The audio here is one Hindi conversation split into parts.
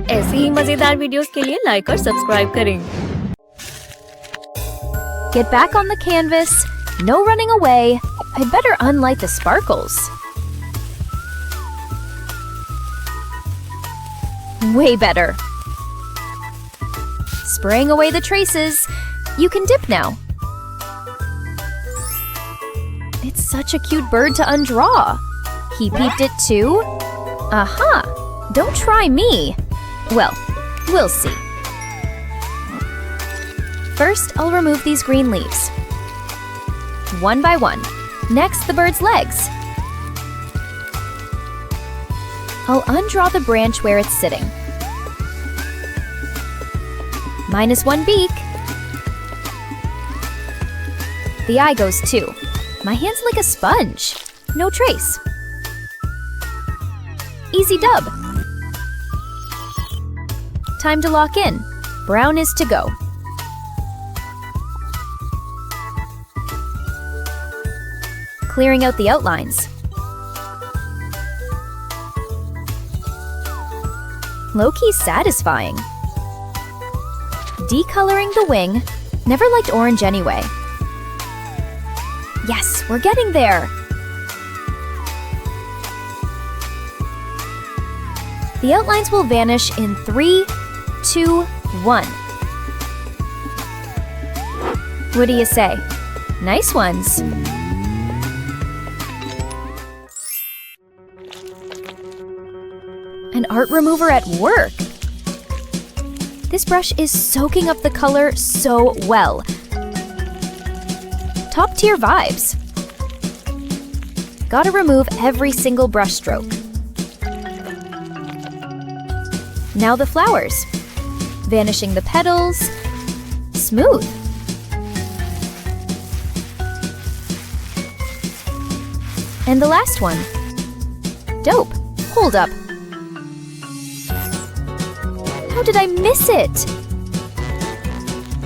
ऐसी ही मजेदार वीडियोस के लिए लाइक और सब्सक्राइब करें। Get back on the canvas. No running away. I'd better unlight the sparkles. Way better. Spraying away the traces. You can dip now. It's such a cute bird to undraw. He peeped it too? Aha! Don't try me. Well, we'll see. First, I'll remove these green leaves. One by one. Next, the bird's legs. I'll undraw the branch where it's sitting. Minus one beak. The eye goes too. My hand's like a sponge. No trace. Easy dub. Time to lock in. Brown is to go. Clearing out the outlines. Low-key satisfying. Decoloring the wing. Never liked orange anyway. Yes, we're getting there. The outlines will vanish in 3, 2, 1. What do you say? Nice ones. An art remover at work. This brush is soaking up the color so well. Top tier vibes. Gotta remove every single brush stroke. Now the flowers. Vanishing the petals. Smooth. And the last one. Dope. Hold up. How did I miss it?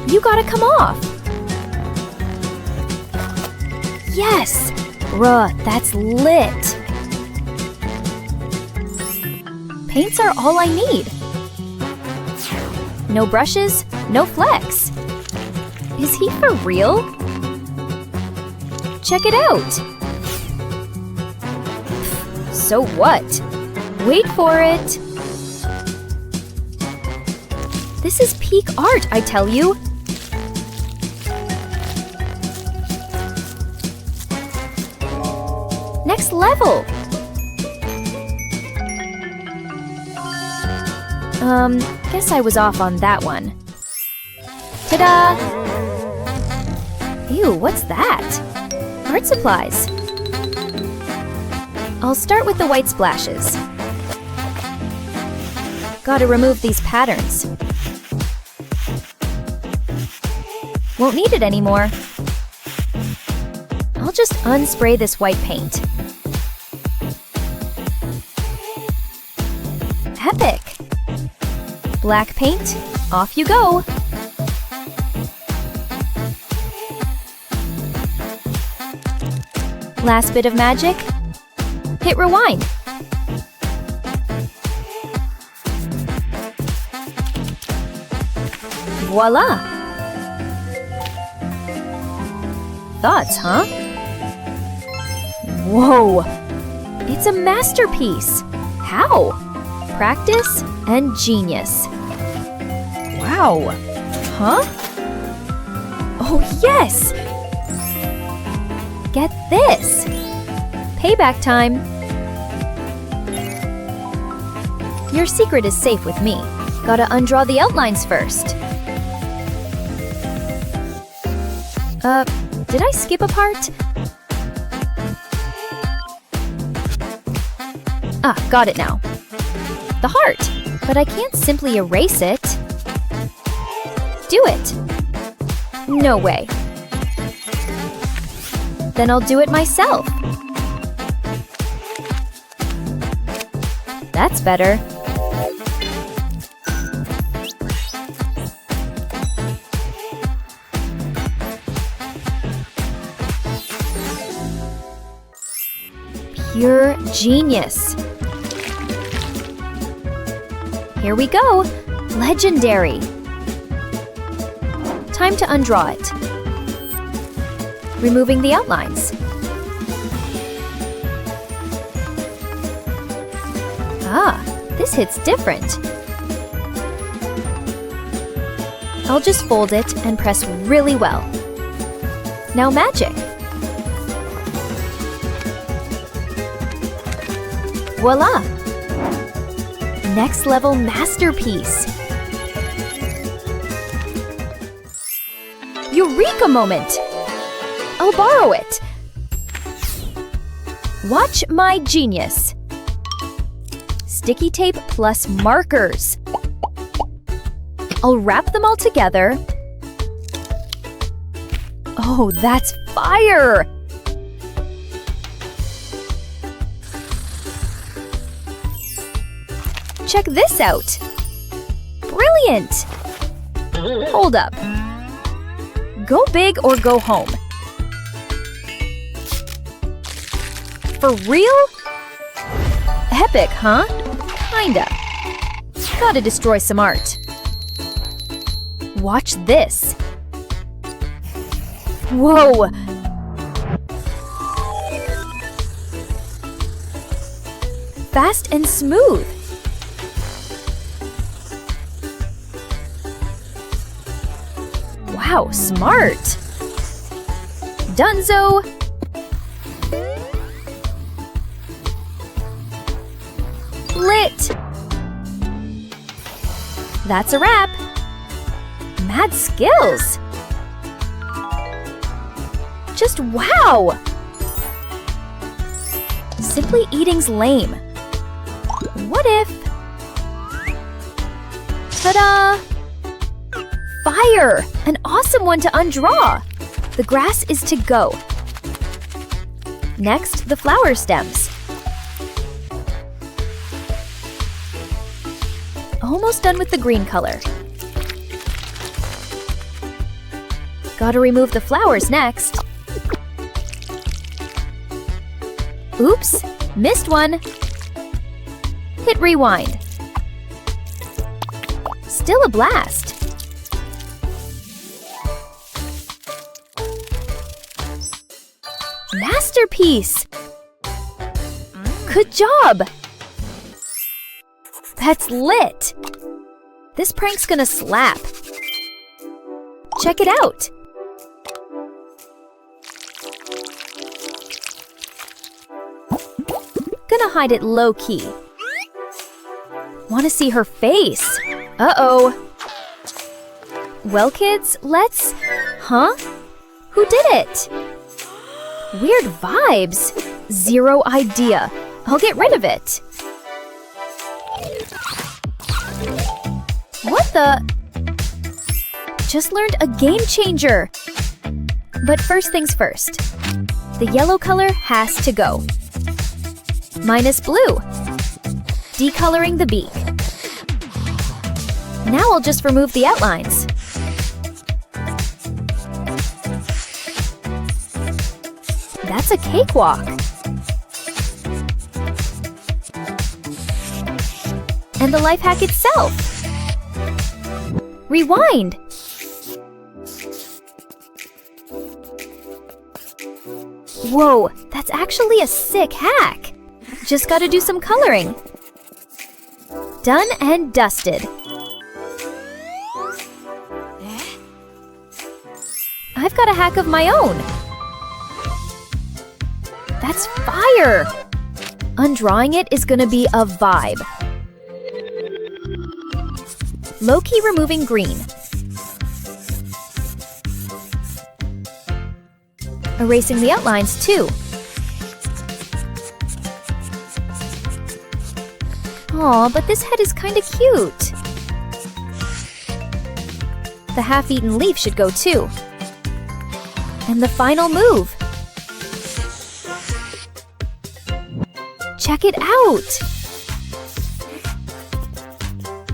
You gotta come off. Yes! Bruh, that's lit. Paints are all I need. No brushes, no flecks. Is he for real? Check it out. So what? Wait for it. This is peak art, I tell you. Next level. Guess I was off on that one. Ta-da! Ew, what's that? Art supplies. I'll start with the white splashes. Gotta remove these patterns. Won't need it anymore. I'll just unspray this white paint. Epic! Black paint, off you go! Last bit of magic. Hit rewind. Voila! Thoughts, huh? Whoa! It's a masterpiece! How? Practice and genius. Wow! Huh? Oh, yes! Get this! Payback time! Your secret is safe with me. Gotta undraw the outlines first. Did I skip a part? Ah, got it now. The heart! But I can't simply erase it. Do it! No way. Then I'll do it myself. That's better. Pure genius. Here we go! Legendary! Time to undraw it. Removing the outlines. Ah, this hits different. I'll just fold it and press really well. Now magic! Voila! Next level masterpiece! Eureka moment! I'll borrow it! Watch my genius! Sticky tape plus markers. I'll wrap them all together. Oh, that's fire! Check this out! Brilliant! Hold up. Go big or go home. For real? Epic, huh? Kinda. Gotta destroy some art. Watch this. Whoa! Fast and smooth. Wow, smart! Dunzo! Lit! That's a wrap! Mad skills! Just wow! Simply eating's lame. What if... Ta-da! Fire! An awesome one to undraw! The grass is to go. Next, the flower stems. Almost done with the green color. Gotta remove the flowers next. Oops, missed one. Hit rewind. Still a blast. Masterpiece! Good job! That's lit! This prank's gonna slap. Check it out! Gonna hide it low-key. Wanna see her face? Uh-oh. Well, kids, let's... Huh? Who did it? Weird vibes. Zero idea. I'll get rid of it. What the? Just learned a game changer. But first things first. The yellow color has to go. Minus blue. Decoloring the beak. Now I'll just remove the outlines. That's a cakewalk. And the life hack itself. Rewind. Whoa, that's actually a sick hack. Just gotta do some coloring. Done and dusted. I've got a hack of my own. That's fire! Undrawing it is gonna be a vibe. Low-key removing green. Erasing the outlines too. Aw, but this head is kinda cute. The half-eaten leaf should go too. And the final move. Check it out!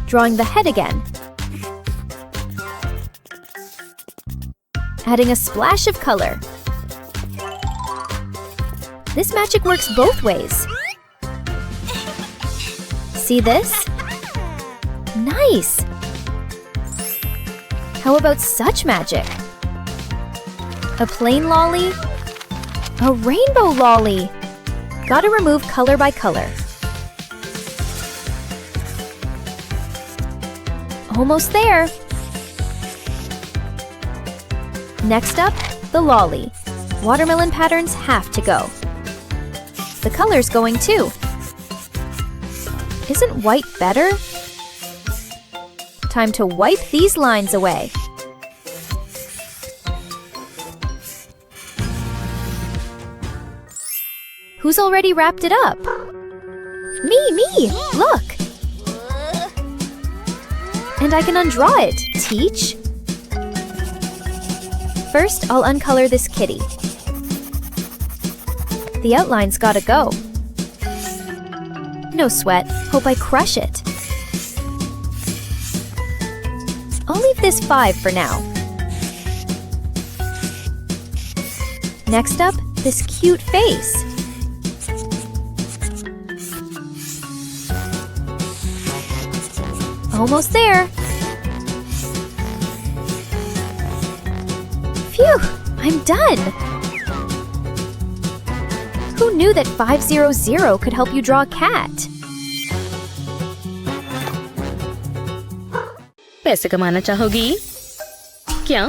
Drawing the head again. Adding a splash of color. This magic works both ways. See this? Nice! How about such magic? A plain lolly? A rainbow lolly! Gotta remove color by color. Almost there! Next up, the lolly. Watermelon patterns have to go. The color's going too. Isn't white better? Time to wipe these lines away. Who's already wrapped it up? Me! Look! And I can undraw it. Teach? First, I'll uncolor this kitty. The outline's gotta go. No sweat. Hope I crush it. I'll leave this 5 for now. Next up, this cute face. Almost there. Phew! I'm done! Who knew that 500 could help you draw a cat? पैसे कमाना चाहोगी क्या?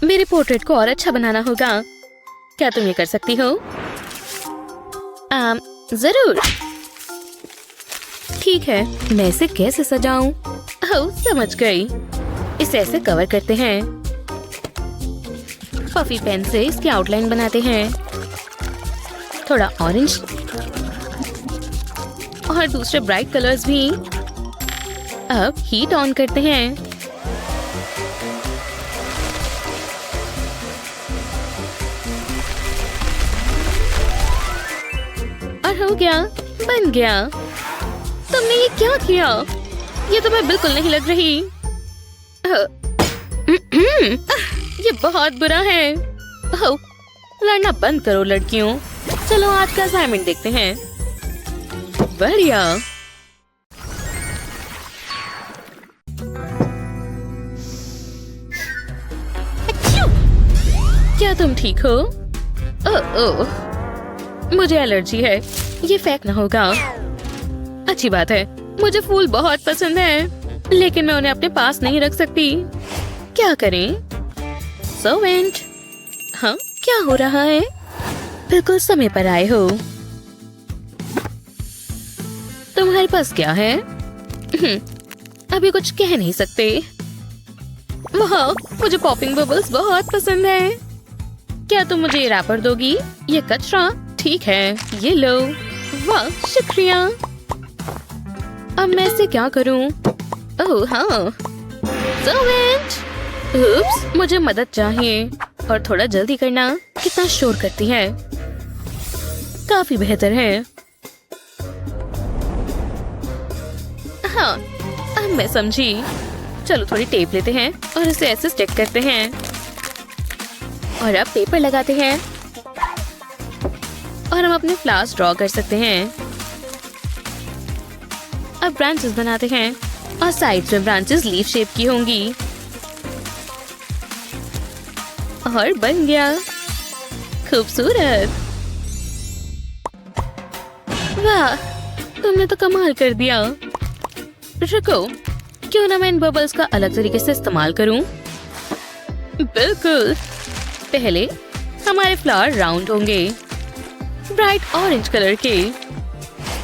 मेरे पोर्ट्रेट को और अच्छा बनाना होगा। क्या तुम ये कर सकती हो? जरूर। ठीक है, मैं इसे कैसे सजाऊं? ओह, समझ गई। इसे ऐसे कवर करते हैं। पफी पेन से इसकी आउटलाइन बनाते हैं। थोड़ा ऑरेंज और दूसरे ब्राइट कलर्स भी। अब हीट ऑन करते हैं। और हो गया, बन गया। तुमने ये क्या किया? ये तो मैं बिल्कुल नहीं लग रही। ये बहुत बुरा है। लड़ना बंद करो लड़कियों। चलो आज का असाइनमेंट देखते हैं। बढ़िया। क्या तुम ठीक हो? ओह, मुझे एलर्जी है। ये फेंकना होगा। अच्छी बात है। मुझे फूल बहुत पसंद है, लेकिन मैं उन्हें अपने पास नहीं रख सकती। क्या करें? सर्वेंट, हाँ, क्या हो रहा है? बिल्कुल समय पर आए हो। तुम्हारे पास क्या है? अभी कुछ कह नहीं सकते। वाह, मुझे पॉपिंग बबल्स बहुत पसंद है। क्या तुम मुझे ये रैपर दोगी? ये कचरा? ठीक है, ये लो। वाह, शुक्रिया। अब मैं इसे क्या करूं? ओह हाँ, सर्वेंट। उप्स, मुझे मदद चाहिए और थोड़ा जल्दी करना। कितना शोर करती है। काफी बेहतर है। हाँ, अब मैं समझी। चलो थोड़ी टेप लेते हैं और इसे ऐसे स्टिक करते हैं। और अब पेपर लगाते हैं और हम अपने फ्लावर्स ड्रॉ कर सकते हैं। अब ब्रांचेस बनाते हैं और साइड्स में ब्रांचेस लीफ शेप की होंगी। और बन गया। खूबसूरत। वाह, तुमने तो कमाल कर दिया। रुको, क्यों ना मैं इन बबल्स का अलग तरीके से इस्तेमाल करूं? बिल्कुल। पहले हमारे फ्लावर राउंड होंगे, ब्राइट ऑरेंज कलर के।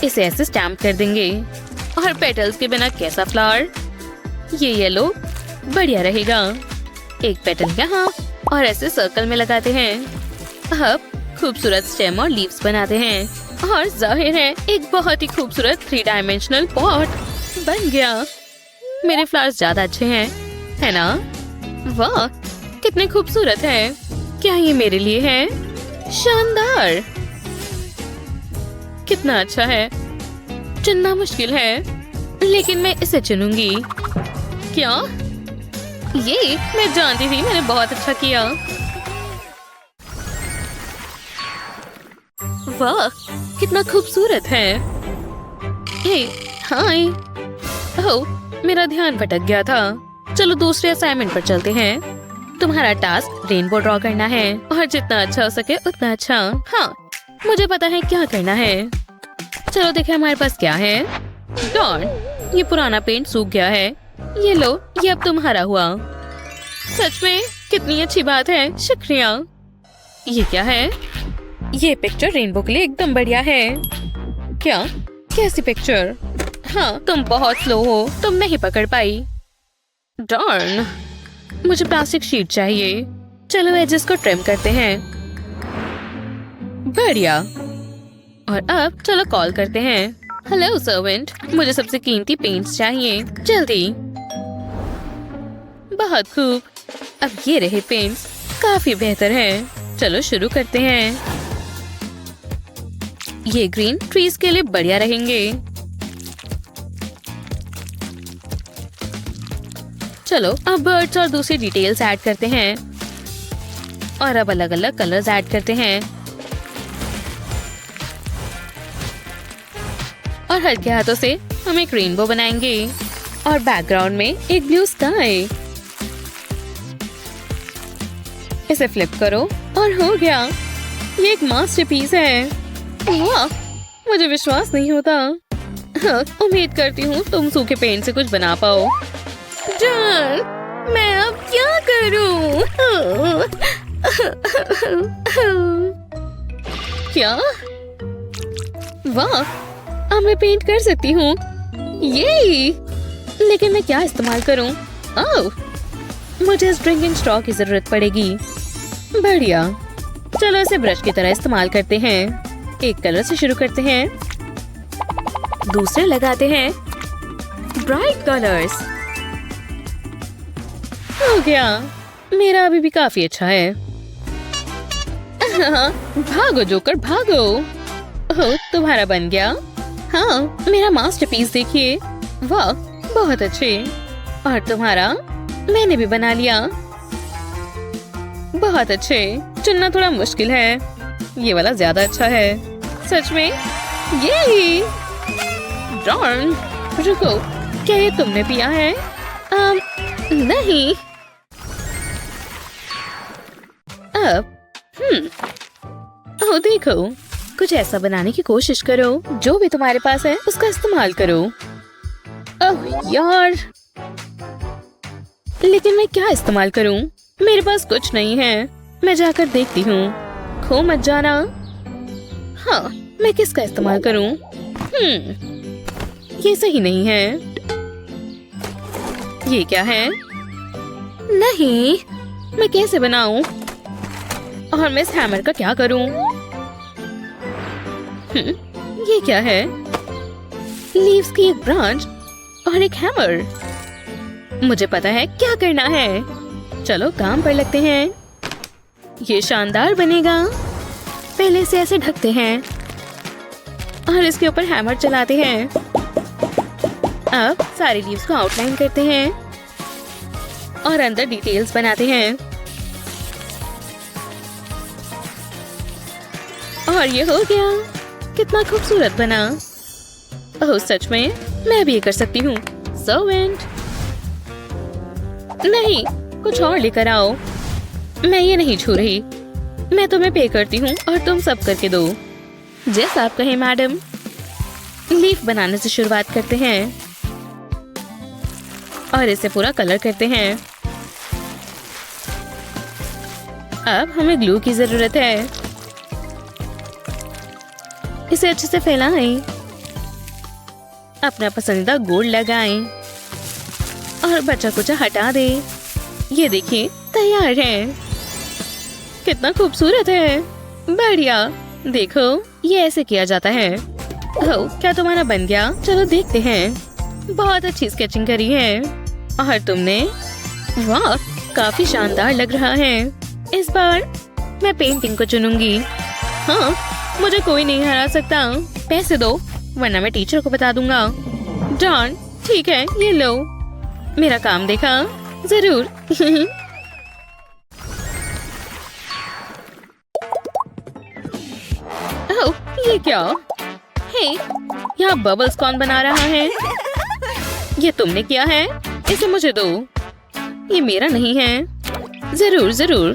इसे ऐसे स्टैम्प कर देंगे। और पेटल्स के बिना कैसा फ्लावर? ये येलो बढ़िया रहेगा। एक पेटल यहाँ और ऐसे सर्कल में लगाते हैं। अब खूबसूरत स्टेम और लीव्स बनाते हैं और जाहिर है एक बहुत ही खूबसूरत 3 डायमेंशनल पॉट बन गया। मेरे फ्लावर्स ज्यादा अच्छे हैं, है ना? वाह, कितने खूबसूरत है। क्या ये मेरे लिए है? शानदार। कितना अच्छा है। चुनना मुश्किल है, लेकिन मैं इसे चुनूंगी। क्या? ये मैं जानती थी। मैंने बहुत अच्छा किया। वाह, कितना खूबसूरत है। हे, हाय। ओह, मेरा ध्यान भटक गया था। चलो दूसरे असाइनमेंट पर चलते हैं। तुम्हारा टास्क रेनबो ड्रॉ करना है और जितना अच्छा हो सके उतना अच्छा। हाँ, मुझे पता है क्या करना है। चलो देखें हमारे पास क्या है। डॉन, ये पुराना पेंट सूख गया है। ये लो, ये अब तुम्हारा हुआ। सच में कितनी अच्छी बात है, शुक्रिया। ये क्या है? ये पिक्चर रेनबो के लिए एकदम बढ़िया है। क्या? कैसी पिक्चर? हाँ, तुम बहुत स्लो हो, तुम नहीं पकड़ पाई। डॉन, मुझे प्लास्टिक शीट चाहिए। चलो एजेस को ट्रिम करते हैं। बढ़िया। और अब चलो कॉल करते हैं। हेलो सर्वेंट, मुझे सबसे कीमती पेंट्स चाहिए, जल्दी। बहुत खूब। अब ये रहे पेंट्स, काफी बेहतर है। चलो शुरू करते हैं। ये ग्रीन ट्रीज के लिए बढ़िया रहेंगे। चलो अब बर्ड्स और दूसरी डिटेल्स ऐड करते हैं और अब अलग अलग कलर्स ऐड करते हैं और हल्के हाथों से हम एक रेनबो बनाएंगे और बैकग्राउंड में एक ब्लू स्काई। इसे फ्लिप करो और हो गया। ये एक मास्टरपीस है। वाह, मुझे विश्वास नहीं होता। हाँ, उम्मीद करती हूँ तुम सूखे पेंट से कुछ बना पाओ। डॉन, मैं अब क्या करूं? क्या? वाह, अब मैं पेंट कर सकती हूँ। ये लेकिन मैं क्या इस्तेमाल करूँ? ओह, मुझे इस ड्रिंकिंग स्ट्रॉ की जरूरत पड़ेगी। बढ़िया। चलो इसे ब्रश की तरह इस्तेमाल करते हैं। एक कलर से शुरू करते हैं, दूसरे लगाते हैं ब्राइट कलर्स। हो गया। मेरा अभी भी काफी अच्छा है। भागो जोकर भागो। ओह, तुम्हारा बन गया। हाँ, मेरा मास्टरपीस देखिए। वाह, बहुत अच्छे। और तुम्हारा? मैंने भी बना लिया। बहुत अच्छे। चुनना थोड़ा मुश्किल है। ये वाला ज्यादा अच्छा है। सच में? ये डॉन, रुको, क्या ये तुमने पिया है? नहीं। अब ओह देखो, कुछ ऐसा बनाने की कोशिश करो। जो भी तुम्हारे पास है उसका इस्तेमाल करो। ओह यार, लेकिन मैं क्या इस्तेमाल करूं? मेरे पास कुछ नहीं है। मैं जाकर देखती हूँ। खो मत जाना। हाँ, मैं किसका इस्तेमाल करूं? ये सही नहीं है। ये क्या है? नहीं, मैं कैसे बनाऊं? और मैं इस हैमर का क्या करूं? ये क्या है? लीव्स की एक ब्रांच और एक हैमर। मुझे पता है क्या करना है। चलो काम पर लगते हैं। ये शानदार बनेगा। पहले इसे ऐसे ढकते हैं और इसके ऊपर हैमर चलाते हैं। अब सारे लीव्स को आउटलाइन करते हैं और अंदर डिटेल्स बनाते हैं। और ये हो गया। कितना खूबसूरत बना। ओह सच में, मैं भी ये कर सकती हूँ। सर्वेंट, नहीं, कुछ और लेकर आओ। मैं ये नहीं छू रही। मैं तुम्हें पे करती हूँ और तुम सब करके दो। जैसा आप कहें मैडम। लीफ बनाने से शुरुआत करते हैं और इसे पूरा कलर करते हैं। अब हमें ग्लू की जरूरत है। इसे अच्छे से फैलाएं, अपना पसंदीदा गोल्ड लगाएं और बचा कुचा हटा दें। ये देखिए, तैयार है। कितना खूबसूरत है। बढ़िया। देखो, ये ऐसे किया जाता है। ओह, क्या तुम्हारा बन गया? चलो देखते हैं। बहुत अच्छी स्केचिंग करी है। और तुमने? वाह, काफी शानदार लग रहा है। इस बार मैं पेंटिंग को चुनूंगी। हाँ, मुझे कोई नहीं हरा सकता। पैसे दो, वरना मैं टीचर को बता दूंगा। डॉन, ठीक है, ये लो। मेरा काम देखा? जरूर। ओह, ये क्या? हे, यहाँ बबल्स कौन बना रहा है? ये तुमने किया है? इसे मुझे दो। ये मेरा नहीं है। जरूर जरूर।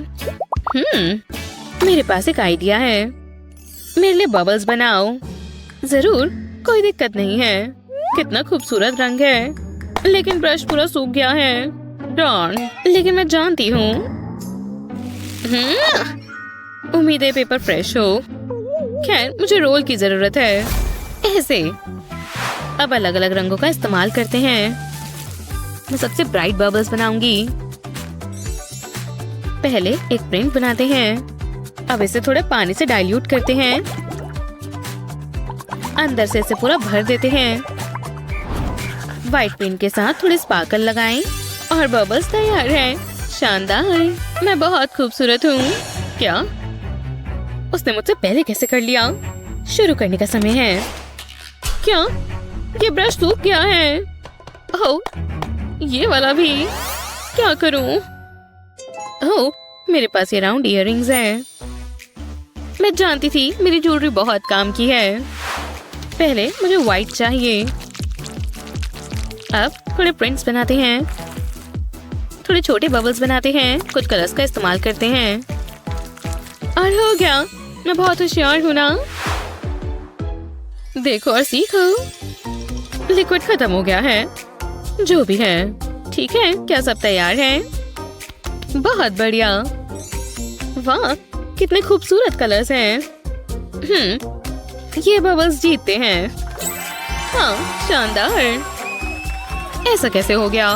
मेरे पास एक आइडिया है। मेरे लिए बबल्स बनाओ। जरूर, कोई दिक्कत नहीं है। कितना खूबसूरत रंग है, लेकिन ब्रश पूरा सूख गया है। डॉन, लेकिन मैं जानती हूँ। उम्मीद है पेपर फ्रेश हो। खैर, मुझे रोल की जरूरत है। ऐसे अब अलग अलग रंगों का इस्तेमाल करते हैं। मैं सबसे ब्राइट बबल्स बनाऊंगी। पहले एक प्रिंट बनाते हैं। अब इसे थोड़े पानी से डाइल्यूट करते हैं। अंदर से इसे पूरा भर देते हैं। व्हाइट पेंट के साथ थोड़े स्पार्कल लगाएं और बबल्स तैयार हैं। शानदार, मैं बहुत खूबसूरत हूँ। क्या? उसने मुझसे पहले कैसे कर लिया? शुरू करने का समय है। क्या? ये ब्रश सूख गया है। ओह, ये वाला भी। क्या करूं? ओह, मेरे पास ये राउंड इयररिंग्स हैं। मैं जानती थी मेरी ज्वेलरी बहुत काम की है। पहले मुझे व्हाइट चाहिए। अब थोड़े प्रिंट्स बनाते हैं। थोड़े छोटे बबल्स बनाते हैं। कुछ कलर्स का इस्तेमाल करते हैं। और हो गया। मैं बहुत होशियार हूँ ना? देखो और सीखो। लिक्विड खत्म हो गया है। जो भी है, ठीक है। क्या सब तैयार है? बहुत बढ़िया। वाह, कितने खूबसूरत कलर्स हैं। ये बबल्स जीतते हैं। हाँ, शानदार। ऐसा कैसे हो गया?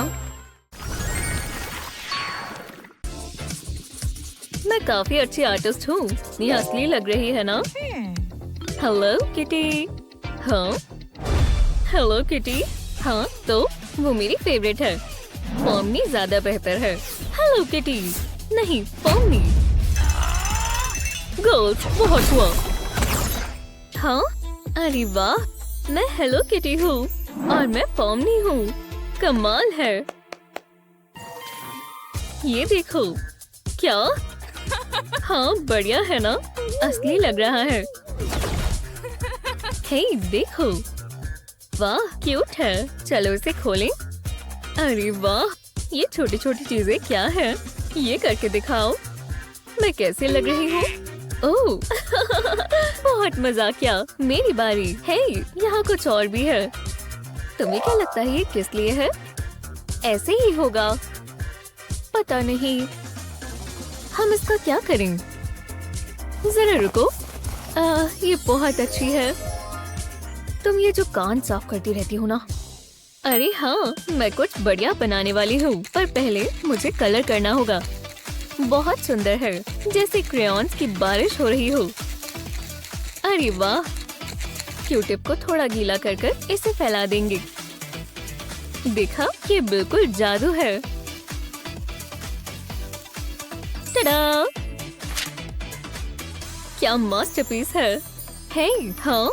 मैं काफी अच्छी आर्टिस्ट हूँ। ये असली लग रही है ना? Hello kitty. हाँ, हेलो किटी। हाँ, तो वो मेरी फेवरेट है। पॉमनी ज्यादा बेहतर है। Hello kitty. नहीं, पॉमनी। गर्ल्स, बहुत हुआ। हाँ, अरे वाह, मैं हेलो किटी हूँ और मैं पॉमनी हूँ। कमाल है। ये देखो। क्या? हाँ, बढ़िया है ना? असली लग रहा है। हे, देखो। वाह, क्यूट है। चलो इसे खोलें। अरे वाह, ये छोटी छोटी चीजें क्या है? ये करके दिखाओ। मैं कैसे लग रही हूँ? ओह, बहुत मजाक किया। मेरी बारी। हे, यहाँ कुछ और भी है। तुम्हें क्या लगता है ये किस लिए है? ऐसे ही होगा। पता नहीं। हम इसका क्या करें? जरा रुको। ये बहुत अच्छी है। तुम ये जो कान साफ करती रहती हो ना? अरे हाँ, मैं कुछ बढ़िया बनाने वाली हूँ, पर पहले मुझे कलर करना होगा। बहुत सुंदर है, जैसे क्रेयॉन्स की बारिश हो रही हो। अरे वाह, क्यूटिप को थोड़ा गीला कर कर इसे फैला देंगे। देखा, ये बिल्कुल जादू है। टडा! क्या मास्टरपीस है। हे, हाँ,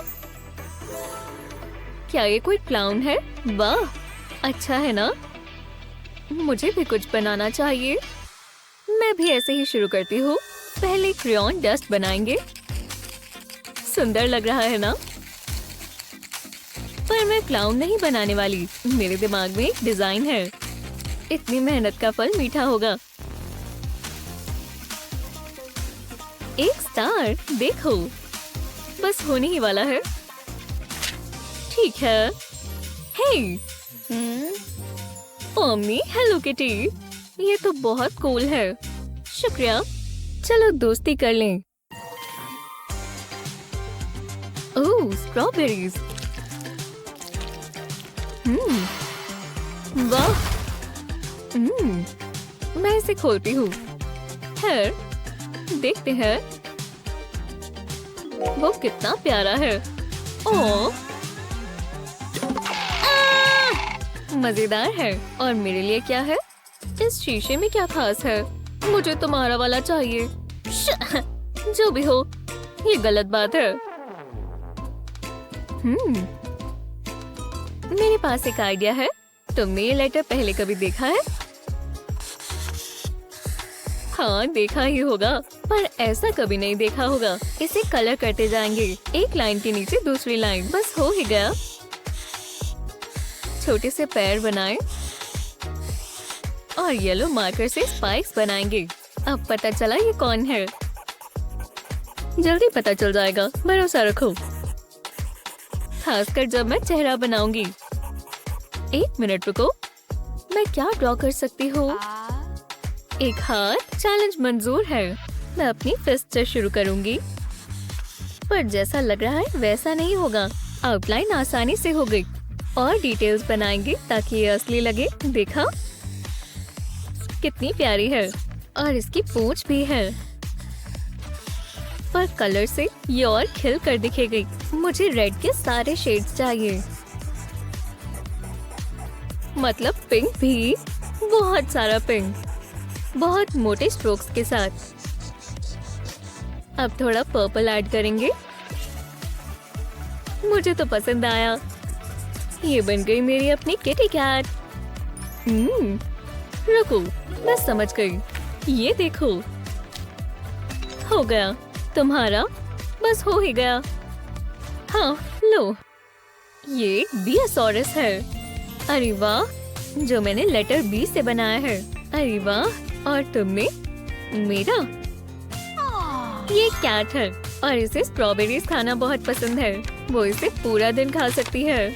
क्या ये कोई क्लाउन है? वाह, अच्छा है ना? मुझे भी कुछ बनाना चाहिए। मैं भी ऐसे ही शुरू करती हूँ। पहले क्रेयॉन डस्ट बनाएंगे। सुंदर लग रहा है ना? पर मैं क्लाउन नहीं बनाने वाली। मेरे दिमाग में एक डिजाइन है। इतनी मेहनत का फल मीठा होगा। एक स्टार, देखो, बस होने ही वाला है। ठीक है। हे, पॉमनी, हेलो किटी। ये तो बहुत कूल है। शुक्रिया। चलो दोस्ती कर लें। ओह, स्ट्रॉबेरीज। वाह। मैं इसे खोलती हूँ। है, देखते हैं। वो कितना प्यारा है। ओह, मजेदार है। और मेरे लिए क्या है? इस शीशे में क्या खास है? मुझे तुम्हारा वाला चाहिए। जो भी हो, ये गलत बात है। मेरे पास एक आइडिया है। तुमने ये लेटर पहले कभी देखा है? हाँ, देखा ही होगा, पर ऐसा कभी नहीं देखा होगा। इसे कलर करते जाएंगे, एक लाइन के नीचे दूसरी लाइन। बस हो ही गया। छोटे से पैर बनाएं और येलो मार्कर से स्पाइक्स बनाएंगे। अब पता चला ये कौन है। जल्दी पता चल जाएगा, भरोसा रखो। खासकर जब मैं चेहरा बनाऊंगी। 1 मिनट रुको, मैं क्या ड्रॉ कर सकती हूँ? एक हाथ, चैलेंज मंजूर है। मैं अपनी फिस्ट से शुरू करूंगी, पर जैसा लग रहा है वैसा नहीं होगा। आउटलाइन आसानी से हो गई और डिटेल्स बनाएंगे ताकि ये असली लगे। देखा कितनी प्यारी है, और इसकी पूंछ भी है, पर कलर से ये और खिल कर दिखेगी। मुझे रेड के सारे शेड्स चाहिए, मतलब पिंक भी, बहुत सारा पिंक, बहुत मोटे स्ट्रोक्स के साथ। अब थोड़ा पर्पल ऐड करेंगे। मुझे तो पसंद आया। ये बन गई मेरी अपनी किटी कैट। रुको, मैं समझ गई। ये देखो, हो गया। तुम्हारा बस हो ही गया। हाँ, लो, ये बियासोरस है। अरे वाह, जो मैंने लेटर बी से बनाया है। अरे वाह, और तुमने? मेरा ये कैट है और इसे स्ट्रॉबेरीज खाना बहुत पसंद है। वो इसे पूरा दिन खा सकती है।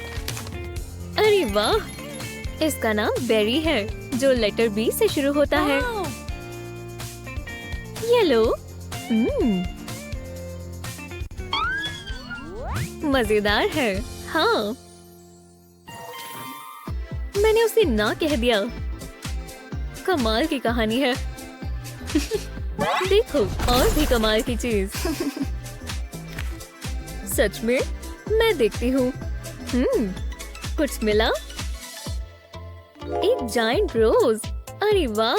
अरे वाह, इसका नाम बेरी है, जो लेटर बी से शुरू होता है। ये लो। मजेदार है। हाँ, मैंने उसे ना कह दिया। कमाल की कहानी है। देखो, और भी कमाल की चीज। सच में, मैं देखती हूँ। कुछ मिला? एक जायंट रोज। अरे वाह।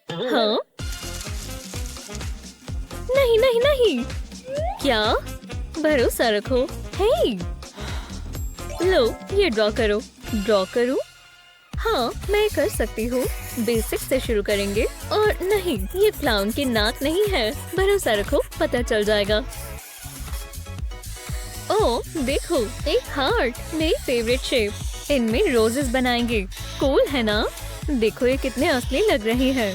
हाँ, नहीं नहीं नहीं। क्या? भरोसा रखो। हे, लो, ये ड्रॉ करो। ड्रॉ करूं? हाँ, मैं कर सकती हूँ। बेसिक से शुरू करेंगे। और नहीं, ये क्लाउन की नाक नहीं है। भरोसा रखो, पता चल जाएगा। ओह, देखो, एक हार्ट, मेरी फेवरेट शेप। इनमें रोजेस बनाएंगे। कूल है ना? देखो, ये कितने असली लग रहे हैं।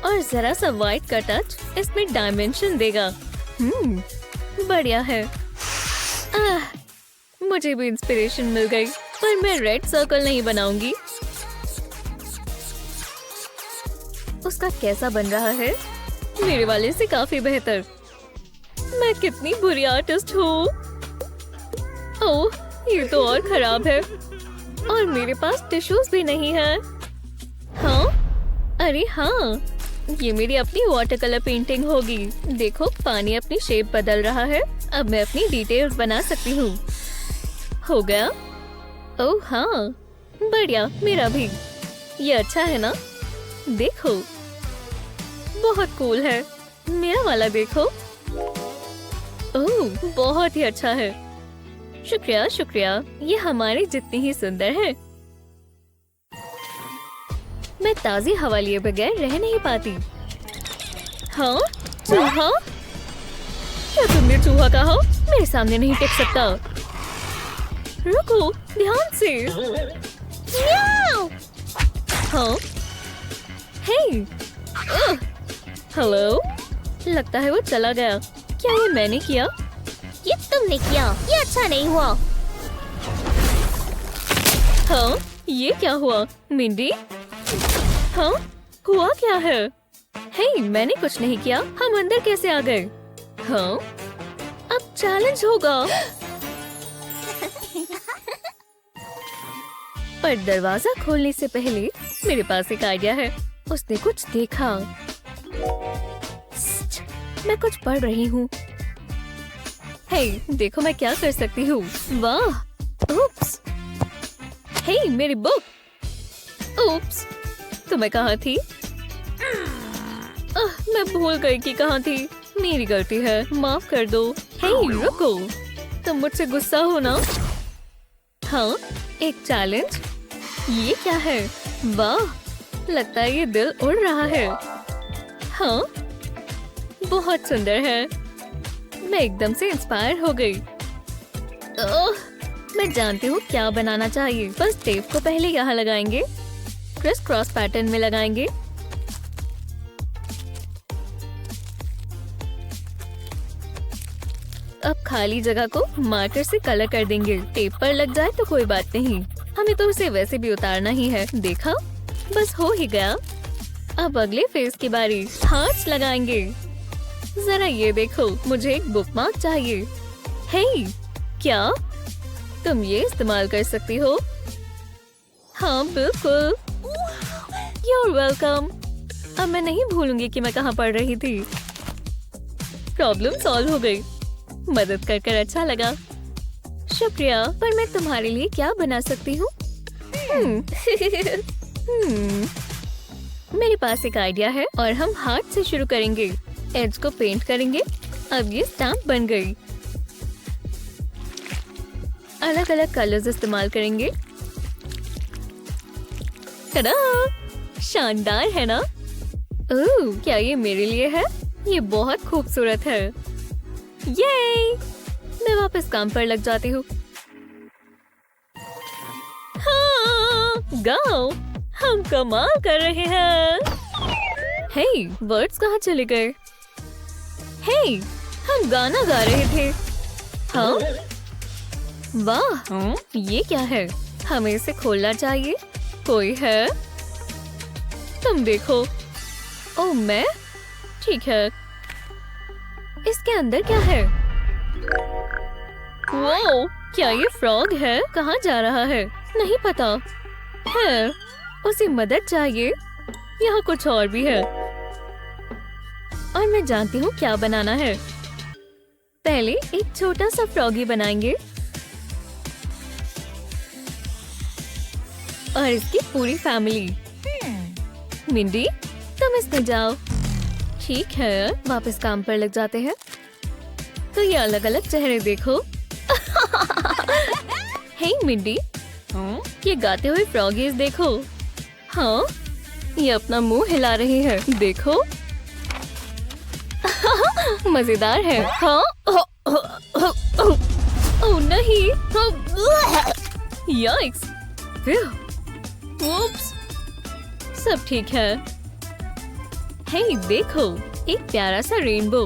और जरा सा व्हाइट का टच इसमें डायमेंशन देगा। बढ़िया है। मुझे भी इंस्पिरेशन मिल गई, पर मैं रेड सर्कल नहीं बनाऊंगी। उसका कैसा बन रहा है? मेरे वाले से काफी बेहतर। मैं कितनी बुरी आर्टिस्ट हूँ। ओह, ये तो और खराब है। और मेरे पास टिश्यूज भी नहीं है। हाँ, अरे हाँ, ये मेरी अपनी वाटर कलर पेंटिंग होगी। देखो, पानी अपनी शेप बदल रहा है। अब मैं अपनी डिटेल्स बना सकती हूँ। हो गया। ओह हाँ, बढ़िया, मेरा भी। ये अच्छा है ना? देखो, बहुत कूल है। मेरा वाला देखो। ओह, बहुत ही अच्छा है। शुक्रिया शुक्रिया, ये हमारी जितनी ही सुंदर है। मैं ताज़ी हवा लिए बगैर रह नहीं पाती। हाँ, चूहा? क्या तुमने चूहा कहा? मेरे सामने नहीं टिक सकता। रुको, ध्यान से। हाँ, हे, हेलो। लगता है वो चला गया। क्या ये मैंने किया? ये तुमने किया। ये अच्छा नहीं हुआ। हाँ, ये क्या हुआ? मिंडी? हाँ, हुआ क्या है? हे, मैंने कुछ नहीं किया। हम अंदर कैसे आ गए? हाँ, अब चैलेंज होगा। पर दरवाजा खोलने से पहले मेरे पास एक आइडिया है। उसने कुछ देखा। मैं कुछ पढ़ रही हूँ। हे, देखो मैं क्या कर सकती हूँ। वाह, उप्स। हे, मेरी बुक। उप्स, तो मैं कहाँ थी? मैं भूल गई कि कहाँ थी। मेरी गलती है, माफ कर दो। हे, रुको, तुम मुझसे गुस्सा हो ना? हाँ, एक चैलेंज। ये क्या है? वाह, लगता है ये दिल उड़ रहा है। हाँ, बहुत सुंदर है। मैं एकदम से इंस्पायर हो गई। मैं जानती हूँ क्या बनाना चाहिए। बस टेप को पहले यहाँ लगाएंगे, क्रिस क्रॉस पैटर्न में लगाएंगे। अब खाली जगह को मार्कर से कलर कर देंगे। टेप पर लग जाए तो कोई बात नहीं, हमें तो उसे वैसे भी उतारना ही है। देखा, बस हो ही गया। अब अगले फेस की बारी, हार्ट्स लगाएंगे। जरा ये देखो, मुझे एक बुकमार्क चाहिए। हे, क्या तुम ये इस्तेमाल कर सकती हो? हाँ बिल्कुल, You're welcome। अब मैं नहीं भूलूंगी कि मैं कहाँ पढ़ रही थी। प्रॉब्लम सॉल्व हो गई। मदद कर अच्छा लगा। शुक्रिया। पर मैं तुम्हारे लिए क्या बना सकती हूँ? मेरे पास एक आइडिया है और हम हार्ट से शुरू करेंगे। एज को पेंट करेंगे। अब ये स्टैम्प बन गई। अलग अलग कलर्स इस्तेमाल करेंगे। टडा! शानदार है ना? ओह, क्या ये मेरे लिए है? ये बहुत खूबसूरत है। ये! मैं वापस काम पर लग जाती हूँ। हाँ, गाओ, हम कमाल कर रहे हैं। हे, वर्ड्स कहाँ चले गए? हे, हम गाना गा रहे थे। हाँ? वाह, ये क्या है? हमें इसे खोलना चाहिए। कोई है? तुम देखो। ओह, मैं? ठीक है। इसके अंदर क्या है? वाओ, क्या ये फ्रॉग है? कहाँ जा रहा है? नहीं पता। है, उसे मदद चाहिए। यहाँ कुछ और भी है। और मैं जानती हूँ क्या बनाना है। पहले एक छोटा सा फ्रॉगी बनाएंगे और इसकी पूरी फैमिली। मिंडी, तुम इसमें जाओ। ठीक है, वापस काम पर लग जाते हैं। तो ये अलग अलग चेहरे देखो। हे मिंडी, ये गाते हुए फ्रॉगीज देखो। हाँ, ये अपना मुंह हिला रही है। देखो। मजेदार है। हाँ? ओह नहीं। याइक्स। Oops! सब ठीक है। हे, देखो, एक प्यारा सा रेनबो।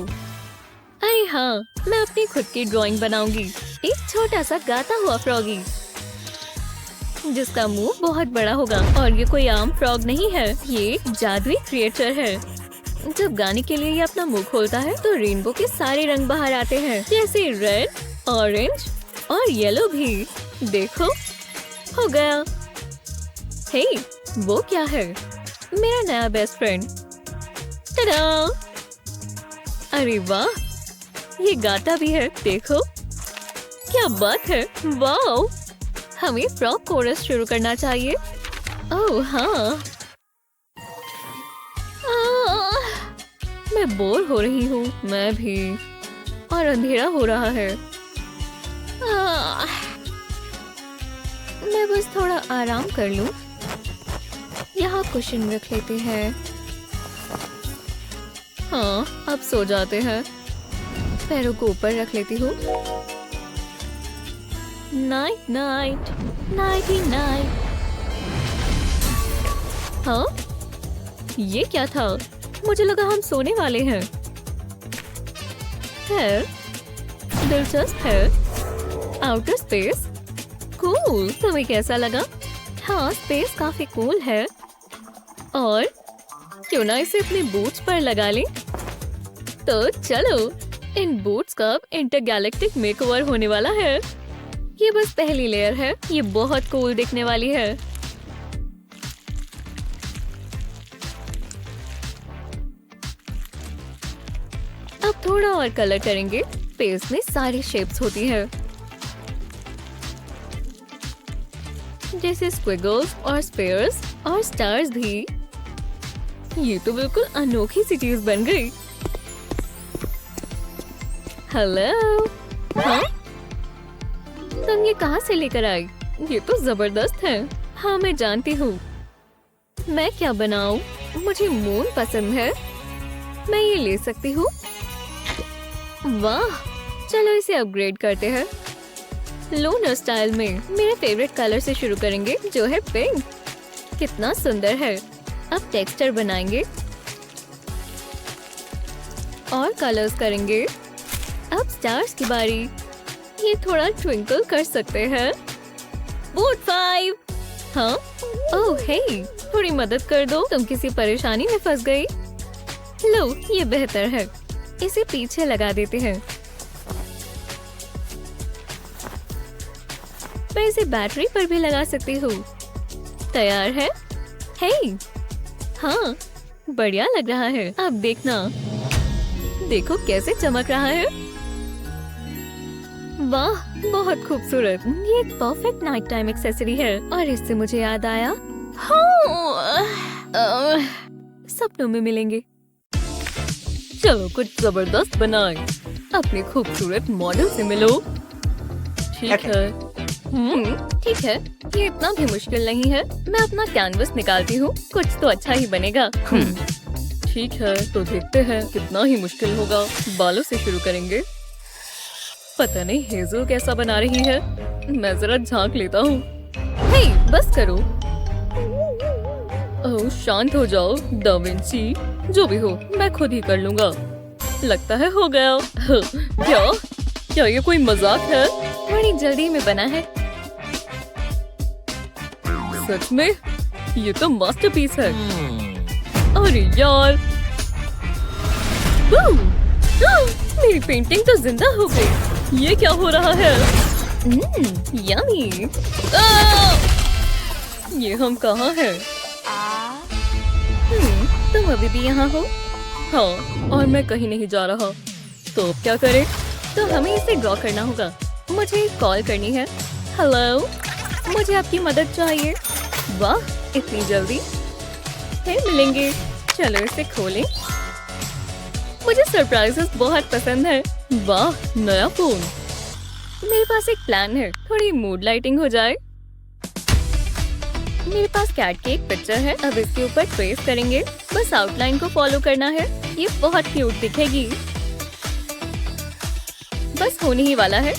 अरे हाँ, मैं अपनी खुद की ड्राइंग बनाऊंगी। एक छोटा सा गाता हुआ फ्रॉगी जिसका मुंह बहुत बड़ा होगा। और ये कोई आम फ्रॉग नहीं है, ये एक जादुई क्रिएचर है। जब गाने के लिए ये अपना मुंह खोलता है तो रेनबो के सारे रंग बाहर आते हैं, जैसे रेड, ऑरेंज और येलो भी। देखो, हो गया। हे, वो क्या है? मेरा नया बेस्ट फ्रेंड। टडा! अरे वाह, ये गाता भी है। देखो, क्या बात है। वाओ, हमें फ्रॉग कोरस शुरू करना चाहिए। ओह हाँ। मैं बोर हो रही हूँ। मैं भी। और अंधेरा हो रहा है। मैं बस थोड़ा आराम कर लूं। यहाँ कुशन रख लेते हैं। हाँ, अब सो जाते हैं। पैरों को ऊपर रख लेती हूँ। Night night, nightie night. हाँ, ये क्या था? मुझे लगा हम सोने वाले हैं। है, दिलचस्प है। Outer space, cool. तुम्हें कैसा लगा? हाँ, स्पेस काफी कूल है। और क्यों ना इसे अपने बूट्स पर लगा लें? तो चलो, इन बूट्स का इंटरगैलेक्टिक मेकओवर होने वाला है। ये बस पहली लेयर है। ये बहुत कूल दिखने वाली है। अब थोड़ा और कलर करेंगे। स्पेस में सारी शेप्स होती है, जैसे स्क्विगल्स और स्पेयर्स और स्टार्स भी। ये तो बिल्कुल अनोखी सी चीज बन गई। हेलो। हाँ? तुम ये कहाँ से लेकर आई? ये तो जबरदस्त है। हाँ, मैं जानती हूँ। मैं क्या बनाऊं? मुझे मून पसंद है। मैं ये ले सकती हूँ। वाह, चलो इसे अपग्रेड करते हैं। लूनर स्टाइल में। मेरे फेवरेट कलर से शुरू करेंगे जो है पिंक। कितना सुंदर है। अब टेक्सचर बनाएंगे और कलर्स करेंगे। अब स्टार्स की बारी। ये थोड़ा ट्विंकल कर सकते हैं। बोट 5। हाँ, ओह हे, थोड़ी मदद कर दो, तुम किसी परेशानी में फंस गई। लो, ये बेहतर है। इसे पीछे लगा देते हैं। मैं इसे बैटरी पर भी लगा सकती हूँ। तैयार है? हे, हाँ, बढ़िया लग रहा है। अब देखना, देखो कैसे चमक रहा है। वाह, बहुत खूबसूरत। ये एक परफेक्ट नाइट टाइम एक्सेसरी है। और इससे मुझे याद आया, सपनों में मिलेंगे। चलो कुछ जबरदस्त बनाएं। अपने खूबसूरत मॉडल से मिलो। ठीक है। ठीक है, ये इतना भी मुश्किल नहीं है। मैं अपना कैनवस निकालती हूँ, कुछ तो अच्छा ही बनेगा। ठीक है, तो देखते हैं कितना ही मुश्किल होगा। बालों से शुरू करेंगे। पता नहीं हेजल कैसा बना रही है। मैं जरा झांक लेता हूँ। हे, बस करो। ओह, शांत हो जाओ दा विंची। जो भी हो, मैं खुद ही कर लूँगा। लगता है हो गया। क्या ये कोई मजाक है? बड़ी जल्दी में बना है। सच में? ये तो मास्टरपीस है। अरे यार, मेरी पेंटिंग तो जिंदा हो गई। ये क्या हो रहा है? यम्मी। ये हम कहाँ हैं? तुम अभी भी यहाँ हो? हाँ, और मैं कहीं नहीं जा रहा। तो अब क्या करें? तो हमें इसे ड्रॉ करना होगा। मुझे कॉल करनी है। हेलो, मुझे आपकी मदद चाहिए। वाह, इतनी जल्दी? फिर मिलेंगे। चलो इसे खोलें। मुझे सरप्राइजेस बहुत पसंद है। वाह, नया फोन। मेरे पास एक प्लान है। थोड़ी मूड लाइटिंग हो जाए। मेरे पास कैट की एक पिक्चर है। अब इसके ऊपर ट्रेस करेंगे। बस आउटलाइन को फॉलो करना है। ये बहुत क्यूट दिखेगी। बस होने ही वाला है।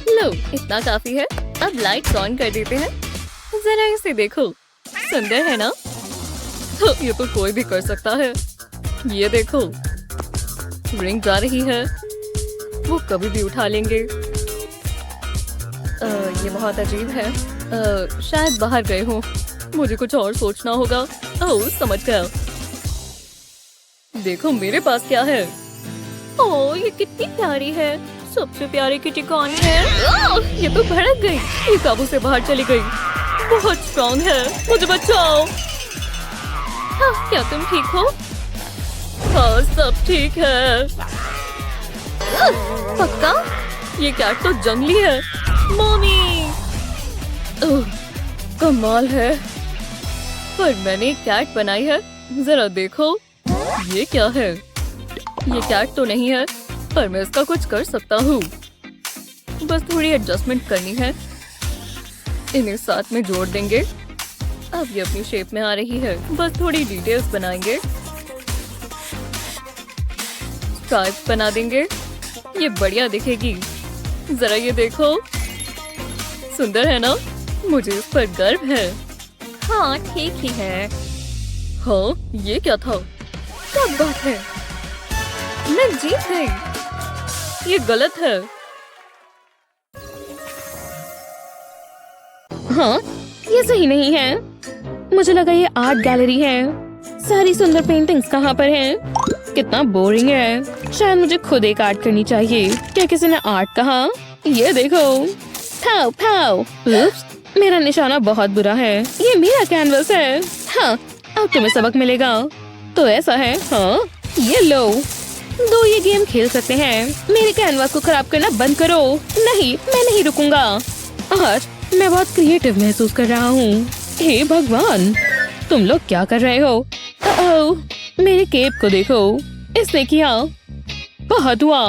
लो, इतना काफी है। अब लाइट्स ऑन कर देते हैं। जरा इसे देखो, सुंदर है ना? ये तो कोई भी कर सकता है। ये देखो, रिंग जा रही है। वो कभी भी उठा लेंगे। ये बहुत अजीब है। शायद बाहर गए हो। मुझे कुछ और सोचना होगा। ओह, समझ गया। देखो मेरे पास क्या है। ओह, ये कितनी प्यारी है। सबसे प्यारी किटी कौन है? ये तो भड़क गई। ये काबू से बाहर चली गई। बहुत स्ट्रॉन्ग है। मुझे बचाओ। हाँ, क्या तुम ठीक हो? हाँ, सब ठीक है। पक्का? ये कैट तो जंगली है। मम्मी, कमाल है। पर मैंने एक कैट बनाई है। जरा देखो, ये क्या है? ये कैट तो नहीं है, पर मैं इसका कुछ कर सकता हूँ। बस थोड़ी एडजस्टमेंट करनी है। इन्हें साथ में जोड़ देंगे। अब ये अपनी शेप में आ रही है। बस थोड़ी डिटेल्स बनाएंगे। स्ट्राइप्स बना देंगे। ये बढ़िया दिखेगी। जरा ये देखो, सुंदर है ना? मुझे इस पर गर्व है। हाँ, ठीक ही है। हाँ, ये क्या था? क्या बात है? मैं जीत गई। ये गलत है। हाँ, ये सही नहीं है। मुझे लगा ये आर्ट गैलरी है। सारी सुंदर पेंटिंग्स कहाँ पर हैं? कितना बोरिंग है। शायद मुझे खुद एक आर्ट करनी चाहिए। क्या किसी ने आर्ट कहा? ये देखो। फाओ फाओ। उप्स, मेरा निशाना बहुत बुरा है। ये मेरा कैनवस है। हाँ, अब तुम्हें सबक मिलेगा। तो ऐसा है। हाँ, ये लो। दो ये गेम खेल सकते हैं। मेरे कैनवास को खराब करना बंद करो। नहीं, मैं नहीं रुकूंगा। और मैं बहुत क्रिएटिव महसूस कर रहा हूँ। हे भगवान, तुम लोग क्या कर रहे हो? ओह, मेरे केप को देखो। इसने किया। बहुत हुआ।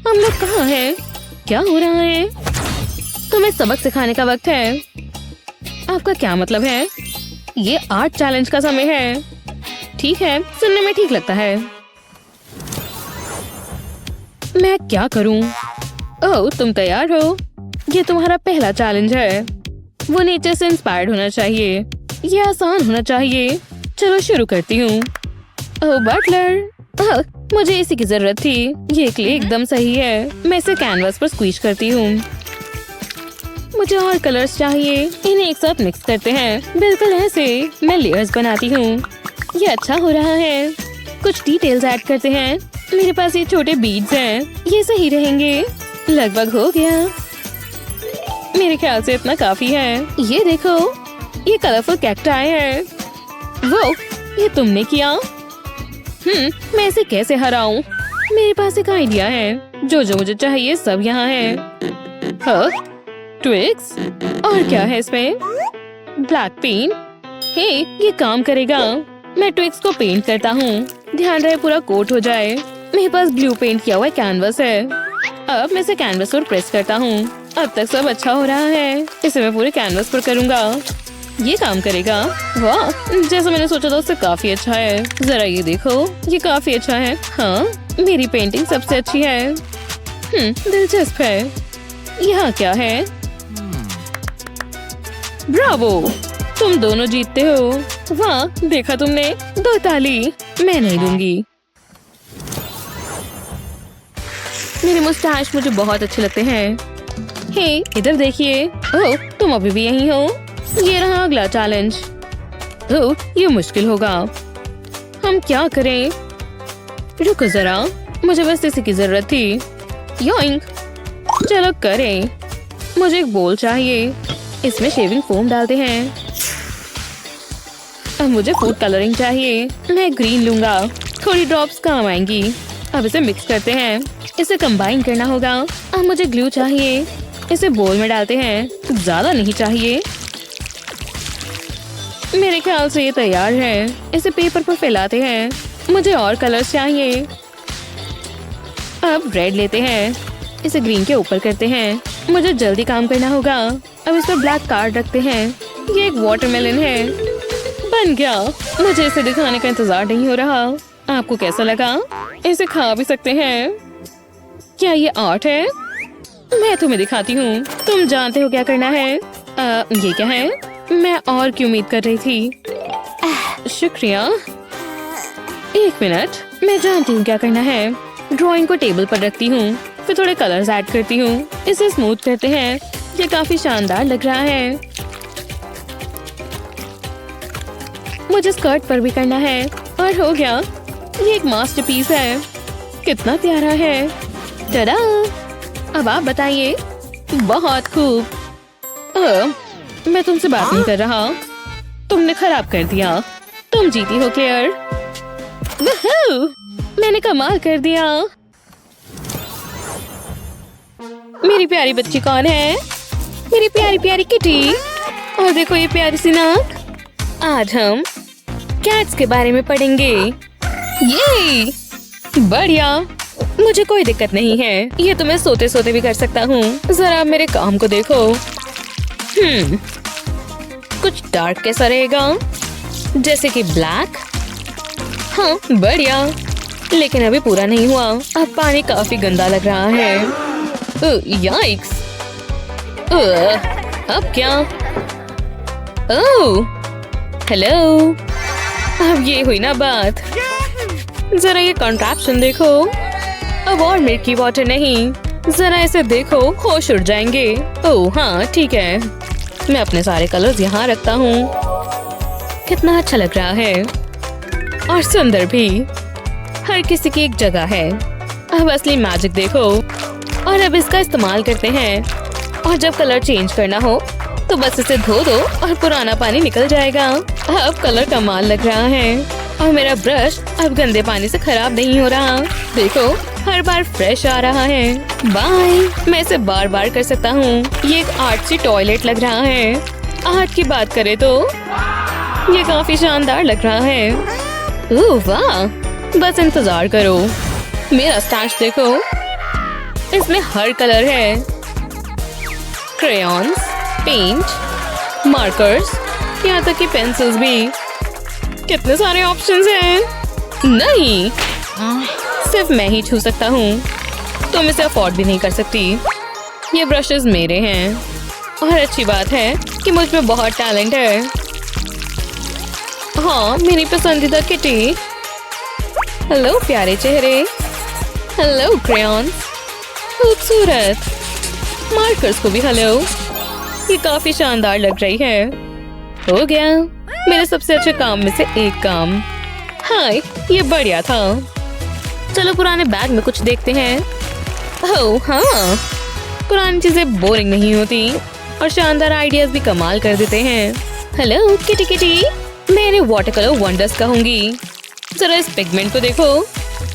हम लोग कहाँ हैं? क्या हो रहा है? तुम्हें सबक सिखाने का वक्त है। आपका क्या मतलब है? ये आर्ट चैलेंज का समय है। ठीक है, सुनने में ठीक लगता है। मैं क्या करूं? ओह, तुम तैयार हो? ये तुम्हारा पहला चैलेंज है। वो नेचर से इंस्पायर्ड होना चाहिए। ये आसान होना चाहिए। चलो शुरू करती हूँ। ओह बटलर, मुझे इसी की जरूरत थी। ये क्ले एकदम सही है। मैं इसे कैनवास पर स्क्वीज करती हूँ। मुझे और कलर्स चाहिए। इन्हें एक साथ मिक्स करते हैं। बिल्कुल ऐसे मैं लेयर्स बनाती हूँ। ये अच्छा हो रहा है। कुछ डिटेल्स ऐड करते हैं। मेरे पास ये छोटे बीड्स हैं। ये सही रहेंगे। लगभग हो गया। मेरे ख्याल से इतना काफी है। ये देखो, ये कलरफुल कैक्टाई है। वो, ये तुमने किया? मैं इसे कैसे हराऊं? मेरे पास एक आइडिया है। जो मुझे चाहिए सब यहाँ है। हाँ, ट्विक्स। और क्या है इसमें? Black paint. हे, ये काम करेगा। मैं ट्विक्स को पेंट करता हूँ। ध्यान रहे पूरा कोट हो जाए। मेरे पास ब्लू पेंट किया हुआ कैनवस है। अब मैं इसे कैनवस पर प्रेस करता हूँ। अब तक सब अच्छा हो रहा है। इसे मैं पूरे कैनवस पर करूँगा। ये काम करेगा। वाह, जैसा मैंने सोचा था उससे काफी अच्छा है। जरा ये देखो, ये काफी अच्छा है। हाँ, मेरी पेंटिंग सबसे अच्छी है। दिलचस्प है। यहाँ क्या है? ब्रावो, तुम दोनों जीतते हो। वाह, देखा तुमने? 2 ताली। मैं नहीं दूंगी। मेरे मुस्टैच मुझे बहुत अच्छे लगते हैं। हे, इधर देखिए। ओह, तुम अभी भी यहीं हो? ये रहा अगला चैलेंज। ओह, ये मुश्किल होगा। हम क्या करें? रुको जरा, मुझे बस इसी की जरूरत थी। योइंक, चलो करें। मुझे एक बोल चाहिए। इसमें शेविंग फोम डालते हैं। अब मुझे फूड कलरिंग चाहिए। मैं ग्रीन लूंगा। थोड़ी ड्रॉप्स काम आएंगी। अब इसे मिक्स करते हैं। इसे कंबाइन करना होगा। अब मुझे ग्लू चाहिए। इसे बोल में डालते हैं। ज्यादा नहीं चाहिए। मेरे ख्याल से ये तैयार है। इसे पेपर पर फैलाते हैं। मुझे और कलर्स चाहिए। अब रेड लेते हैं। इसे ग्रीन के ऊपर करते हैं। मुझे जल्दी काम करना होगा। अब इस पर ब्लैक कार्ड रखते हैं। ये एक वाटरमेलन है। बन गया। मुझे इसे दिखाने का इंतजार नहीं हो रहा। आपको कैसा लगा? इसे खा भी सकते हैं। क्या ये आर्ट है? मैं तुम्हें दिखाती हूँ। तुम जानते हो क्या करना है? ये क्या है? मैं और की उम्मीद कर रही थी। शुक्रिया। 1 मिनट, मैं जानती हूँ क्या करना है। ड्राइंग को टेबल पर रखती हूँ। फिर थोड़े कलर्स ऐड करती हूँ। इसे स्मूथ करते हैं। ये काफी शानदार लग रहा है। मुझे स्कर्ट पर भी करना है। और हो गया। ये एक मास्टरपीस है। कितना प्यारा है। टडा! अब आप बताइए। बहुत खूब। मैं तुमसे बात नहीं कर रहा। तुमने खराब कर दिया। तुम जीती हो क्लेयर। वूहू! मैंने कमाल कर दिया। मेरी प्यारी बच्ची कौन है? मेरी प्यारी प्यारी किटी। और देखो ये प्यारी सी नाक। आज हम कैट्स के बारे में पढ़ेंगे। ये बढ़िया। मुझे कोई दिक्कत नहीं है। ये तो मैं सोते सोते भी कर सकता हूँ। जरा मेरे काम को देखो। कुछ डार्क कैसा रहेगा? जैसे कि ब्लैक। हाँ, बढ़िया। लेकिन अभी पूरा नहीं हुआ। अब पानी काफी गंदा लग रहा है। याइक्स! अब क्या? ओह, हेलो। अब ये हुई ना बात। जरा ये कॉन्ट्रैप्शन देखो। अब और मिल्की वाटर नहीं। जरा इसे देखो, होश उड़ जाएंगे। ओह हाँ, ठीक है। मैं अपने सारे कलर्स यहाँ रखता हूँ। कितना अच्छा लग रहा है। और सुंदर भी। हर किसी की एक जगह है। अब असली मैजिक देखो। और अब इसका इस्तेमाल करते हैं। और जब कलर चेंज करना हो तो बस इसे धो दो और पुराना पानी निकल जाएगा। अब कलर कमाल लग रहा है। और मेरा ब्रश अब गंदे पानी से खराब नहीं हो रहा। देखो, हर बार फ्रेश आ रहा है। बाय। मैं इसे बार बार कर सकता हूँ। ये एक आर्टसी टॉयलेट लग रहा है। आर्ट की बात करें तो ये काफी शानदार लग रहा है। ओह वाह, बस इंतजार करो। मेरा स्टैश देखो। इसमें हर कलर है। क्रेयॉन्स, पेंट, मार्कर्स, यहाँ तक कि पेंसिल्स भी। कितने सारे ऑप्शंस हैं। नहीं, सिर्फ मैं ही छू सकता हूँ। तुम इसे अफोर्ड भी नहीं कर सकती। ये ब्रशेस मेरे हैं और अच्छी बात है कि मुझ में बहुत टैलेंट है। हाँ, मेरी पसंदीदा किटी। हेलो प्यारे चेहरे। हेलो क्रेयॉन, खूबसूरत। मार्कर्स को भी हेलो। ये काफी शानदार लग रही है। हो गया मेरे सबसे अच्छे काम में से एक काम। हाय, ये बढ़िया था। चलो पुराने बैग में कुछ देखते हैं। ओह हाँ, पुरानी चीजें बोरिंग नहीं होती और शानदार आइडियाज भी कमाल कर देते हैं। हेलो किटी किटी, मैं इन्हें वाटर कलर वंडर्स कहूंगी। जरा इस पिगमेंट को देखो,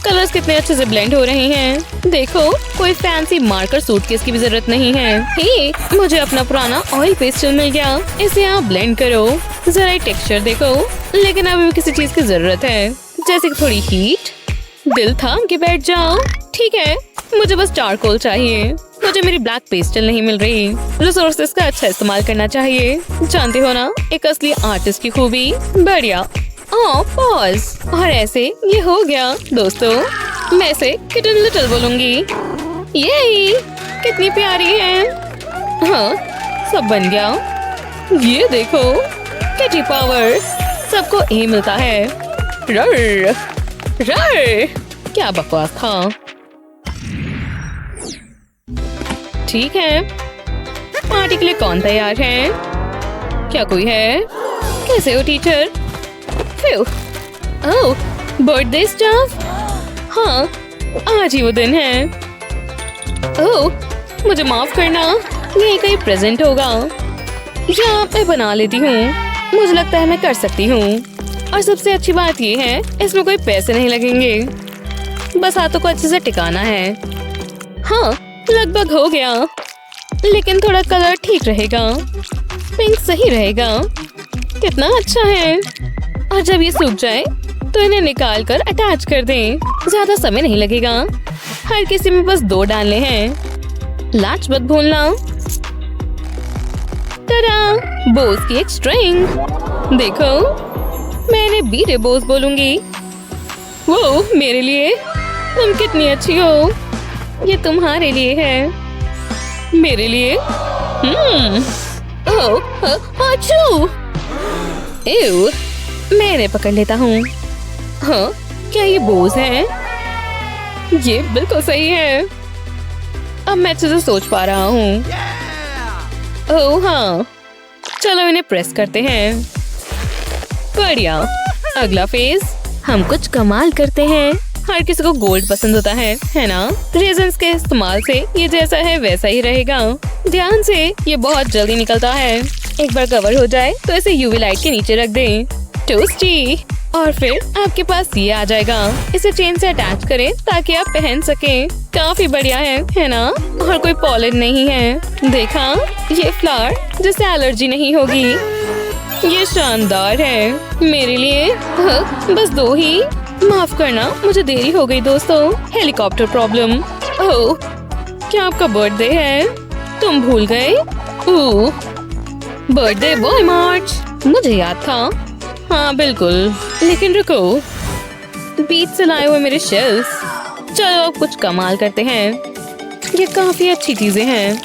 कलर्स कितने अच्छे से ब्लेंड हो रहे हैं। देखो, कोई फैंसी मार्कर सूटकेस की भी जरूरत नहीं है। हे, मुझे अपना पुराना ऑयल पेस्टल मिल गया। इसे यहाँ ब्लेंड करो। जरा ये टेक्सचर देखो, लेकिन अभी भी किसी चीज की जरूरत है, जैसे कि थोड़ी हीट। दिल थाम के बैठ जाओ। ठीक है, मुझे बस चारकोल चाहिए। मुझे मेरी ब्लैक पेस्टल नहीं मिल रही। रिसोर्सेज का अच्छा इस्तेमाल करना चाहिए। जानते हो ना, एक असली आर्टिस्ट की खूबी। बढ़िया। पॉज। और ऐसे ये हो गया दोस्तों। मैं इसे किटन लिटिल बोलूंगी। ये कितनी प्यारी है। हाँ, सब बन गया। ये देखो, किटी पावर। सबको ए मिलता है। रर रर, क्या बकवास था। ठीक है, पार्टी के लिए कौन तैयार है? क्या कोई है? कैसे हो टीचर? ओह, बर्थडे स्टफ। हाँ, आज ही वो दिन है। ओह, मुझे माफ करना, ये कहीं प्रेजेंट होगा या मैं बना लेती हूँ। मुझे लगता है मैं कर सकती हूँ। और सबसे अच्छी बात ये है, इसमें कोई पैसे नहीं लगेंगे। बस हाथों को अच्छे से टिकाना है। हाँ, लगभग हो गया, लेकिन थोड़ा कलर ठीक रहेगा। पिंक सही रहेगा। कितना अच्छा है। और जब ये सूख जाए तो इन्हें निकाल कर अटैच कर दें। ज्यादा समय नहीं लगेगा। हर किसी में बस 2 डालने हैं। लाच मत भूलना। tada! बोस की एक स्ट्रिंग। देखो, मैं इन्हें बी रिबोस बोलूंगी। वो मेरे लिए। तुम कितनी अच्छी हो। ये तुम्हारे लिए है। मेरे लिए। ओह, achoo! एव, मैं इन्हें पकड़ लेता हूँ। हाँ, क्या ये बोझ है? ये बिल्कुल सही है। अब मैं अच्छे से सोच पा रहा हूँ। ओह हाँ, चलो इन्हें प्रेस करते हैं। बढ़िया। अगला फेज, हम कुछ कमाल करते हैं। हर किसी को गोल्ड पसंद होता है ना? रेजन्स के इस्तेमाल से ये जैसा है वैसा ही रहेगा। ध्यान से, ये बहुत जल्दी निकलता है। एक बार कवर हो जाए तो इसे यूवी लाइट के नीचे रख दें। टोस्टी। और फिर आपके पास ये आ जाएगा। इसे चेन से अटैच करें ताकि आप पहन सकें। काफी बढ़िया है ना? और कोई पॉलन नहीं है। देखा, ये फ्लावर जिससे एलर्जी नहीं होगी। ये शानदार है। मेरे लिए बस 2 ही। माफ करना, मुझे देरी हो गई दोस्तों। Helicopter problem. ओह, क्या आपका बर्थडे है? तुम भूल गए? बर्थडे बॉय मार्च। मुझे याद था। हाँ बिल्कुल, लेकिन रुको, बीच से लाए हुए मेरे शेल्स। चलो अब कुछ कमाल करते हैं। ये काफी अच्छी चीजें हैं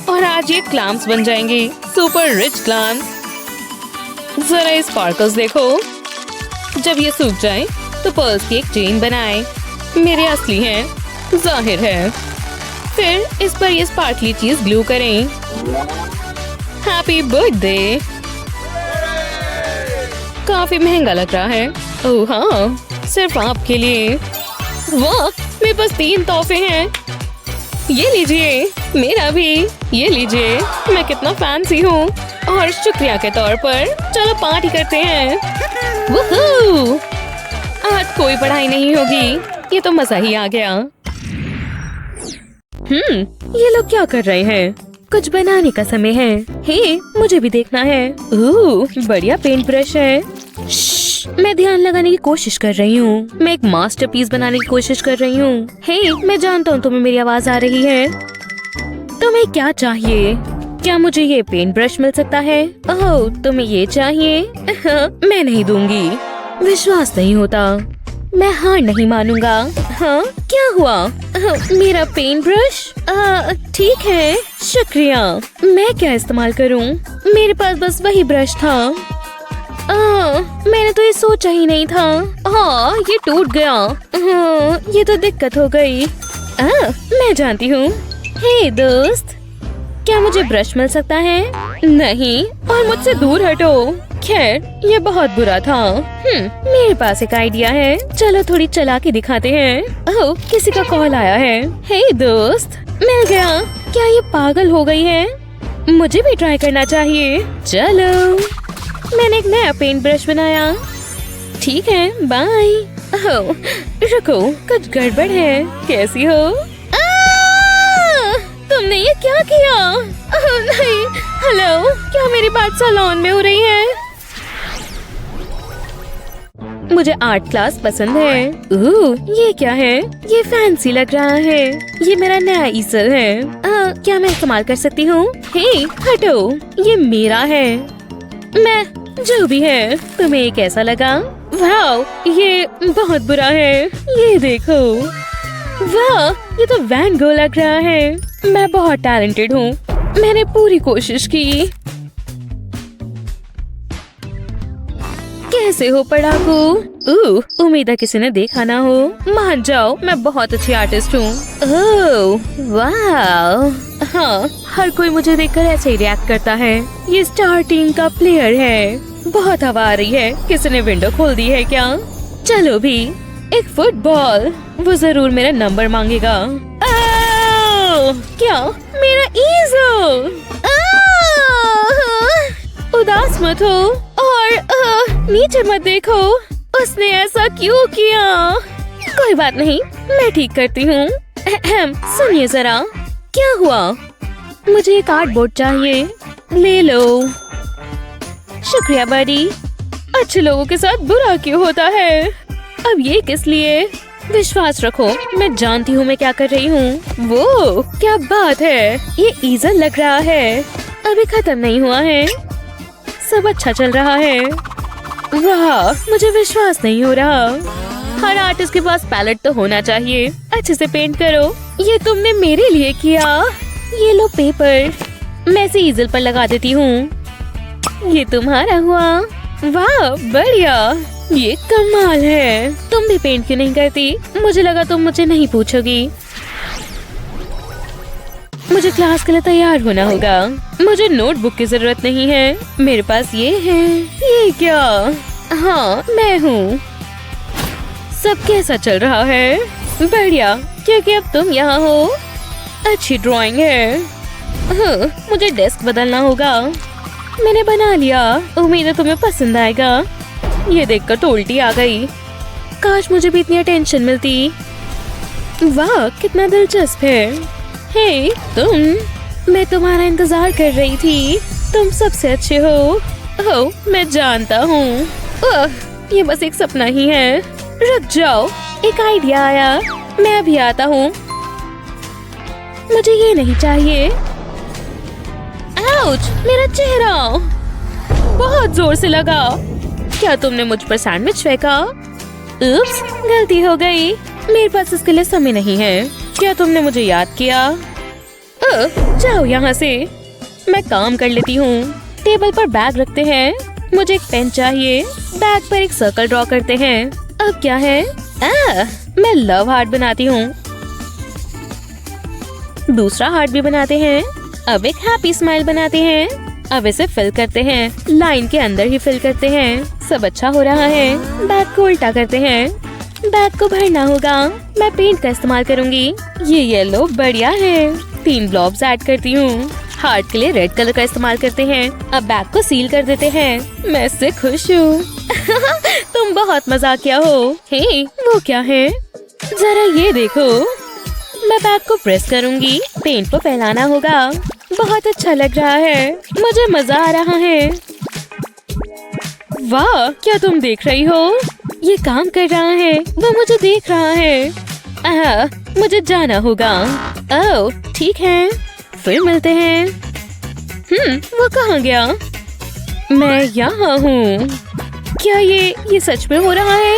और आज ये क्लैम्प्स बन जाएंगी। Super rich clamps. जरा ये स्पार्कल्स देखो। जब ये सूख जाए तो पर्ल्स की एक चेन बनाए। मेरे असली हैं, जाहिर है। फिर इस पर ये स्पार्कली चीज ग्लू करें। Happy birthday. काफी महंगा लग रहा है। ओह हाँ, सिर्फ आपके लिए। वाह, मेरे पास 3 तोहफे हैं। ये लीजिए, मेरा भी। ये लीजिए, मैं कितना फैंसी हूँ। और शुक्रिया के तौर पर चलो पार्टी करते हैं। वूहू! आज कोई पढ़ाई नहीं होगी। ये तो मजा ही आ गया। ये लोग क्या कर रहे हैं? कुछ बनाने का समय है। हे, मुझे भी देखना है। बढ़िया पेंट ब्रश है। मैं ध्यान लगाने की कोशिश कर रही हूँ। मैं एक मास्टरपीस बनाने की कोशिश कर रही हूँ। हे, मैं जानता हूँ तुम्हें मेरी आवाज आ रही है। तुम्हें क्या चाहिए? क्या मुझे ये पेंट ब्रश मिल सकता है? ओह, तुम्हें ये चाहिए? मैं नहीं दूंगी। विश्वास नहीं होता। मैं हार नहीं मानूंगा। हाँ, क्या हुआ? मेरा पेंट ब्रश? ठीक है, शुक्रिया। मैं क्या इस्तेमाल करूं? मेरे पास बस वही ब्रश था। मैंने तो ये सोचा ही नहीं था। हाँ, ये टूट गया। हाँ, ये तो दिक्कत हो गई। मैं जानती हूँ। हे दोस्त, क्या मुझे ब्रश मिल सकता है? नहीं, और मुझसे दूर हटो। खैर, ये बहुत बुरा था। मेरे पास एक आइडिया है। चलो थोड़ी चालाकी दिखाते हैं। ओह, किसी का कॉल आया है। हे दोस्त, मिल गया। क्या ये पागल हो गई है? मुझे भी ट्राई करना चाहिए। चलो, मैंने एक नया पेंट ब्रश बनाया। ठीक है, बाय। ओह, रुको, कुछ गड़बड़ है। कैसी हो? तुमने ये क्या किया? नहीं, हेलो, क्या मेरी बात सैलून में हो रही है? मुझे आर्ट क्लास पसंद है। ये क्या है? ये फैंसी लग रहा है। ये मेरा नया ईसल है। क्या मैं इस्तेमाल कर सकती हूँ? हे, हटो, ये मेरा है। मैं जो भी है, तुम्हें ये कैसा लगा? वाह, ये बहुत बुरा है। ये देखो। वाह, ये तो वैन गो लग रहा है। मैं बहुत टैलेंटेड हूँ। मैंने पूरी कोशिश की। कैसे हो पढ़ाकू? उम्मीद है किसी ने देखा ना हो। मान जाओ, मैं बहुत अच्छी आर्टिस्ट हूँ। ओह, वाह। हाँ, हर कोई मुझे देखकर ऐसे ही रिएक्ट करता है। ये स्टार टीम का प्लेयर है। बहुत हवा आ रही है। किसी ने विंडो खोल दी है क्या? चलो भी, एक फुटबॉल। वो जरूर मेरा नंबर मांगेगा। क्या? मेरा ईज़ल। उदास मत हो और नीचे मत देखो। उसने ऐसा क्यों किया? कोई बात नहीं, मैं ठीक करती हूँ। सुनिए जरा, क्या हुआ? मुझे एक कार्डबोर्ड चाहिए। ले लो। शुक्रिया बड़ी। अच्छे लोगों के साथ बुरा क्यों होता है? अब ये किस लिए? विश्वास रखो, मैं जानती हूँ मैं क्या कर रही हूँ। वो क्या बात है? ये ईज़ल लग रहा है। अभी खत्म नहीं हुआ है। सब अच्छा चल रहा है। वाह, मुझे विश्वास नहीं हो रहा। हर आर्टिस्ट के पास पैलेट तो होना चाहिए। अच्छे से पेंट करो। ये तुमने मेरे लिए किया। ये लो पेपर, मैं इसे ईज़ल पर लगा देती हूँ। ये तुम्हारा हुआ। वाह, बढ़िया। ये कमाल है। तुम भी पेंट क्यों नहीं करती? मुझे लगा तुम मुझे नहीं पूछोगी। मुझे क्लास के लिए तैयार होना होगा। मुझे नोटबुक की जरूरत नहीं है। मेरे पास ये है। ये क्या? हाँ, मैं हूँ। सब कैसा चल रहा है? बढ़िया, क्योंकि अब तुम यहाँ हो। अच्छी ड्राइंग है। मुझे डेस्क बदलना होगा। मैंने बना लिया। उम्मीद है तुम्हें पसंद आएगा। ये देखकर तो उल्टी आ गई। काश मुझे भी इतनी अटेंशन मिलती। वाह, कितना दिलचस्प है। हे, तुम। मैं तुम्हारा इंतजार कर रही थी। तुम सबसे अच्छे हो। ओह, मैं जानता हूँ। ये बस एक सपना ही है। रुक जाओ, एक आइडिया आया। मैं अभी आता हूँ। मुझे ये नहीं चाहिए। आउच, मेरा चेहरा बहुत जोर से लगा। क्या तुमने मुझ पर सैंडविच फेंका? उप्स, गलती हो गई। मेरे पास इसके लिए समय नहीं है। क्या तुमने मुझे याद किया? जाओ यहाँ से। मैं काम कर लेती हूँ। टेबल पर बैग रखते हैं। मुझे एक पेन चाहिए। बैग पर एक सर्कल ड्रॉ करते हैं। अब क्या है? मैं लव हार्ट बनाती हूँ। दूसरा हार्ट भी बनाते हैं। अब एक हैप्पी स्माइल बनाते हैं। अब इसे फिल करते हैं। लाइन के अंदर ही फिल करते हैं। सब अच्छा हो रहा है। बैग को उल्टा करते हैं। बैग को भरना होगा। मैं पेंट का इस्तेमाल करूंगी। ये येलो बढ़िया है। 3 ब्लॉब्स ऐड करती हूँ। हार्ट के लिए रेड कलर का इस्तेमाल करते हैं। अब बैग को सील कर देते हैं। मैं इससे खुश हूँ। तुम बहुत मजाकिया हो। हे, वो क्या है? जरा ये देखो। मैं बैग को प्रेस करूंगी। पेंट को फैलाना होगा। बहुत अच्छा लग रहा है। मुझे मजा आ रहा है। वाह, क्या तुम देख रही हो? ये काम कर रहा है। वो मुझे देख रहा है। मुझे जाना होगा। ओह, ठीक है, फिर मिलते हैं। वो कहाँ गया? मैं यहाँ हूँ। क्या ये सच में हो रहा है?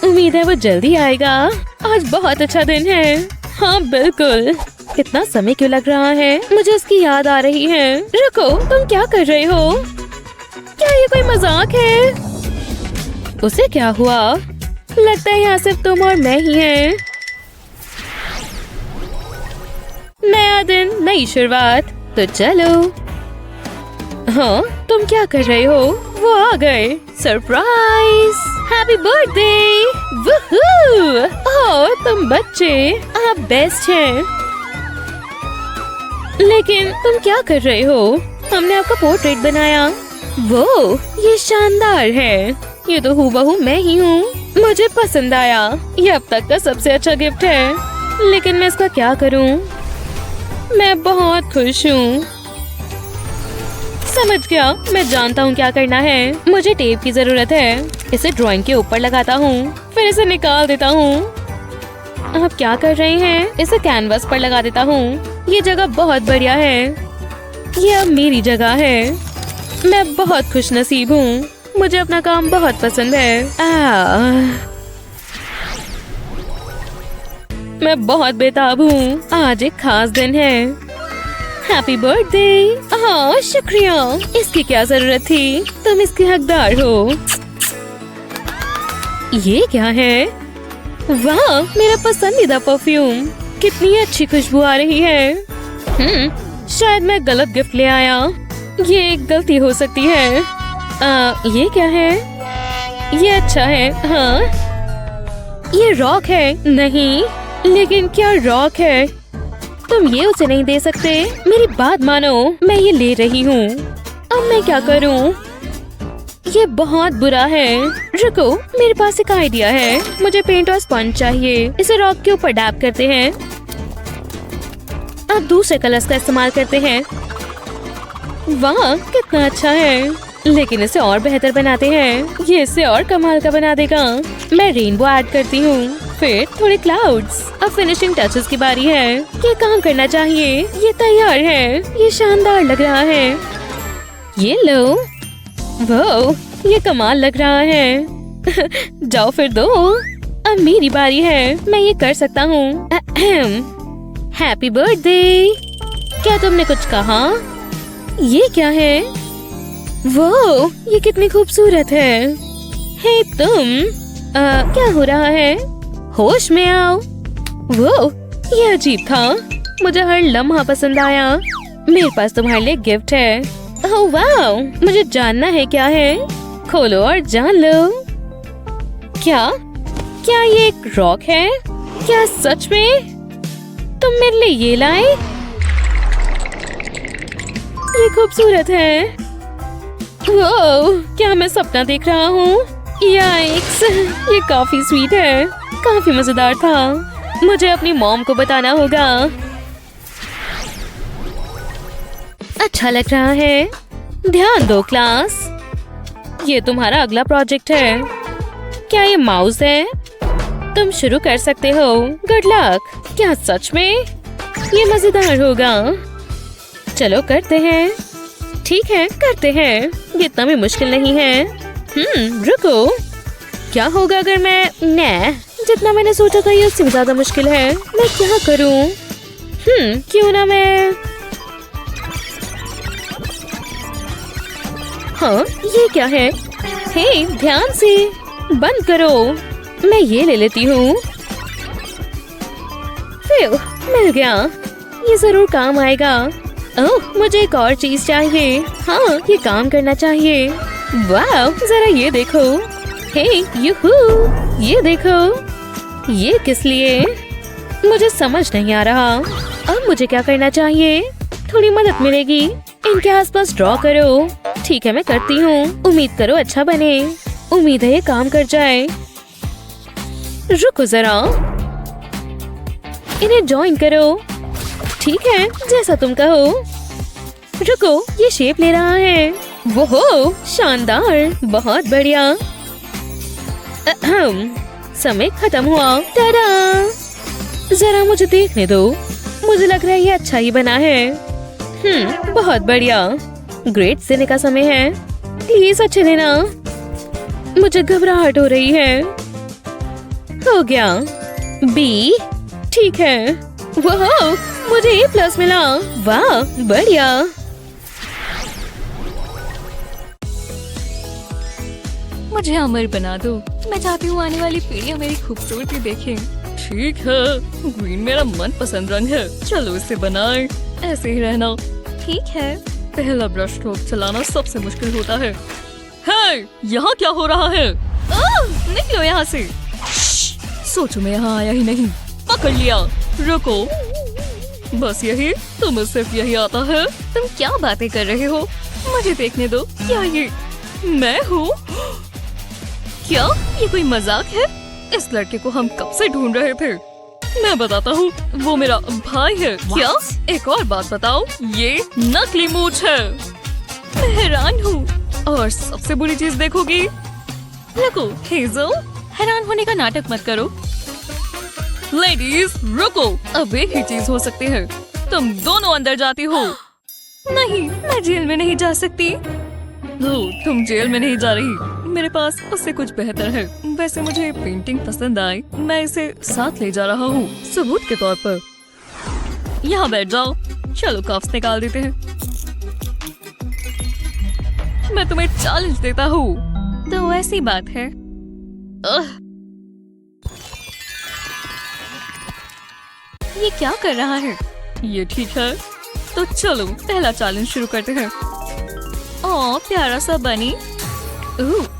उम्मीद है वो जल्दी आएगा। आज बहुत अच्छा दिन है। हाँ बिल्कुल। कितना समय क्यों लग रहा है? मुझे उसकी याद आ रही है। रुको, तुम क्या कर रहे हो? क्या ये कोई मजाक है? उसे क्या हुआ? लगता है यहाँ सिर्फ तुम और मैं ही हैं। नया दिन, नई शुरुआत, तो चलो। हाँ, तुम क्या कर रहे हो? वो आ गए। सरप्राइज! Happy birthday! वूहू! ओह, तुम बच्चे, आप बेस्ट हैं। लेकिन तुम क्या कर रहे हो? हमने आपका पोर्ट्रेट बनाया। वो, ये शानदार है। ये तो हूबहू मैं ही हूँ। मुझे पसंद आया। ये अब तक का सबसे अच्छा गिफ्ट है। लेकिन मैं इसका क्या करूँ? मैं बहुत खुश हूँ। समझ गया, मैं जानता हूँ क्या करना है। मुझे टेप की जरूरत है। इसे ड्राइंग के ऊपर लगाता हूँ, फिर इसे निकाल देता हूँ। आप क्या कर रहे हैं? इसे कैनवास पर लगा देता हूँ। ये जगह बहुत बढ़िया है। ये अब मेरी जगह है। मैं बहुत खुश नसीब हूँ। मुझे अपना काम बहुत पसंद है। मैं बहुत बेताब हूँ। आज एक खास दिन है। Happy birthday! हाँ, शुक्रिया। इसकी क्या जरूरत थी? तुम इसके हकदार हो। ये क्या है? वाह, मेरा पसंदीदा परफ्यूम। कितनी अच्छी खुशबू आ रही है। शायद मैं गलत गिफ्ट ले आया। ये एक गलती हो सकती है। ये क्या है? ये अच्छा है। हाँ, ये रॉक है। नहीं, लेकिन क्या रॉक है? तुम ये उसे नहीं दे सकते। मेरी बात मानो, मैं ये ले रही हूँ। अब मैं क्या करूँ? ये बहुत बुरा है। रुको, मेरे पास एक आइडिया है। मुझे पेंट और स्पंज चाहिए। इसे रॉक के ऊपर डैब करते हैं। अब दूसरे कलर्स का इस्तेमाल करते हैं। वाह, कितना अच्छा है। लेकिन इसे और बेहतर बनाते हैं। ये इसे और कमाल का बना देगा। मैं रेनबो ऐड करती हूँ, फिर थोड़े क्लाउड्स। अब फिनिशिंग टचेस की बारी है। ये काम करना चाहिए। ये तैयार है। ये शानदार लग रहा है। ये लो। वो, ये कमाल लग रहा है। जाओ फिर दो। अब मेरी बारी है। मैं ये कर सकता हूँ। Happy birthday! क्या तुमने कुछ कहा? ये क्या है? वो, ये कितनी खूबसूरत है। हे तुम, क्या हो रहा है? होश में आओ। वो, ये अजीब था। मुझे हर लम्हा पसंद आया। मेरे पास तुम्हारे लिए गिफ्ट है। ओह वाह, मुझे जानना है क्या है। खोलो और जान लो। क्या क्या ये एक रॉक है? क्या सच में? तुम मेरे लिए ये लाए? ये खूबसूरत है। वो, क्या मैं सपना देख रहा हूँ? याइक्स, ये काफी स्वीट है। काफी मजेदार था। मुझे अपनी मॉम को बताना होगा। अच्छा लग रहा है। ध्यान दो क्लास, ये तुम्हारा अगला प्रोजेक्ट है। क्या ये माउस है? तुम शुरू कर सकते हो। Good luck. क्या सच में? ये मजेदार होगा। चलो करते हैं। ठीक है, करते हैं। ये इतना भी मुश्किल नहीं है। रुको, क्या होगा अगर मैं जितना मैंने सोचा था ये उससे भी ज्यादा मुश्किल है। मैं क्या करूं? क्यों ना मैं हाँ, ये क्या है? हे, ध्यान से बंद करो। मैं ये ले लेती हूँ। मिल गया। ये जरूर काम आएगा। ओह, मुझे एक और चीज चाहिए। हाँ, ये काम करना चाहिए। वाह, जरा ये देखो। हे, यूहू, ये देखो। ये किस लिए? मुझे समझ नहीं आ रहा। अब मुझे क्या करना चाहिए? थोड़ी मदद मिलेगी। इनके आसपास ड्रॉ करो। ठीक है, मैं करती हूँ। उम्मीद करो अच्छा बने। उम्मीद है ये काम कर जाए। रुको जरा, इन्हें जॉइन करो। ठीक है, जैसा तुम कहो। रुको, ये शेप ले रहा है। वो शानदार, बहुत बढ़िया। समय खत्म हुआ। टाडा! जरा मुझे देखने दो। मुझे लग रहा है ये अच्छा ही बना है। बहुत बढ़िया। ग्रेड्स देने का समय है। प्लीज अच्छे देना। मुझे घबराहट हो रही है। हो गया। बी। ठीक है। वाह, मुझे A+ मिला। वाह, बढ़िया। मुझे अमर बना दो। मैं चाहती हूँ आने वाली पीढ़ियाँ मेरी खूबसूरती देखें। ठीक है, ग्रीन मेरा मनपसंद रंग है। चलो इसे बनाएं। ऐसे ही रहना। ठीक है। पहला ब्रश स्ट्रोक चलाना सबसे मुश्किल होता है। हे, यहाँ क्या हो रहा है? निकलो यहाँ से। सोचो मैं यहाँ आया ही नहीं। पकड़ लिया। रुको। बस यही? तुम्हें सिर्फ यही आता है? तुम क्या बातें कर रहे हो? मुझे देखने दो। क्या ये मैं हूँ? क्या ये कोई मजाक है? इस लड़के को हम कब से ढूंढ रहे थे। मैं बताता हूँ, वो मेरा भाई है। क्या? एक और बात बताओ, ये नकली मूंछ है। मैं हैरान हूँ। और सबसे बुरी चीज देखोगी? रुको हेजल, हैरान होने का नाटक मत करो। लेडीज रुको, अब एक ही चीज हो सकती है। तुम दोनों अंदर जाती हो। नहीं, मैं जेल में नहीं जा सकती। तुम जेल में नहीं जा रही। मेरे पास उससे कुछ बेहतर है। वैसे मुझे पेंटिंग पसंद आई, मैं इसे साथ ले जा रहा हूँ सबूत के तौर पर। यहाँ बैठ जाओ। चलो कफ्स निकाल देते हैं। मैं तुम्हें चैलेंज देता हूँ। तो ऐसी बात है। ये क्या कर रहा है? ये ठीक है, तो चलो पहला चैलेंज शुरू करते हैं। ओह प्यारा सा बनी।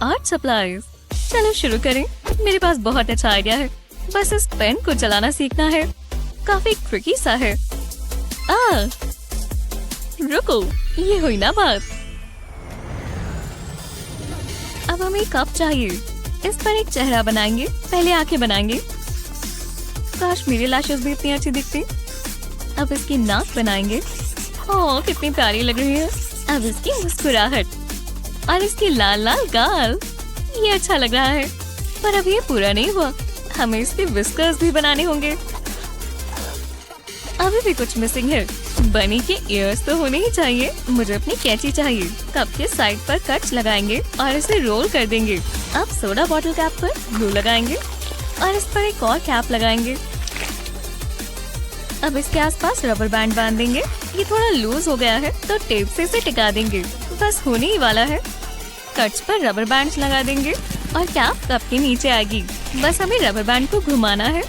Art supplies. चलो शुरू करें। मेरे पास बहुत अच्छा आइडिया है। बस इस पेन को चलाना सीखना है। काफी ट्रिकी सा है। रुको, ये हुई ना बात। अब हमें कप चाहिए। इस पर एक चेहरा बनाएंगे। पहले आंखें बनाएंगे। काश मेरी लैशेस भी इतनी अच्छी दिखती। अब इसकी नाक बनाएंगे। ओह कितनी प्यारी लग रही है। अब इसकी मुस्कुराहट और इसकी लाल लाल गाल। ये अच्छा लग रहा है, पर अब ये पूरा नहीं हुआ। हमें इसके विस्कर्स भी बनाने होंगे। अभी भी कुछ मिसिंग है। बनी के ईयर्स तो होने ही चाहिए। मुझे अपनी कैंची चाहिए। कप के साइड पर कट्स लगाएंगे और इसे रोल कर देंगे। अब सोडा बॉटल कैप पर ग्लू लगाएंगे और इस पर एक और कैप लगाएंगे। अब इसके आसपास रबर बैंड बांध देंगे। ये थोड़ा लूज हो गया है तो टेप से इसे टिका देंगे। बस होने ही वाला है। कट्स पर रबर बैंड्स लगा देंगे और कैप कप के नीचे आएगी। बस हमें रबर बैंड को घुमाना है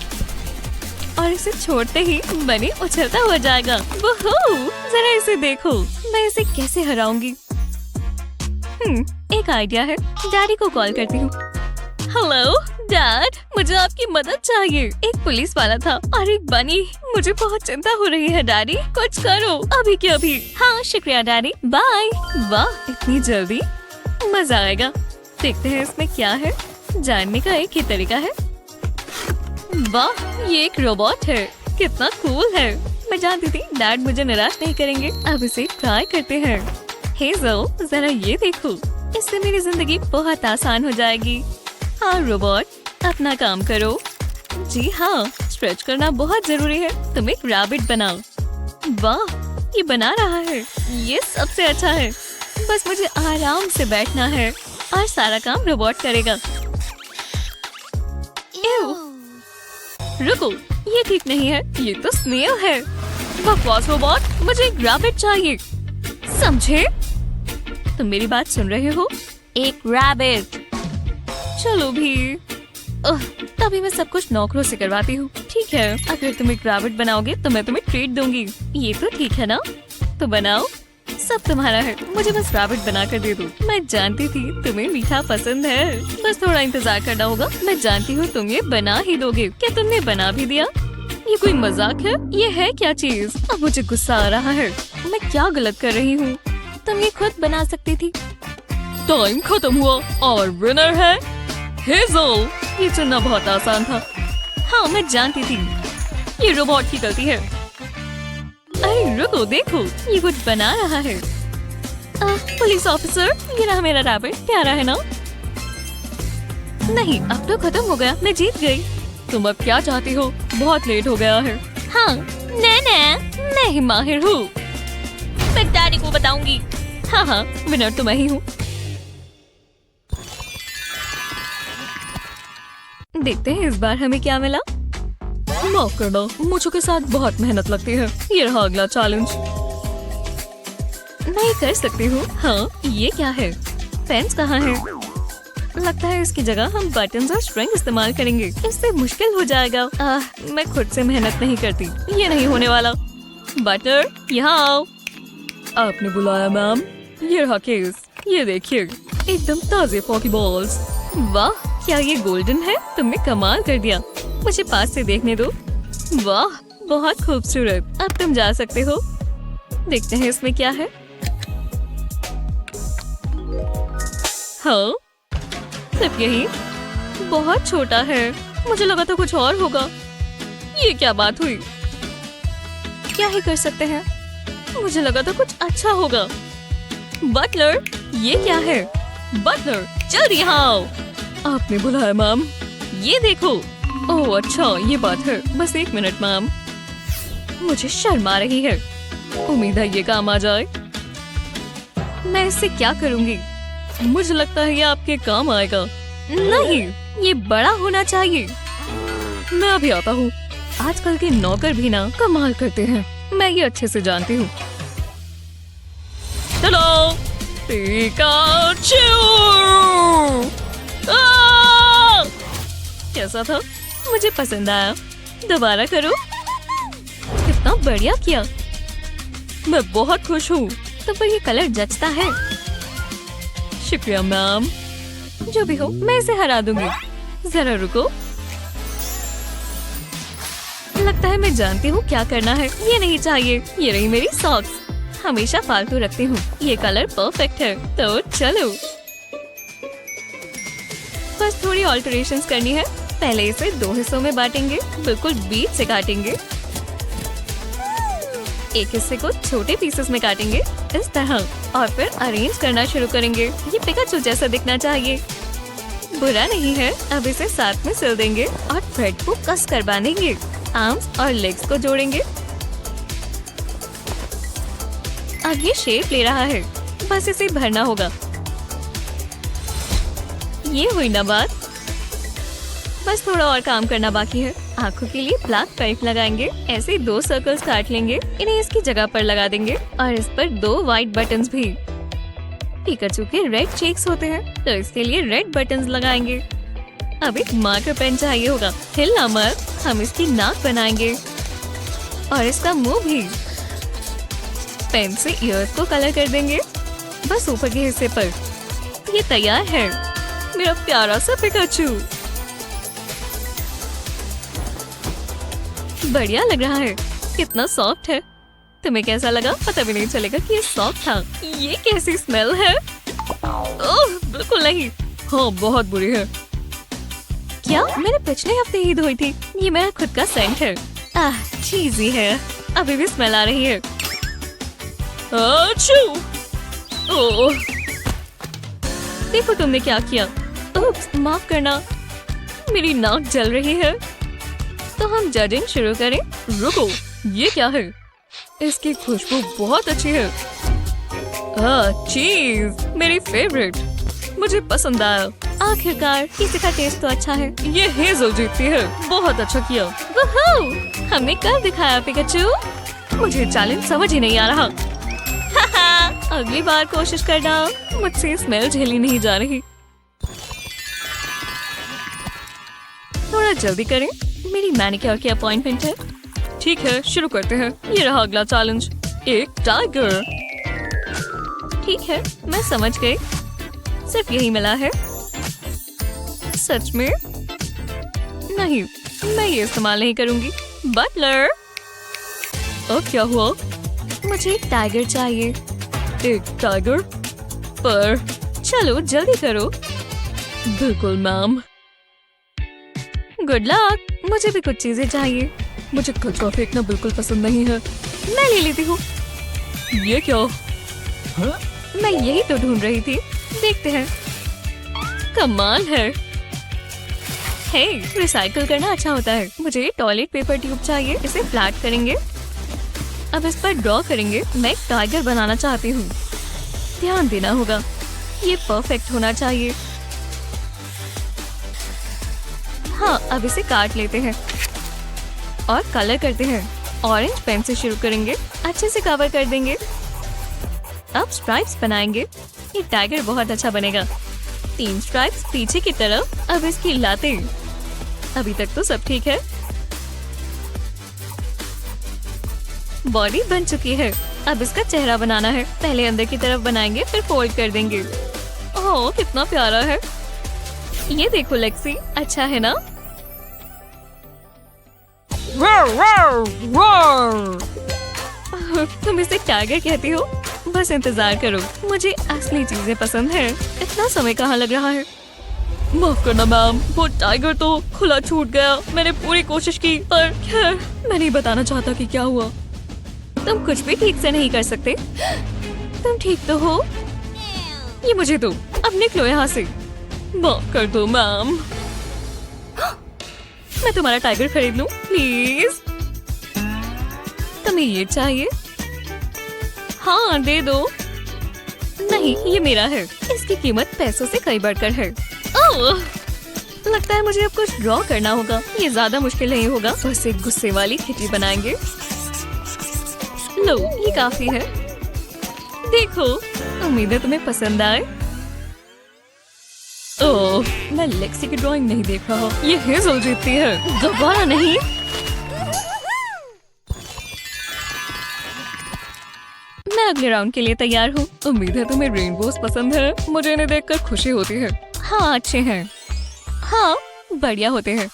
और इसे छोड़ते ही बनी उछलता हुआ जाएगा। वोहो, जरा इसे देखो। मैं इसे कैसे हराऊंगी? एक आइडिया है। डैडी को कॉल करती हूँ। हेलो डैड, मुझे आपकी मदद चाहिए। एक पुलिस वाला था और एक बनी। मुझे बहुत चिंता हो रही है डैडी, कुछ करो अभी के अभी। हाँ शुक्रिया डैडी, बाय। वाह इतनी जल्दी, मजा आएगा। देखते हैं इसमें क्या है। जानने का एक ही तरीका है। वाह ये एक रोबोट है। कितना कूल है। मैं जानती थी डैड मुझे निराश नहीं करेंगे। अब इसे ट्राई करते हैं। हेजल जरा ये देखो, इससे मेरी जिंदगी बहुत आसान हो जाएगी। हाँ रोबोट अपना काम करो। जी हाँ, स्ट्रेच करना बहुत जरूरी है। तुम एक रैबिट बनाओ। वाह ये बना रहा है। ये सबसे अच्छा है। बस मुझे आराम से बैठना है और सारा काम रोबोट करेगा। रुको, ये ठीक नहीं है। ये तो स्नेल है। बकवास रोबोट, मुझे एक रैबिट चाहिए। समझे? तुम मेरी बात सुन रहे हो? एक रैबिट। चलो भी। तभी मैं सब कुछ नौकरों से करवाती हूँ। ठीक है, अगर तुम एक रैबिट बनाओगे तो मैं तुम्हें ट्रीट दूंगी। ये तो ठीक है ना? तो बनाओ, सब तुम्हारा है। मुझे बस रैबिट बना कर दे दो। मैं जानती थी तुम्हें मीठा पसंद है। बस थोड़ा इंतजार करना होगा। मैं जानती हूँ तुम ये बना ही दोगे। क्या तुमने बना भी दिया? ये कोई मजाक है? ये है क्या चीज? अब मुझे गुस्सा आ रहा है। मैं क्या गलत कर रही हूँ? तुम ये खुद बना सकती थी। टाइम खत्म हुआ और विनर है हेजल। ये चुनना बहुत आसान था। हाँ मैं जानती थी। ये रोबोट की गलती है। अरे रुको, देखो ये कुछ बना रहा है। पुलिस ऑफिसर, ये रहा मेरा रैबिट। प्यारा है ना? नहीं, अब तो खत्म हो गया। मैं जीत गई। तुम अब क्या चाहती हो? बहुत लेट हो गया है। हाँ मैं ही माहिर हूँ। मैं डैडी को बताऊंगी। हाँ विनर तो मैं ही हूँ। देखते हैं इस बार हमें क्या मिला। माफ करना, मुझे के साथ बहुत मेहनत लगती है। ये रहा अगला चैलेंज। मैं कर सकती हूँ। हाँ, ये क्या है? पेन्स कहाँ है? लगता है इसकी जगह हम बटन्स और स्ट्रिंग इस्तेमाल करेंगे। इससे मुश्किल हो जाएगा। मैं खुद से मेहनत नहीं करती, ये नहीं होने वाला। बटर, यहाँ आओ। आपने बुलाया मैम। ये रहा केस, ये देखिए, एकदम ताजे पॉकीबॉल्स। वाह, क्या ये गोल्डन है? तुमने कमाल कर दिया। मुझे पास से देखने दो। वाह, बहुत खूबसूरत। अब तुम जा सकते हो। देखते हैं इसमें क्या है। हाँ, सिर्फ यही। बहुत छोटा है, मुझे लगा था कुछ और होगा। ये क्या बात हुई? क्या ही कर सकते हैं, मुझे लगा था कुछ अच्छा होगा। बटलर, ये क्या है? बटलर, जल्दी यहाँ आओ। आपने बुलाया मैम। ये देखो। ओह अच्छा, ये बात है। बस 1 मिनट मैम, मुझे शर्म आ रही है। उम्मीद है ये काम आ जाए। मैं इससे क्या करूँगी? मुझे लगता है ये आपके काम आएगा। नहीं, ये बड़ा होना चाहिए। मैं अभी आता हूँ। आजकल के नौकर भी ना कमाल करते हैं, मैं ये अच्छे से जानती हूँ। चलो, पिकाचू! कैसा था? मुझे पसंद आया। दोबारा करो। कितना बढ़िया किया। मैं बहुत खुश हूँ। तो पर ये कलर जचता है। शुक्रिया मैम। जो भी हो, मैं इसे हरा दूंगी। जरा रुको। लगता है मैं जानती हूँ क्या करना है। ये नहीं चाहिए। ये रही मेरी सॉक्स, हमेशा फालतू रखती हूँ। ये कलर परफेक्ट है। तो चलो, बस थोड़ी ऑल्टरेशंस करनी है। पहले इसे 2 हिस्सों में बांटेंगे, बिल्कुल बीच से काटेंगे। एक हिस्से को छोटे पीसेस में काटेंगे इस तरह, और फिर अरेंज करना शुरू करेंगे। ये पिकाचू जैसा दिखना चाहिए। बुरा नहीं है। अब इसे साथ में सिल देंगे और थ्रेड को कस कर बांधेंगे। आर्म्स और लेग्स को जोड़ेंगे। अब ये शेप ले रहा है, बस इसे भरना होगा। ये हुई ना बात। बस थोड़ा और काम करना बाकी है। आंखों के लिए ब्लैक पाइप लगाएंगे। ऐसे 2 सर्कल्स काट लेंगे, इन्हें इसकी जगह पर लगा देंगे और इस पर 2 व्हाइट बटन्स भी। पिकाचू के रेड चेक्स होते हैं, तो इसके लिए रेड बटन्स लगाएंगे। अब एक मार्कर पेन चाहिए होगा। हिलना मत। हम इसकी नाक बनाएंगे और इसका मुंह भी। पेन से ईयर्स को कलर कर देंगे, बस ऊपर के हिस्से पर। ये तैयार है, मेरा प्यारा सा पिकाचू। बढ़िया लग रहा है। कितना सॉफ्ट है। तुम्हें कैसा लगा? पता भी नहीं चलेगा कि ये सॉफ्ट था। ये कैसी स्मेल है? ओह, बिल्कुल नहीं। हाँ, बहुत बुरी है। क्या? मैंने पिछले हफ्ते ही धोई थी। ये मेरा खुद का सेंट है। चीज़ी है। अभी भी स्मेल आ रही है। ओह, देखो तुमने क्या किया। ओप्स, माफ करना, मेरी नाक जल रही है। तो हम जजिंग शुरू करें। रुको, ये क्या है? इसकी खुशबू बहुत अच्छी है। चीज, मेरी फेवरेट। मुझे पसंद आया। आखिरकार किसी का टेस्ट तो अच्छा है। ये हेजल जीतती है। बहुत अच्छा किया। वूहू! हमने कर दिखाया पिकाचू। मुझे चैलेंज समझ ही नहीं आ रहा। अगली बार कोशिश करना। मुझसे स्मेल झेली नहीं जा रही। थोड़ा जल्दी करें, मेरी मैनिक्योर की अपॉइंटमेंट है। ठीक है, शुरू करते हैं। ये रहा अगला चैलेंज, एक टाइगर। ठीक है, मैं समझ गई। सिर्फ यही मिला है। सच में? नहीं, मैं ये इस्तेमाल नहीं करूंगी। बटलर, अब क्या हुआ? मुझे एक टाइगर चाहिए। एक टाइगर? पर चलो जल्दी करो। बिल्कुल मैम। Good luck. मुझे भी कुछ चीजें चाहिए। मुझे कचरा फेंकना बिल्कुल पसंद नहीं है। मैं ले लेती हूँ। ये क्या? मैं यही तो ढूंढ रही थी। देखते हैं। कमाल है। हे, रिसाइकल करना अच्छा होता है। मुझे टॉयलेट पेपर ट्यूब चाहिए। इसे फ्लैट करेंगे। अब इस पर ड्रॉ करेंगे। मैं एक टाइगर बनाना चाहती हूँ। ध्यान देना होगा। ये परफेक्ट होना चाहिए। हाँ, अब इसे काट लेते हैं और कलर करते हैं। ऑरेंज पेन से शुरू करेंगे, अच्छे से कवर कर देंगे। अब स्ट्राइप्स बनाएंगे। ये टाइगर बहुत अच्छा बनेगा। 3 स्ट्राइप्स पीछे की तरफ। अब इसकी लाते। अभी तक तो सब ठीक है। बॉडी बन चुकी है। अब इसका चेहरा बनाना है। पहले अंदर की तरफ बनाएंगे, फिर फोल्ड कर देंगे। ओह, कितना प्यारा है। ये देखो लेक्सी, अच्छा है ना? तुम इसे टाइगर कहती हो? बस इंतजार करो, मुझे असली चीजें पसंद है। इतना समय कहाँ लग रहा है? माफ करना मैम, वो टाइगर तो खुला छूट गया। मैंने पूरी कोशिश की, पर खैर मैं नहीं बताना चाहता कि क्या हुआ। तुम कुछ भी ठीक से नहीं कर सकते। तुम ठीक तो हो? ये मुझे दो, अब निकलो यहाँ से। माफ कर दो मैम। मैं तुम्हारा टाइगर खरीद लूं प्लीज? तुम्हें ये चाहिए? हाँ दे दो। नहीं, ये मेरा है। इसकी कीमत पैसों से कई बढ़कर है। ओह, लगता है मुझे अब कुछ ड्रॉ करना होगा। ये ज्यादा मुश्किल नहीं होगा। बस एक गुस्से वाली खिटी बनाएंगे। लो, ये काफी है। देखो, उम्मीद है तुम्हें पसंद आए। ओह, मैं लेक्सी की ड्राइंग नहीं देख रहा। ये हेजल जीतती है, दोबारा नहीं। मैं अगले राउंड के लिए तैयार हूँ। उम्मीद है तुम्हें रेनबोस पसंद है। मुझे इन्हें देखकर खुशी होती है। हाँ, अच्छे हैं। हाँ, बढ़िया होते हैं।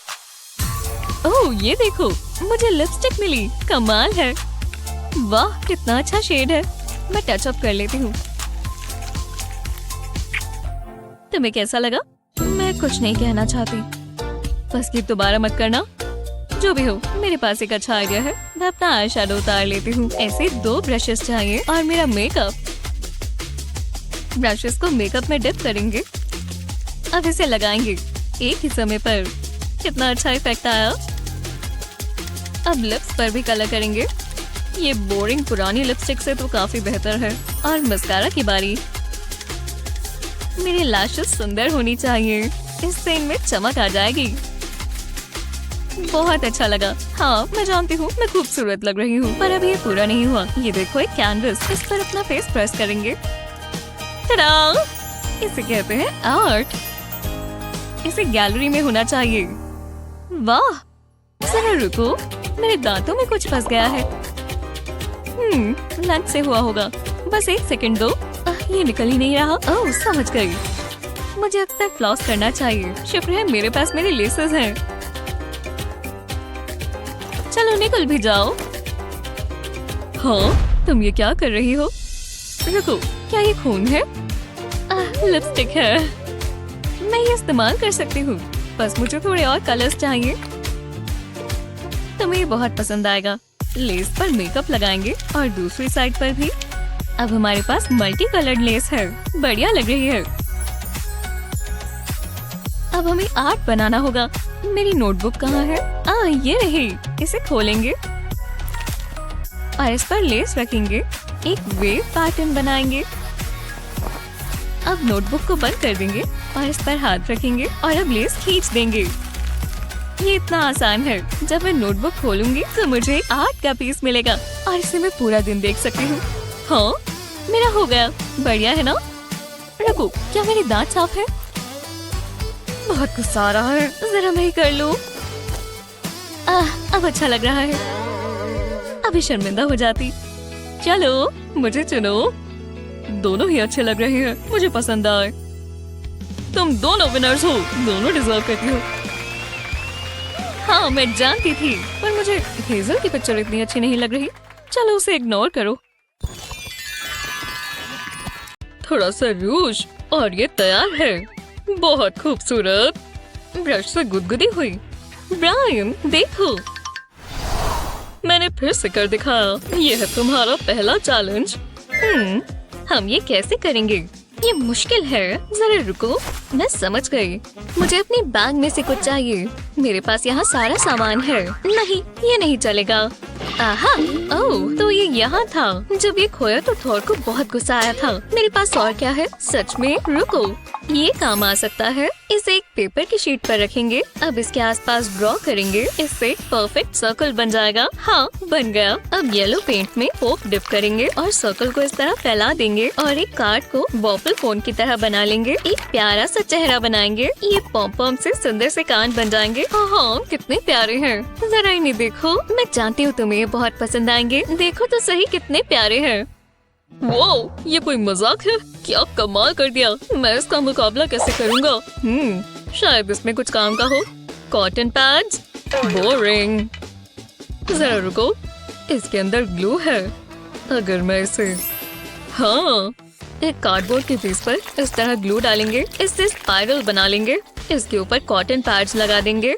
ओह, ये देखो, मुझे लिपस्टिक मिली। कमाल है। वाह, कितना अच्छा शेड है। मैं टच अप कर लेती हूँ। तुम्हें कैसा लगा? मैं कुछ नहीं कहना चाहती। बस क्लिप दोबारा मत करना। जो भी हो, मेरे पास एक अच्छा आइडिया है। मैं अपना आई शैडो उतार लेती हूँ। ऐसे 2 ब्रशेस चाहिए और मेरा मेकअप। ब्रशेस को मेकअप में डिप करेंगे। अब इसे लगाएंगे एक ही समय पर। कितना अच्छा इफेक्ट आया। अब लिप्स पर भी कलर करेंगे। ये बोरिंग पुरानी लिपस्टिक से तो काफी बेहतर है। और मस्कारा की बारी। मेरी लैशेस सुंदर होनी चाहिए, इससे इनमें चमक आ जाएगी। बहुत अच्छा लगा। हाँ, मैं जानती हूँ मैं खूबसूरत लग रही हूँ, पर अभी ये पूरा नहीं हुआ। ये देखो, एक कैनवस। इस पर अपना फेस प्रेस करेंगे। टडा! इसे कहते हैं आर्ट। इसे गैलरी में होना चाहिए। वाह! जरा रुको, मेरे दांतों में कुछ फंस गया है। लंच से हुआ होगा। बस 1 सेकंड दो। ये निकल ही नहीं रहा। ओह, समझ गई। मुझे अक्सर फ्लॉस करना चाहिए। शुक्र है मेरे पास मेरे लेसेस हैं। चलो निकल भी जाओ। हाँ, तुम ये क्या कर रही हो? रुको, क्या ये खून है? लिपस्टिक है। मैं ये इस्तेमाल कर सकती हूँ। बस मुझे थोड़े और कलर्स चाहिए। तुम्हें ये बहुत पसंद आएगा। लेस पर मेकअप लगाएंगे और दूसरी साइड पर भी। अब हमारे पास मल्टी कलर्ड लेस है। बढ़िया लग रही है। अब हमें आर्ट बनाना होगा। मेरी नोटबुक कहाँ है? ये रही। इसे खोलेंगे और इस पर लेस रखेंगे। एक वेव पैटर्न बनाएंगे। अब नोटबुक को बंद कर देंगे और इस पर हाथ रखेंगे और अब लेस खींच देंगे। ये इतना आसान है। जब मैं नोटबुक खोलूंगी तो मुझे आर्ट का पीस मिलेगा और इसे मैं पूरा दिन देख सकती हूँ। हाँ, मेरा हो गया। बढ़िया है ना? रुको, क्या मेरे दांत साफ है? बहुत गुस्सा आ रहा है। जरा मैं ही कर लूं। अब अच्छा लग रहा है। अभी शर्मिंदा हो जाती। चलो, मुझे चुनो। दोनों ही अच्छे लग रहे हैं। मुझे पसंद आए। तुम दोनों विनर्स हो। दोनों डिजर्व करती हो। हाँ, मैं जानती थी, पर मुझे हेजल की पिक्चर इतनी अच्छी नहीं लग रही। चलो उसे इग्नोर करो। थोड़ा सा रूज और ये तैयार है। बहुत खूबसूरत। ब्रश से गुदगुदी हुई। ब्रायन, देखो, मैंने फिर से कर दिखाया। ये है तुम्हारा पहला चैलेंज। हम ये कैसे करेंगे? ये मुश्किल है। जरा रुको, मैं समझ गई। मुझे अपनी बैग में से कुछ चाहिए। मेरे पास यहाँ सारा सामान है। नहीं, ये नहीं चलेगा। आहा, ओह, तो ये यहाँ था। जब ये खोया तो थॉर को बहुत गुस्सा आया था। मेरे पास और क्या है? सच में? रुको, ये काम आ सकता है। इसे एक पेपर की शीट पर रखेंगे। अब इसके आसपास ड्रॉ करेंगे। इससे परफेक्ट सर्कल बन जाएगा। हाँ, बन गया। अब येलो पेंट में फोक डिप करेंगे और सर्कल को इस तरह फैला देंगे और एक कार्ड को वॉफल कोन की तरह बना लेंगे। एक प्यारा सा चेहरा बनाएंगे। ये पॉम पॉम से सुंदर से कान बन जाएंगे। हाँ, कितने प्यारे हैं। जरा इन्हें देखो। मैं जानती हूँ तुम्हें ये बहुत पसंद आएंगे। देखो तो सही कितने प्यारे हैं। वो ये कोई मजाक है? क्या कमाल कर दिया। मैं इसका मुकाबला कैसे करूँगा? शायद इसमें कुछ काम का हो। Cotton pads? बोरिंग। जरा रुको, इसके अंदर ग्लू है। अगर मैं इसे हाँ, एक कार्डबोर्ड के पीस पर इस तरह ग्लू डालेंगे। इससे स्पाइरल बना लेंगे। इसके ऊपर कॉटन पैड्स लगा देंगे।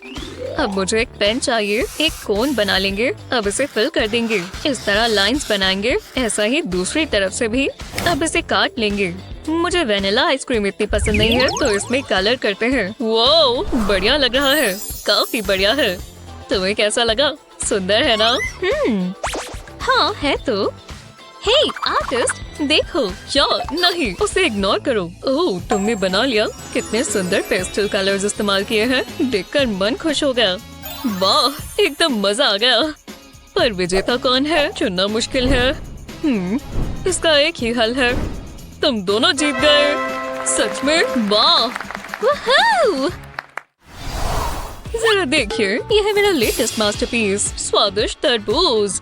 अब मुझे एक पेन चाहिए। एक कोन बना लेंगे। अब इसे फिल कर देंगे। इस तरह लाइंस बनाएंगे। ऐसा ही दूसरी तरफ से भी। अब इसे काट लेंगे। मुझे वेनिला आइसक्रीम इतनी पसंद नहीं है, तो इसमें कलर करते हैं। वो बढ़िया लग रहा है, काफी बढ़िया है। तुम्हें कैसा लगा? सुंदर है ना? हाँ है तो। हे आर्टिस्ट, देखो। क्या? नहीं, उसे इग्नोर करो। ओह, तुमने बना लिया। कितने सुंदर पेस्टल कलर्स इस्तेमाल किए हैं। देखकर मन खुश हो गया। वाह, एकदम मजा आ गया। पर विजेता कौन है? चुनना मुश्किल है। इसका एक ही हल है। तुम दोनों जीत गए। सच में? वाह, वूहू! जरा देखिए, यह है मेरा लेटेस्ट मास्टरपीस, स्वादिष्ट तरबूज।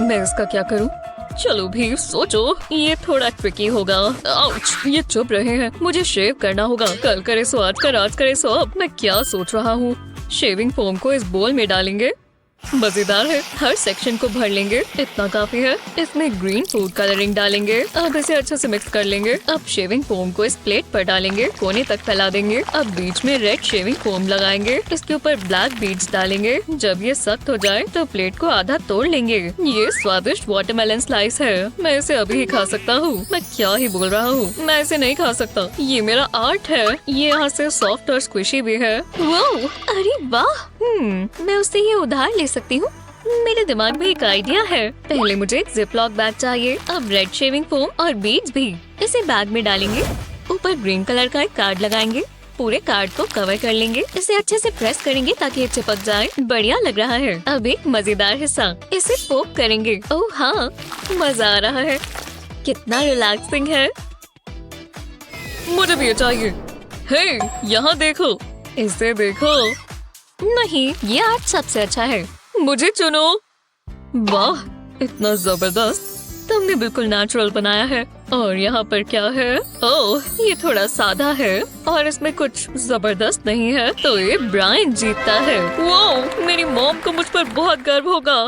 मैं इसका क्या करूं? चलो भी सोचो, ये थोड़ा ट्रिकी होगा। आउच, ये चुप रहे हैं। मुझे शेव करना होगा। कल करे सो आज कर, आज करे सो अब। मैं क्या सोच रहा हूँ? शेविंग फोम को इस बोल में डालेंगे। मजेदार है। हर सेक्शन को भर लेंगे। इतना काफी है। इसमें ग्रीन फूड कलरिंग डालेंगे। अब इसे अच्छे से मिक्स कर लेंगे। अब शेविंग फोम को इस प्लेट पर डालेंगे। कोने तक फैला देंगे। अब बीच में रेड शेविंग फोम लगाएंगे। इसके ऊपर ब्लैक बीड्स डालेंगे। जब ये सख्त हो जाए तो प्लेट को आधा तोड़ लेंगे। ये स्वादिष्ट वाटरमेलन स्लाइस है। मैं इसे अभी ही खा सकता हूँ। मैं क्या ही बोल रहा हूँ, मैं इसे नहीं खा सकता। ये मेरा आर्ट है। ये यहाँ से सॉफ्ट और स्क्विशी भी है। वाह, अरे वाह। मैं उससे ये उधार ले सकती हूँ। मेरे दिमाग में एक आइडिया है। पहले मुझे एक जिपलॉक बैग चाहिए। अब रेड शेविंग फोम और बीड्स भी। इसे बैग में डालेंगे। ऊपर ग्रीन कलर का एक कार्ड लगाएंगे। पूरे कार्ड को कवर कर लेंगे। इसे अच्छे से प्रेस करेंगे ताकि ये चिपक जाए। बढ़िया लग रहा है। अब एक मजेदार हिस्सा, इसे पोक करेंगे। ओह हाँ, मजा आ रहा है। कितना रिलैक्सिंग है। मुझे भी चाहिए। हे, यहाँ देखो, इसे देखो। नहीं, ये आर्ट सबसे अच्छा है। मुझे चुनो। वाह, इतना जबरदस्त। तुमने बिल्कुल नेचुरल बनाया है। और यहाँ पर क्या है? ओह, ये थोड़ा सादा है और इसमें कुछ जबरदस्त नहीं है। तो ये ब्रायन जीतता है। वो मेरी मॉम को मुझ पर बहुत गर्व होगा।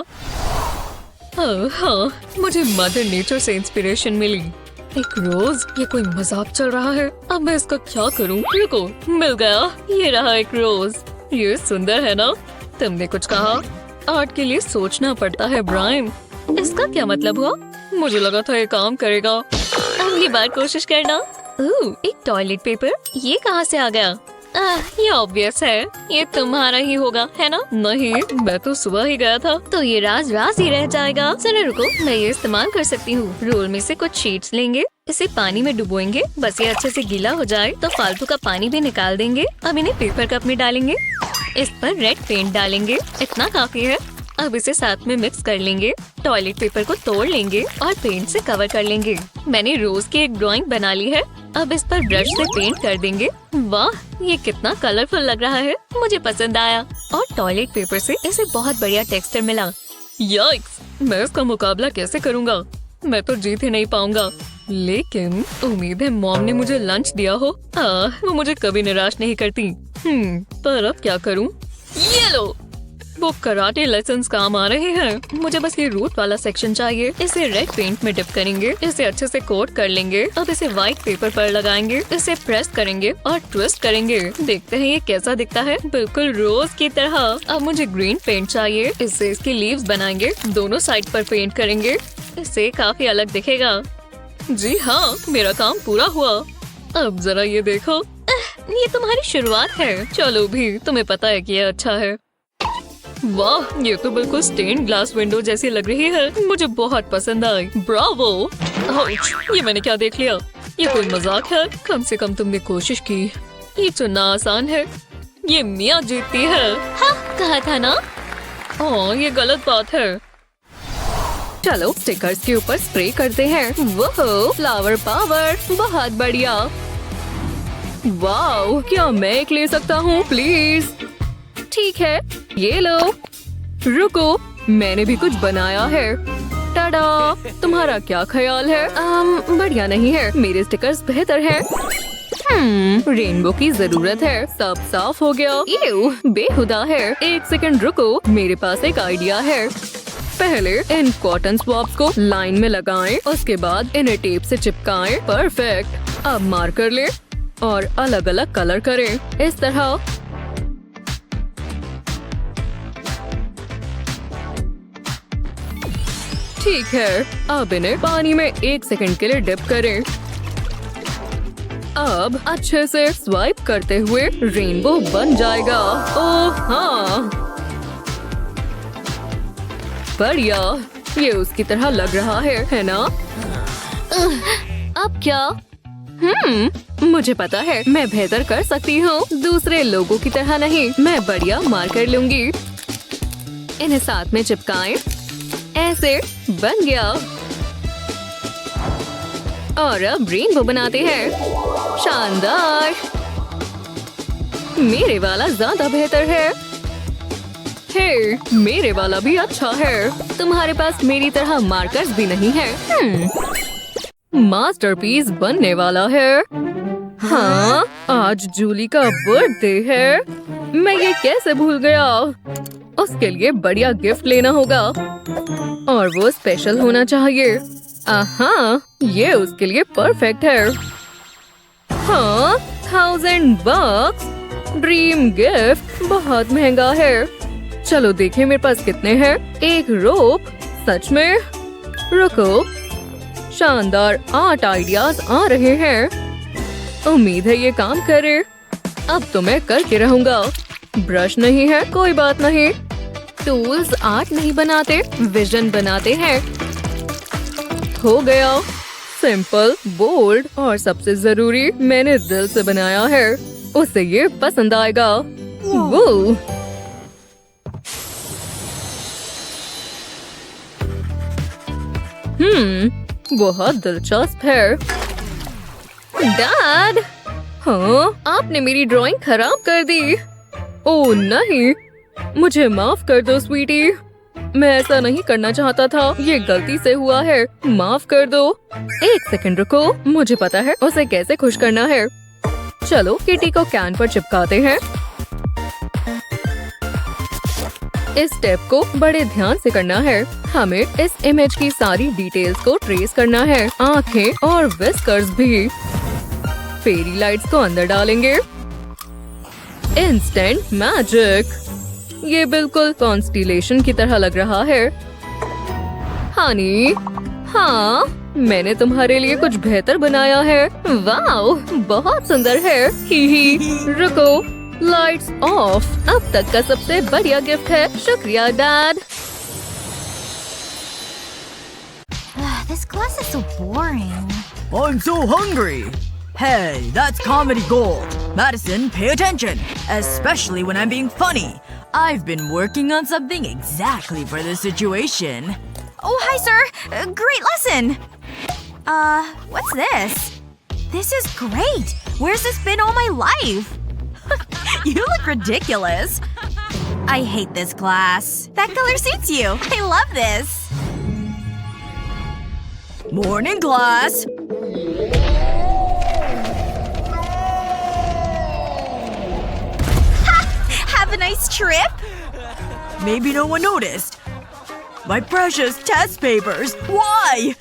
हाँ, मुझे मदर नेचर से इंस्पिरेशन मिली। एक रोज? ये कोई मजाक चल रहा है। अब मैं इसका क्या करूँ? रुको, मिल गया। ये रहा एक रोज। ये सुंदर है ना? तुमने कुछ कहा? आर्ट के लिए सोचना पड़ता है ब्रायन। इसका क्या मतलब हुआ? मुझे लगा था ये काम करेगा। अगली बार कोशिश करना। एक टॉयलेट पेपर। ये कहाँ से आ गया? ये ऑब्वियस है। ये तुम्हारा ही होगा, है ना? नहीं, मैं तो सुबह ही गया था। तो ये राज राज ही रह जाएगा। चलो रुको, मैं ये इस्तेमाल कर सकती हूँ। रोल में से कुछ शीट्स लेंगे। इसे पानी में डुबोएंगे। बस ये अच्छे से गीला हो जाए तो फालतू का पानी भी निकाल देंगे। अब इन्हें पेपर कप में डालेंगे। इस पर रेड पेंट डालेंगे। इतना काफी है। अब इसे साथ में मिक्स कर लेंगे। टॉयलेट पेपर को तोड़ लेंगे और पेंट से कवर कर लेंगे। मैंने रोज की एक ड्राइंग बना ली है। अब इस पर ब्रश से पेंट कर देंगे। वाह, ये कितना कलरफुल लग रहा है। मुझे पसंद आया। और टॉयलेट पेपर से इसे बहुत बढ़िया टेक्सचर मिला। याइक्स, मैं इसका मुकाबला कैसे करूँगा? मैं तो जीत ही नहीं पाऊंगा। लेकिन उम्मीद है मॉम ने मुझे लंच दिया हो। वो मुझे कभी निराश नहीं करती। पर अब क्या करूं? ये लो, वो कराटे लेसन्स काम आ रहे हैं। मुझे बस ये रूट वाला सेक्शन चाहिए। इसे रेड पेंट में डिप करेंगे। इसे अच्छे से कोट कर लेंगे। अब इसे व्हाइट पेपर पर लगाएंगे। इसे प्रेस करेंगे और ट्विस्ट करेंगे। देखते हैं ये कैसा दिखता है। बिल्कुल रोज की तरह। अब मुझे ग्रीन पेंट चाहिए। इससे इसकी लीव्स बनाएंगे। दोनों साइड पर पेंट करेंगे। इससे काफी अलग दिखेगा। जी हाँ, मेरा काम पूरा हुआ। अब जरा ये देखो। ये तुम्हारी शुरुआत है। चलो भी, तुम्हें पता है कि ये अच्छा है। वाह, ये तो बिल्कुल स्टेन ग्लास विंडो जैसी लग रही है। मुझे बहुत पसंद आई। ब्रावो। आउच, ये मैंने क्या देख लिया? ये कोई मजाक है? कम से कम तुमने कोशिश की। ये चुनना आसान है। ये मिया जीतती है। हाँ, कहा था ना। ओह, ये गलत बात है। चलो स्टिकर्स के ऊपर स्प्रे करते हैं। वो फ्लावर पावर, बहुत बढ़िया। वाओ, क्या मैं एक ले सकता हूँ प्लीज? ठीक है, ये लो। रुको, मैंने भी कुछ बनाया है। टाडा, तुम्हारा क्या ख्याल है? बढ़िया नहीं है, मेरे स्टिकर्स बेहतर हैं। रेनबो की जरूरत है। सब साफ हो गया। एव, बेहुदा है। एक सेकंड रुको, मेरे पास एक आइडिया है। पहले इन कॉटन स्वॉप्स को लाइन में लगाएं, उसके बाद इन्हें टेप से चिपकाएं। परफेक्ट। अब मार्कर ले और अलग अलग कलर करें, इस तरह। ठीक है, अब इन्हें पानी में 1 सेकंड के लिए डिप करें। अब अच्छे से स्वाइप करते हुए रेनबो बन जाएगा। ओह हाँ, बढ़िया, ये उसकी तरह लग रहा है ना? अब क्या? मुझे पता है, मैं बेहतर कर सकती हूँ। दूसरे लोगों की तरह नहीं, मैं बढ़िया मार्कर लूंगी। इन्हें साथ में चिपकाएं, ऐसे बन गया। और अब रेनबो बनाते हैं। शानदार। मेरे वाला ज्यादा बेहतर है। हे, मेरे वाला भी अच्छा है। तुम्हारे पास मेरी तरह मार्कर्स भी नहीं है। मास्टरपीस बनने वाला है। हाँ, आज जूली का बर्थडे है। मैं ये कैसे भूल गया? उसके लिए बढ़िया गिफ्ट लेना होगा और वो स्पेशल होना चाहिए। हाँ, ये उसके लिए परफेक्ट है। हाँ, $1000 ड्रीम गिफ्ट बहुत महंगा है। चलो देखें मेरे पास कितने हैं। एक रोप, सच में? रुको, शानदार 8 आइडियाज आ रहे हैं। उम्मीद है ये काम करे। अब तो मैं करके रहूंगा। ब्रश नहीं है, कोई बात नहीं। टूल्स आर्ट नहीं बनाते, विजन बनाते हैं। हो गया। सिंपल, बोल्ड और सबसे जरूरी, मैंने दिल से बनाया है। उसे ये पसंद आएगा। वो बहुत दिलचस्प है। डैड, हाँ, आपने मेरी ड्राइंग खराब कर दी। ओह नहीं, मुझे माफ कर दो स्वीटी। मैं ऐसा नहीं करना चाहता था, ये गलती से हुआ है। माफ कर दो। 1 सेकंड रुको, मुझे पता है उसे कैसे खुश करना है। चलो किटी को कैन पर चिपकाते हैं। इस स्टेप को बड़े ध्यान से करना है। हमें इस इमेज की सारी डिटेल्स को ट्रेस करना है। आंखें और विस्कर्स भी। फेरी लाइट्स को अंदर डालेंगे। Instant magic. ये बिल्कुल कॉन्स्टिलेशन की तरह लग रहा है। हनी, हाँ, मैंने तुम्हारे लिए कुछ बेहतर बनाया है। वाओ, बहुत सुंदर है। ही रुको, लाइट्स ऑफ। अब तक का सबसे बढ़िया गिफ्ट है। शुक्रिया dad. This class is so boring. I'm so hungry. Hey, that's comedy gold. Madison, pay attention, especially when I'm being funny. I've been working on something exactly for this situation. Oh, hi, sir. Great lesson. What's this? This is great. Where's this been all my life? You look ridiculous. I hate this class. That color suits you. I love this. Morning, class. Have a nice trip. Maybe no one noticed. My precious test papers. Why?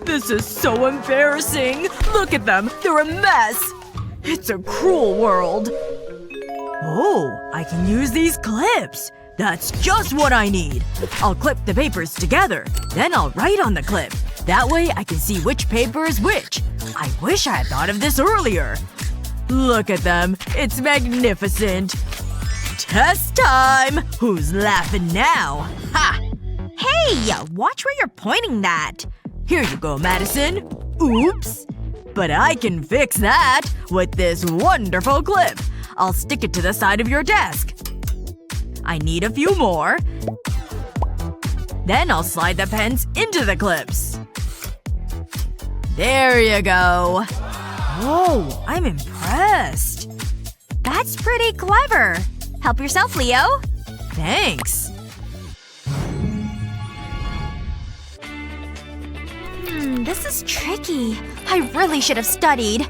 This is so embarrassing. Look at them. They're a mess. It's a cruel world. Oh, I can use these clips. That's just what I need. I'll clip the papers together. Then I'll write on the clip. That way I can see which paper is which. I wish I had thought of this earlier. Look at them. It's magnificent. Test time! Who's laughing now? Ha! Hey, watch where you're pointing that. Here you go, Madison. Oops. But I can fix that with this wonderful clip. I'll stick it to the side of your desk. I need a few more. Then I'll slide the pens into the clips. There you go. Whoa, I'm impressed. That's pretty clever. Help yourself, Leo. Thanks. This is tricky. I really should have studied.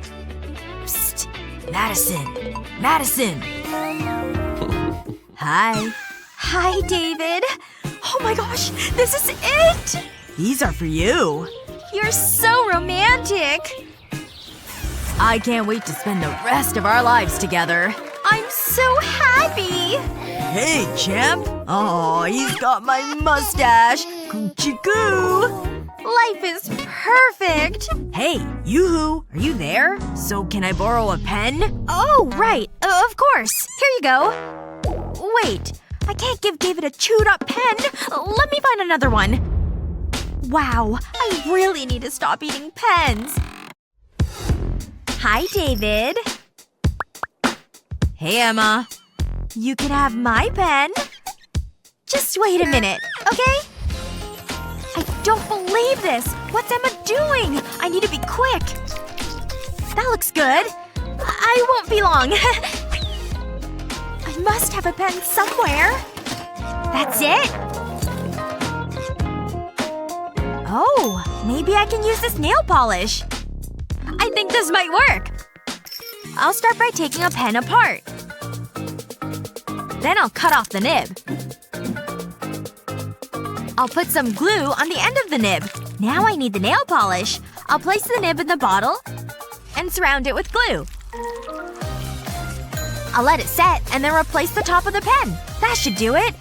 Psst. Madison. Madison. Hi. Hi, David. Oh my gosh, this is it! These are for you. You're so romantic. I can't wait to spend the rest of our lives together. I'm so happy. Hey, champ. Oh, he's got my mustache. Coochie coo. Life is perfect. Hey, Yoo-hoo. Are you there? So can I borrow a pen? Oh, right. Of course. Here you go. Wait. I can't give David a chewed-up pen. Let me find another one. Wow. I really need to stop eating pens. Hi, David. Hey, Emma. You can have my pen. Just wait a minute, okay? I don't believe this! What's Emma doing? I need to be quick. That looks good. I won't be long. I must have a pen somewhere. That's it? Oh, maybe I can use this nail polish. I think this might work. I'll start by taking a pen apart. Then I'll cut off the nib. I'll put some glue on the end of the nib. Now I need the nail polish. I'll place the nib in the bottle and surround it with glue. I'll let it set and then replace the top of the pen. That should do it.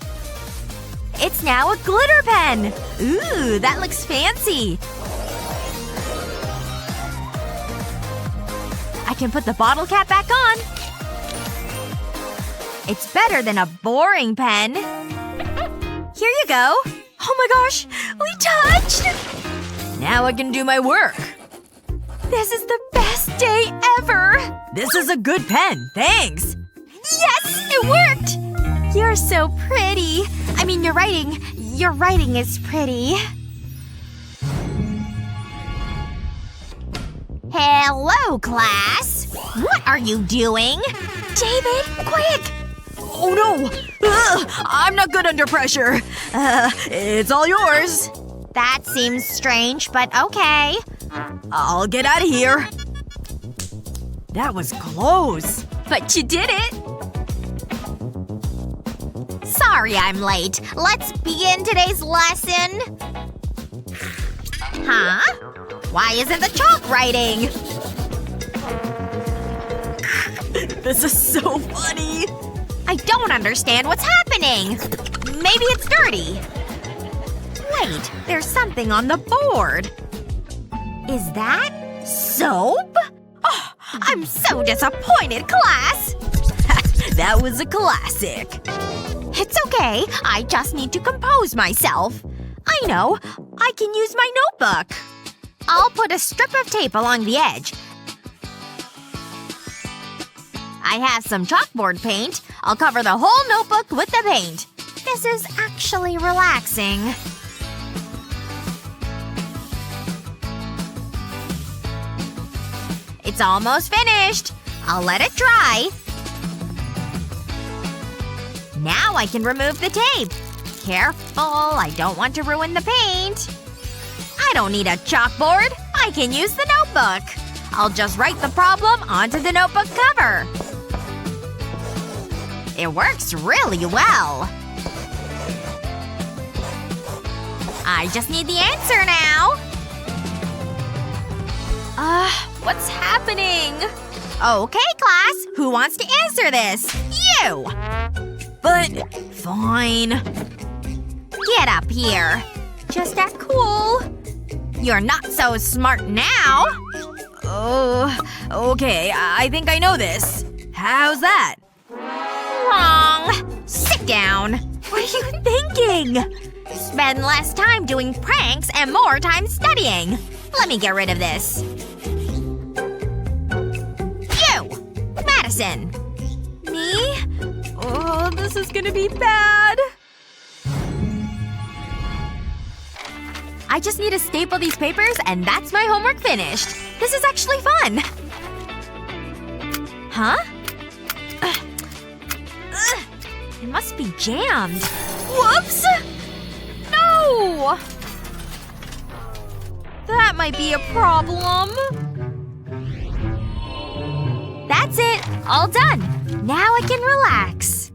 It's now a glitter pen! Ooh, that looks fancy. I can put the bottle cap back on. It's better than a boring pen. Here you go. Oh my gosh! We touched! Now I can do my work. This is the best day ever! This is a good pen. Thanks. Yes! It worked! You're so pretty. I mean, your writing is pretty. Hello, class. What are you doing? David, quick! Oh no! Ugh, I'm not good under pressure. It's all yours. That seems strange, but okay. I'll get out of here. That was close. But you did it! Sorry I'm late. Let's begin today's lesson. Huh? Why isn't the chalk writing? This is so funny. I don't understand what's happening. Maybe it's dirty. Wait, there's something on the board. Is that soap? Oh, I'm so disappointed, class! That was a classic. It's okay. I just need to compose myself. I know. I can use my notebook. I'll put a strip of tape along the edge. I have some chalkboard paint. I'll cover the whole notebook with the paint. This is actually relaxing. It's almost finished. I'll let it dry. Now I can remove the tape. Careful, I don't want to ruin the paint. I don't need a chalkboard. I can use the notebook. I'll just write the problem onto the notebook cover. It works really well. I just need the answer now. What's happening? Okay, class. Who wants to answer this? You! But… fine. Get up here. Just act cool. You're not so smart now. Oh, okay. I think I know this. How's that? Wrong. down. What are you thinking? Spend less time doing pranks and more time studying. Let me get rid of this. You! Madison! Me? Oh, this is gonna be bad. I just need to staple these papers and that's my homework finished. This is actually fun. Huh? It must be jammed. Whoops! No! That might be a problem. That's it. All done. Now I can relax.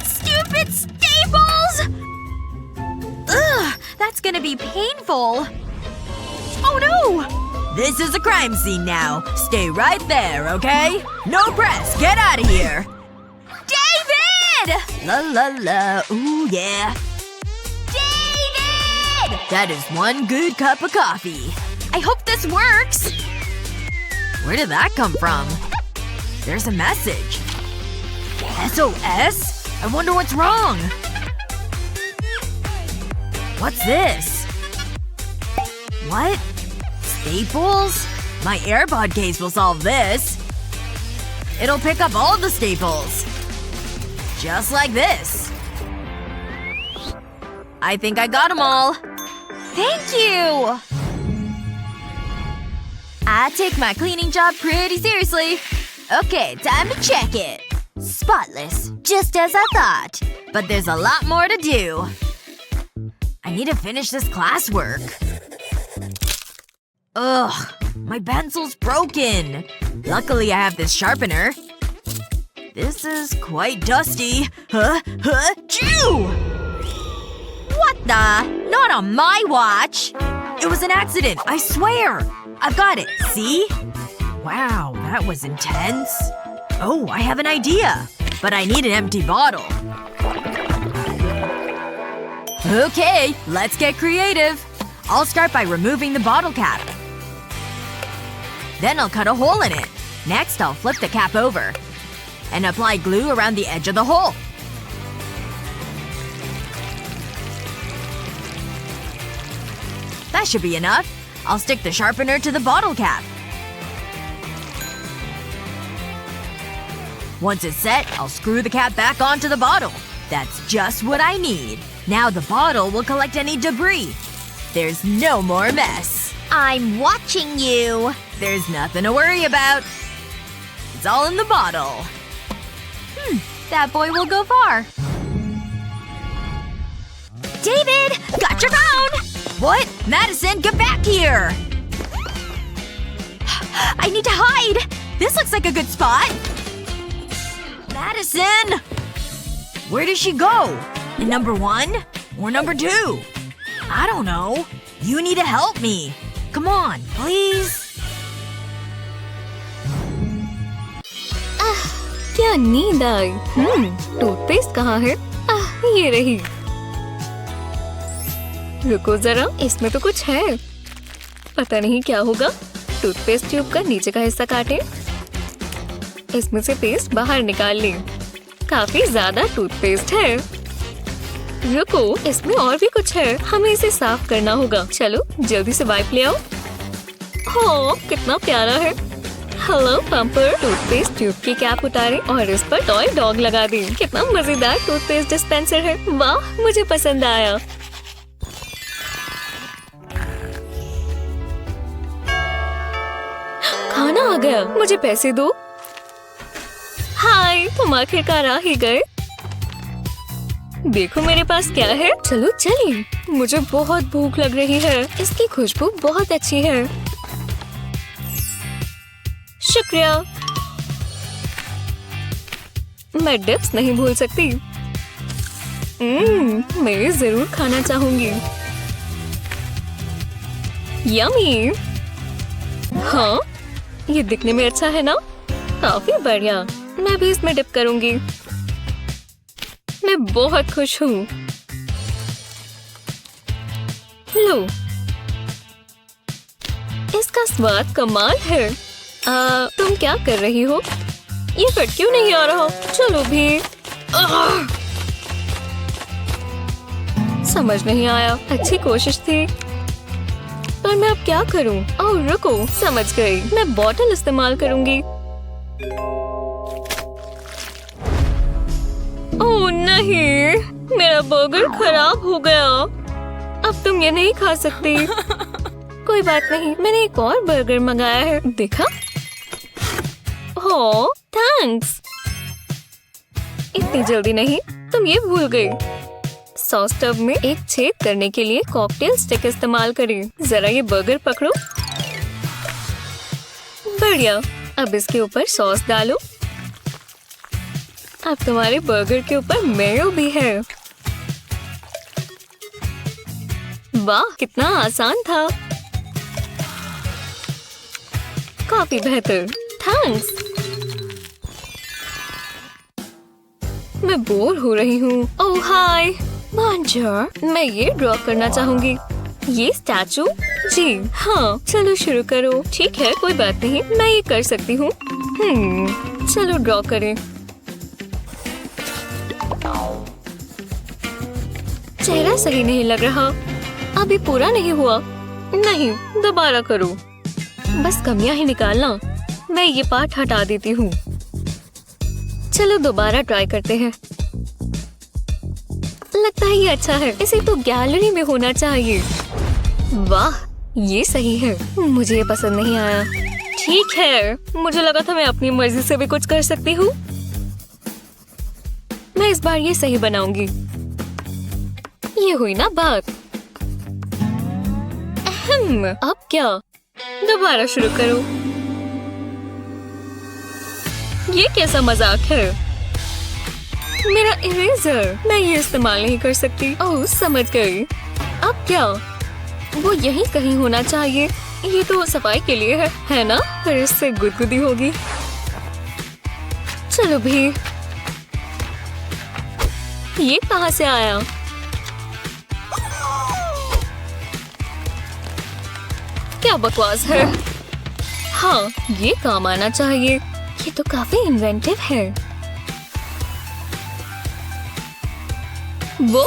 Stupid staples! Ugh, that's gonna be painful. Oh no! This is a crime scene now. Stay right there, okay? No press! Get out of here! David! La la la. Ooh, yeah. David! That is one good cup of coffee. I hope this works. Where did that come from? There's a message. SOS? I wonder what's wrong. What's this? What? Staples? My AirPod case will solve this. It'll pick up all the staples. Just like this. I think I got them all. Thank you! I take my cleaning job pretty seriously. Okay, time to check it. Spotless, just as I thought. But there's a lot more to do. I need to finish this classwork. Ugh. My pencil's broken. Luckily I have this sharpener. This is quite dusty. Chew! What the? Not on my watch! It was an accident, I swear! I've got it, see? Wow, that was intense. Oh, I have an idea. But I need an empty bottle. Okay, let's get creative. I'll start by removing the bottle cap. Then I'll cut a hole in it. Next, I'll flip the cap over. And apply glue around the edge of the hole. That should be enough. I'll stick the sharpener to the bottle cap. Once it's set, I'll screw the cap back onto the bottle. That's just what I need. Now the bottle will collect any debris. There's no more mess. I'm watching you. There's nothing to worry about. It's all in the bottle. That boy will go far. David! Got your phone! What? Madison, get back here! I need to hide! This looks like a good spot. Madison! Where did she go? In number 1? Or number 2? I don't know. You need to help me. Come on, please. क्या नींद आई? टूथपेस्ट कहाँ है? ये रही। रुको जरा, इसमें तो कुछ है। पता नहीं क्या होगा। टूथपेस्ट ट्यूब का नीचे का हिस्सा काटें। इसमें से पेस्ट बाहर निकाल लें। काफी ज्यादा टूथपेस्ट है। रुको, इसमें और भी कुछ है। हमें इसे साफ करना होगा। चलो, जल्दी से वाइप ले आओ। हो, कितना प्यारा है। हेलो पंपर। टूथपेस्ट ट्यूब की कैप उतारें और इस पर टॉय डॉग लगा दें। कितना मजेदार टूथपेस्ट डिस्पेंसर है। वाह, मुझे पसंद आया। खाना आ गया। मुझे पैसे दो। हाय, तुम आखिरकार आ ही गए। देखो मेरे पास क्या है। चलो चलिए। मुझे बहुत भूख लग रही है। इसकी खुशबू बहुत अच्छी है। शुक्रिया। मैं डिप्स नहीं भूल सकती। मैं जरूर खाना चाहूंगी। यम्मी। हाँ, ये दिखने में अच्छा है ना? काफी बढ़िया। मैं भी इसमें डिप करूंगी। मैं बहुत खुश हूँ। लो, इसका स्वाद कमाल है। तुम क्या कर रही हो? ये कट क्यों नहीं आ रहा? चलो भी। समझ नहीं आया। अच्छी कोशिश थी, पर मैं अब क्या करूं? ओह रुको, समझ गई। मैं बॉटल इस्तेमाल करूंगी। ओह नहीं, मेरा बर्गर खराब हो गया। अब तुम ये नहीं खा सकती। कोई बात नहीं, मैंने एक और बर्गर मंगाया है। देखा? हो, थैंक्स। इतनी जल्दी नहीं, तुम ये भूल गई। सॉस टब में एक छेद करने के लिए कॉकटेल स्टिक इस्तेमाल करें। जरा ये बर्गर पकड़ो। बढ़िया। अब इसके ऊपर सॉस डालो। अब तुम्हारे बर्गर के ऊपर मेयो भी है। वाह, कितना आसान था। काफी बेहतर, थैंक्स। मैं बोर हो रही हूँ। ओह हाय, बॉन्जोर। मैं ये ड्रॉ करना चाहूंगी। ये स्टैचू? जी हाँ, चलो शुरू करो। ठीक है, कोई बात नहीं, मैं ये कर सकती हूँ। चलो ड्रॉ करें। चेहरा सही नहीं लग रहा। अभी पूरा नहीं हुआ। नहीं, दोबारा करो। बस कमियां ही निकालना। मैं ये पार्ट हटा देती हूँ। चलो दोबारा ट्राई करते हैं। लगता है ये अच्छा है। इसे तो गैलरी में होना चाहिए। वाह, ये सही है। मुझे ये पसंद नहीं आया। ठीक है, मुझे लगा था मैं अपनी मर्जी से भी कुछ कर सकती हूँ। मैं इस बार ये सही बनाऊंगी। ये हुई ना बात। अब क्या? दोबारा शुरू करो। ये कैसा मजाक है? मेरा इरेजर, मैं ये इस्तेमाल नहीं कर सकती। ओह समझ गई। अब क्या? वो यहीं कहीं होना चाहिए। ये तो सफाई के लिए है ना? फिर इससे गुदगुदी होगी। चलो भी। ये कहाँ से आया? क्या बकवास है। हाँ, ये काम आना चाहिए। ये तो काफी इन्वेंटिव है। वो,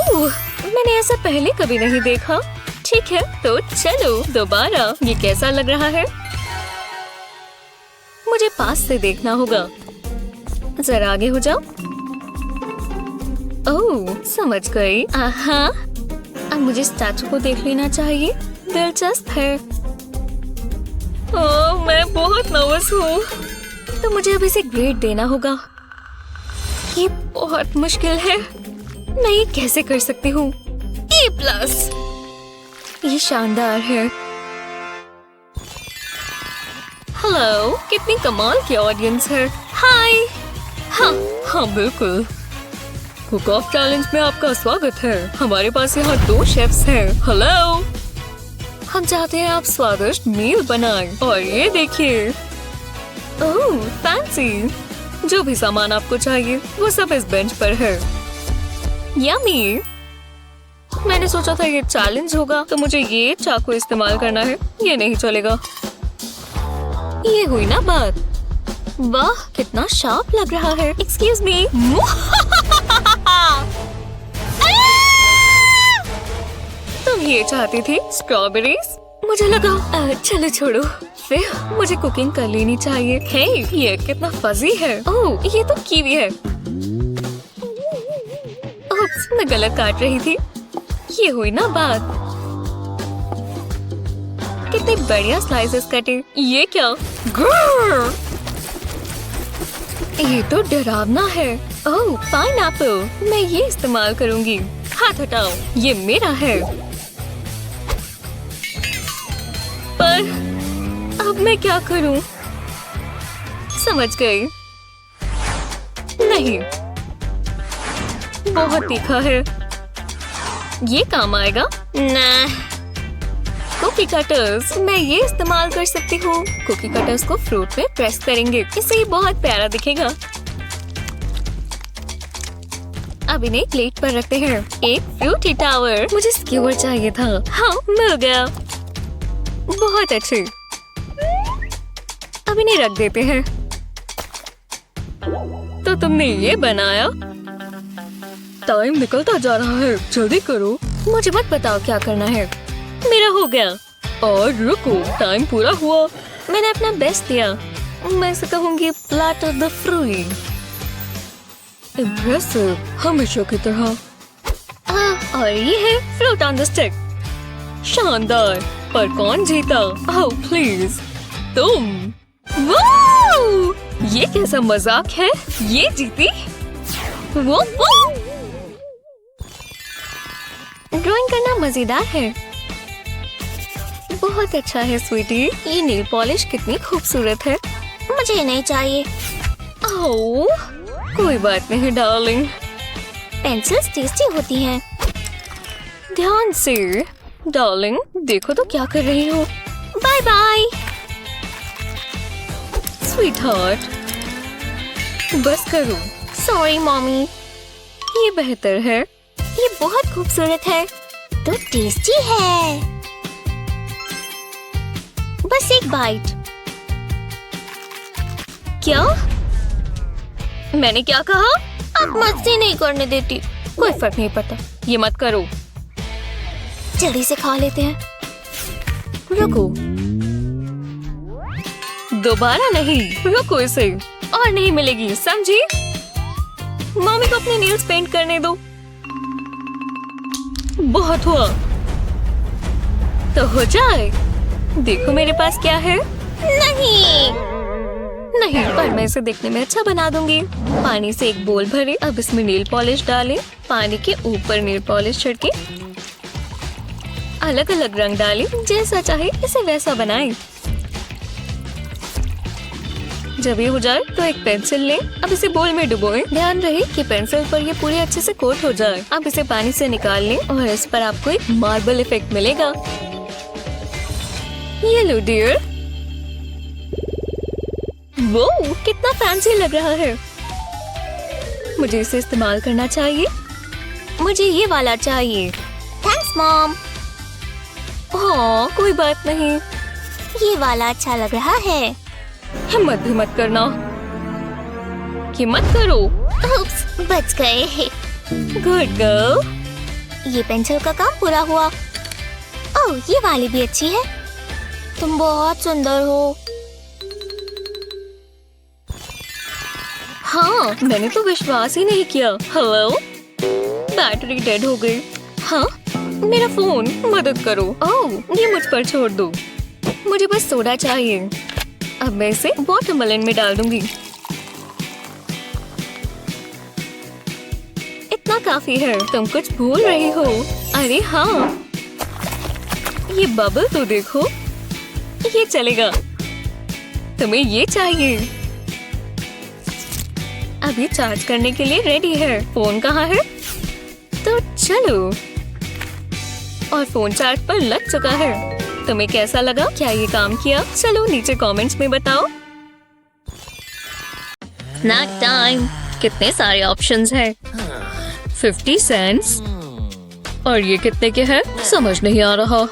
मैंने ऐसा पहले कभी नहीं देखा। ठीक है, तो चलो दोबारा। ये कैसा लग रहा है? मुझे पास से देखना होगा। जरा आगे हो जाओ। ओह, समझ गई। आहा, अब मुझे स्टैचू को देख लेना चाहिए। दिलचस्प है। ओह, मैं बहुत नर्वस हूँ। तो मुझे अब इसे ग्रेड देना होगा। ये बहुत मुश्किल है। मैं ये कैसे कर सकती हूँ? A+। ये शानदार है। हेलो, कितनी कमाल की ऑडियंस है। हाय। हाँ बिल्कुल। कुक ऑफ चैलेंज में आपका स्वागत है। हमारे पास यहाँ 2 शेफ्स हैं। हेलो, हम चाहते हैं आप स्वादिष्ट मील बनाएं। और ये देखिए। ओह फैंसी। जो भी सामान आपको चाहिए वो सब इस बेंच पर है। यम्मी। मैंने सोचा था ये चैलेंज होगा, तो मुझे ये चाकू इस्तेमाल करना है। ये नहीं चलेगा। ये हुई ना बात। वाह, कितना शार्प लग रहा है। Excuse me. तुम ये चाहती थी स्ट्रॉबेरीज? मुझे लगा चलो छोड़ो। फिर मुझे कुकिंग कर लेनी चाहिए। हे, ये कितना फजी है। ओह, ये तो कीवी है। ओप्स, मैं गलत काट रही थी। ये हुई ना बात। कितने बढ़िया स्लाइसेस कटे। ये क्या? ग्रर! ये तो डरावना है। ओह, पाइनएप्पल। मैं ये इस्तेमाल करूंगी। हाथ हटाओ, ये मेरा है। पर अब मैं क्या करूं? समझ गई। नहीं, बहुत तीखा है। ये काम आएगा ना। कुकी कटर्स, मैं ये इस्तेमाल कर सकती हूँ। कुकी कटर्स को फ्रूट में प्रेस करेंगे। इससे ये बहुत प्यारा दिखेगा। अब इन्हें प्लेट पर रखते हैं। एक फ्रूटी टावर। मुझे स्क्यूअर चाहिए था। हाँ, मिल गया। बहुत अच्छे। अब अब इन्हें रख देते हैं। तो तुमने ये बनाया? टाइम निकलता जा रहा है, जल्दी करो। मुझे मत बताओ क्या करना है। मेरा हो गया। और रुको, टाइम पूरा हुआ। मैंने अपना बेस्ट दिया। मैं इसे कहूंगी प्लैटर द फ्रूट। इम्प्रेसिव, हमेशा की तरह। और ये है फ्रूट ऑन द स्टिक। शानदार। पर कौन जीता? ओह प्लीज तुम। वाओ! ये कैसा मजाक है? ये जीती? वो ड्राइंग करना मजेदार है। बहुत अच्छा है स्वीटी। ये नेल पॉलिश कितनी खूबसूरत है। मुझे नहीं चाहिए। ओह, कोई बात नहीं डार्लिंग। पेंसिल्स टेस्टी होती हैं। ध्यान से डार्लिंग, देखो तो क्या कर रही हो। Bye bye. स्वीटहार्ट, बस करो। Sorry mommy. ये बेहतर है। ये बहुत खूबसूरत है। तो टेस्टी है। बस एक बाइट। क्या? मैंने क्या कहा? अब मस्ती नहीं करने देती। कोई फर्क नहीं पड़ता, ये मत करो। जल्दी से खा लेते हैं। रुको, दोबारा नहीं। रुको, इसे और नहीं मिलेगी, समझी? मम्मी को अपने नेल्स पेंट करने दो। बहुत हुआ तो हो जाए। देखो मेरे पास क्या है। नहीं। नहीं, पर मैं इसे देखने में अच्छा बना दूंगी। पानी से एक बोल भरे, अब इसमें नेल पॉलिश डालें। पानी के ऊपर नेल पॉलिश छिड़के। अलग अलग रंग डालें, जैसा चाहे इसे वैसा बनाएं। जब ये हो जाए तो एक पेंसिल लें। अब इसे बोल में डुबोएं। ध्यान रहे कि पेंसिल पर ये पूरे अच्छे से कोट हो जाए। अब इसे पानी से निकाल लें और इस पर आपको एक मार्बल इफेक्ट मिलेगा। ये लो डियर। वो कितना फैंसी लग रहा है। मुझे इसे इस्तेमाल करना चाहिए। मुझे ये वाला चाहिए। Thanks mom. हाँ, कोई बात नहीं। ये वाला अच्छा लग रहा है। हिम्मत भी मत करना। हिम्मत करो। उप्स, बच गए। Good girl. ये पेंसिल का काम पूरा हुआ। ओह, ये वाली भी अच्छी है। तुम बहुत सुंदर हो। हाँ, मैंने तो विश्वास ही नहीं किया। हेलो, बैटरी डेड हो गई। हाँ, मेरा फोन, मदद करो। ओह, ये मुझ पर छोड़ दो। मुझे बस सोडा चाहिए। अब मैं इसे वाटरमेलन में डाल दूंगी। इतना काफी है। तुम कुछ भूल रही हो। अरे हाँ, ये बबल तो देखो। ये चलेगा। तुम्हें ये चाहिए। अभी चार्ज करने के लिए रेडी है। फोन कहाँ है? तो चलो। और फोन चार्ज पर लग चुका है। तुम्हें कैसा लगा? क्या ये काम किया? चलो नीचे कमेंट्स में बताओ। Snack time. कितने सारे ऑप्शंस हैं। 50 सेंट्स। और ये कितने के हैं? समझ नहीं आ रहा।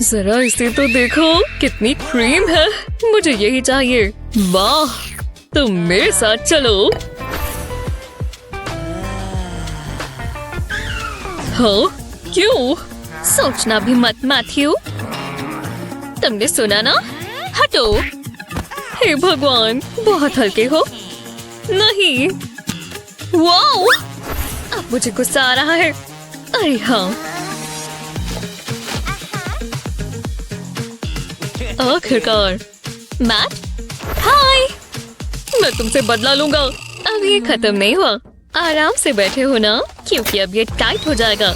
जरा इसे तो देखो, कितनी क्रीम है। मुझे यही चाहिए। वाह, तुम मेरे साथ चलो। हाँ, क्यों? सोचना भी मत मैथ्यू। तुमने सुना ना? हटो। हे भगवान, बहुत हल्के हो। नहीं। वाओ, अब मुझे गुस्सा आ रहा है। अरे हाँ, आखिरकार। मैट, हाय। मैं तुमसे बदला लूंगा। अब ये खत्म नहीं हुआ। आराम से बैठे हो ना, क्योंकि अब ये टाइट हो जाएगा।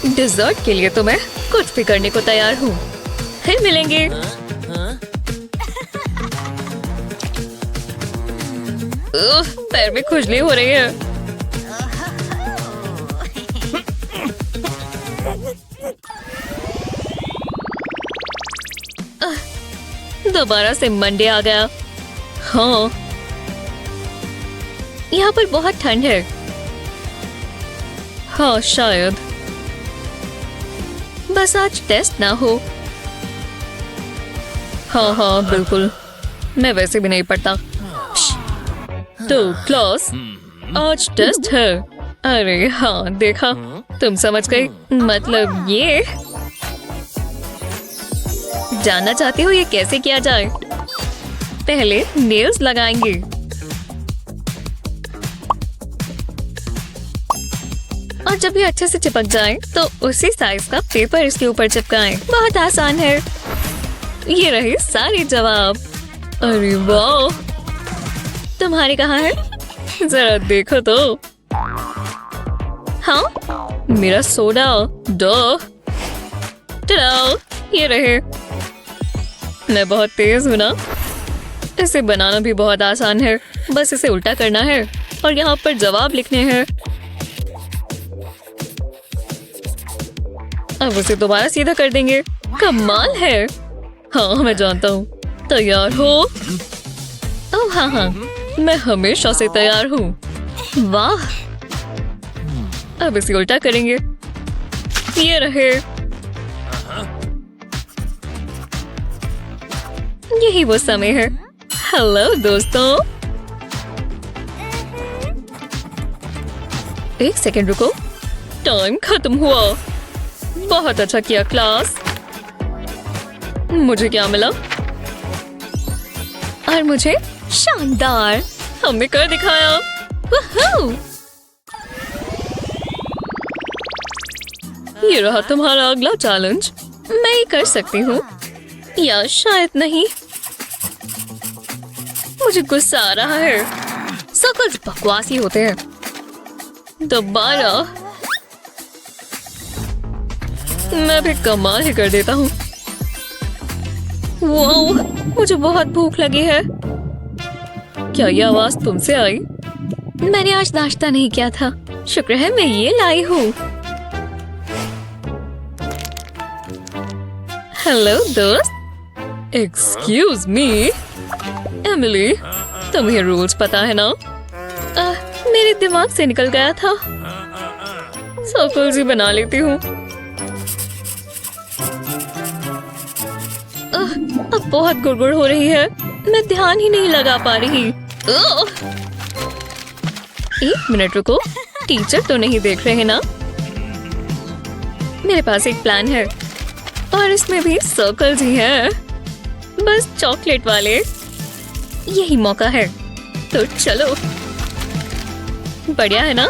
डिजर्ट के लिए तो मैं कुछ भी करने को तैयार हूँ। फिर मिलेंगे। पैर में खुजली हो रही है। दोबारा से मंडे आ गया। हाँ, यहाँ पर बहुत ठंड है। हाँ, शायद। बस आज टेस्ट ना हो। हाँ हाँ बिल्कुल, मैं वैसे भी नहीं पढ़ता। तो क्लास, आज टेस्ट है। अरे हाँ देखा, तुम समझ गई, मतलब ये। जानना चाहते हो ये कैसे किया जाए? पहले नेल्स लगाएंगे, और जब ये अच्छे से चिपक जाए तो उसी साइज का पेपर इसके ऊपर चिपकाएं। बहुत आसान है। ये रहे सारे जवाब। अरे वाह, तुम्हारे कहाँ है? जरा देखो तो। हाँ, मेरा सोडा। ये रहे। मैं बहुत तेज हूँ ना। इसे बनाना भी बहुत आसान है, बस इसे उल्टा करना है और यहाँ पर जवाब लिखने हैं। अब उसे दोबारा सीधा कर देंगे। कमाल है। हाँ मैं जानता हूँ। तैयार हो? ओह हाँ हाँ, मैं हमेशा से तैयार हूँ। वाह, अब इसे उल्टा करेंगे। ये रहे। यही वो समय है। हेलो दोस्तों, एक सेकंड रुको, टाइम खत्म हुआ। बहुत अच्छा किया क्लास। मुझे क्या मिला? और मुझे शानदार। हमने कर दिखाया। वूहू! ये रहा तुम्हारा अगला चैलेंज। मैं ही कर सकती हूँ या शायद नहीं। मुझे गुस्सा आ रहा है। सब कुछ बकवासी होते हैं। दोबारा मैं भी कमाल ही कर देता हूँ। वाओ, मुझे बहुत भूख लगी है। क्या ये आवाज तुमसे आई? मैंने आज नाश्ता नहीं किया था। शुक्र है मैं ये लाई हूँ। हेलो दोस्त। एक्सक्यूज मी एमिली, तुम्हें रूल्स पता है ना? मेरे दिमाग से निकल गया था। सर्कल्स ही बना लेती हूँ। अब बहुत गुड़गुड़ हो रही है। मैं ध्यान ही नहीं लगा पा रही। एक मिनट रुको, टीचर तो नहीं देख रहे ना? मेरे पास एक प्लान है और इसमें भी सर्कल्स ही हैं, बस चॉकलेट वाले। यही मौका है, तो चलो। बढ़िया है ना?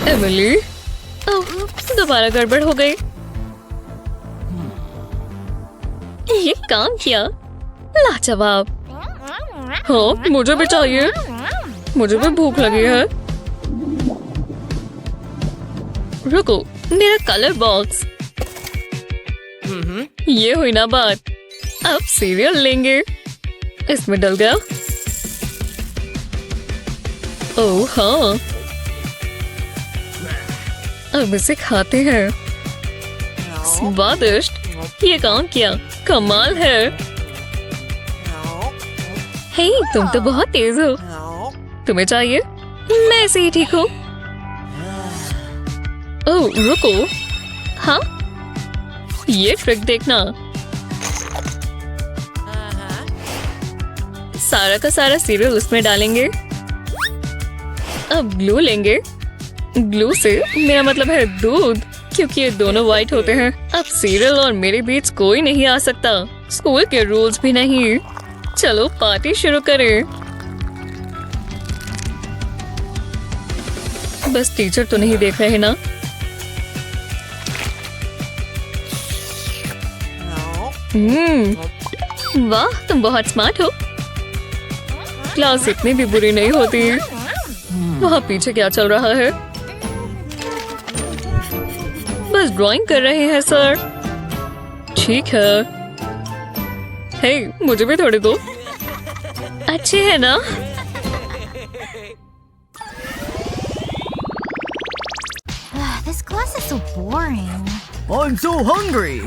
एमिली, दोबारा गड़बड़ हो गई। ये काम किया। लाजवाब। हाँ, मुझे भी चाहिए। मुझे भी भूख लगी है। रुको, मेरा कलर बॉक्स। ये हुई ना बात। अब सीरियल लेंगे। इसमें डल गया। ओह हाँ, अब इसे खाते हैं। स्वादिष्ट। ये काम किया। कमाल है। हे, तुम तो बहुत तेज हो। तुम्हें चाहिए? मैं ऐसे ही ठीक हूँ। ओह रुको। हाँ, ये ट्रिक देखना। सारा का सारा सीरियल उसमें डालेंगे। अब ग्लू लेंगे। ग्लू से मेरा मतलब है दूध, क्योंकि ये दोनों व्हाइट होते हैं। अब सीरियल और मेरे बीच कोई नहीं आ सकता। स्कूल के रूल्स भी नहीं। चलो पार्टी शुरू करें। बस टीचर तो नहीं देख रहे ना? वाह, तुम बहुत स्मार्ट हो। क्लास इतनी भी बुरी नहीं होती। वहाँ पीछे क्या चल रहा है? बस ड्राइंग कर रहे हैं सर। ठीक है। हे, मुझे भी थोड़े दो। अच्छे है ना? This class is so boring. I'm so hungry.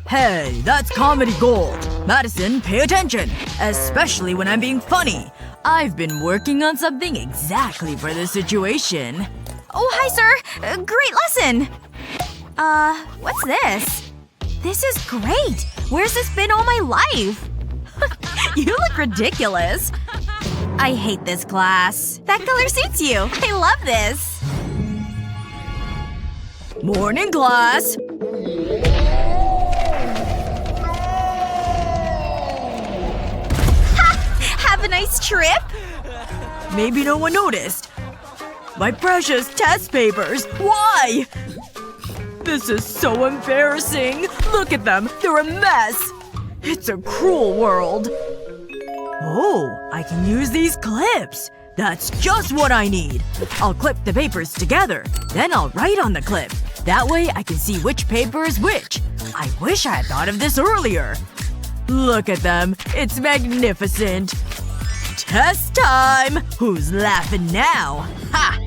Hey, that's comedy gold. Madison, pay attention. Especially when I'm being funny. I've been working on something exactly for this situation. Oh, hi, sir. Great lesson. What's this? This is great. Where's this been all my life? You look ridiculous. I hate this class. That color suits you. I love this. Morning, class. Have a nice trip. Maybe no one noticed. My precious test papers. Why? This is so embarrassing. Look at them. They're a mess. It's a cruel world. Oh, I can use these clips. That's just what I need. I'll clip the papers together. Then I'll write on the clip. That way I can see which paper is which. I wish I had thought of this earlier. Look at them. It's magnificent. Test time! Who's laughing now? Ha!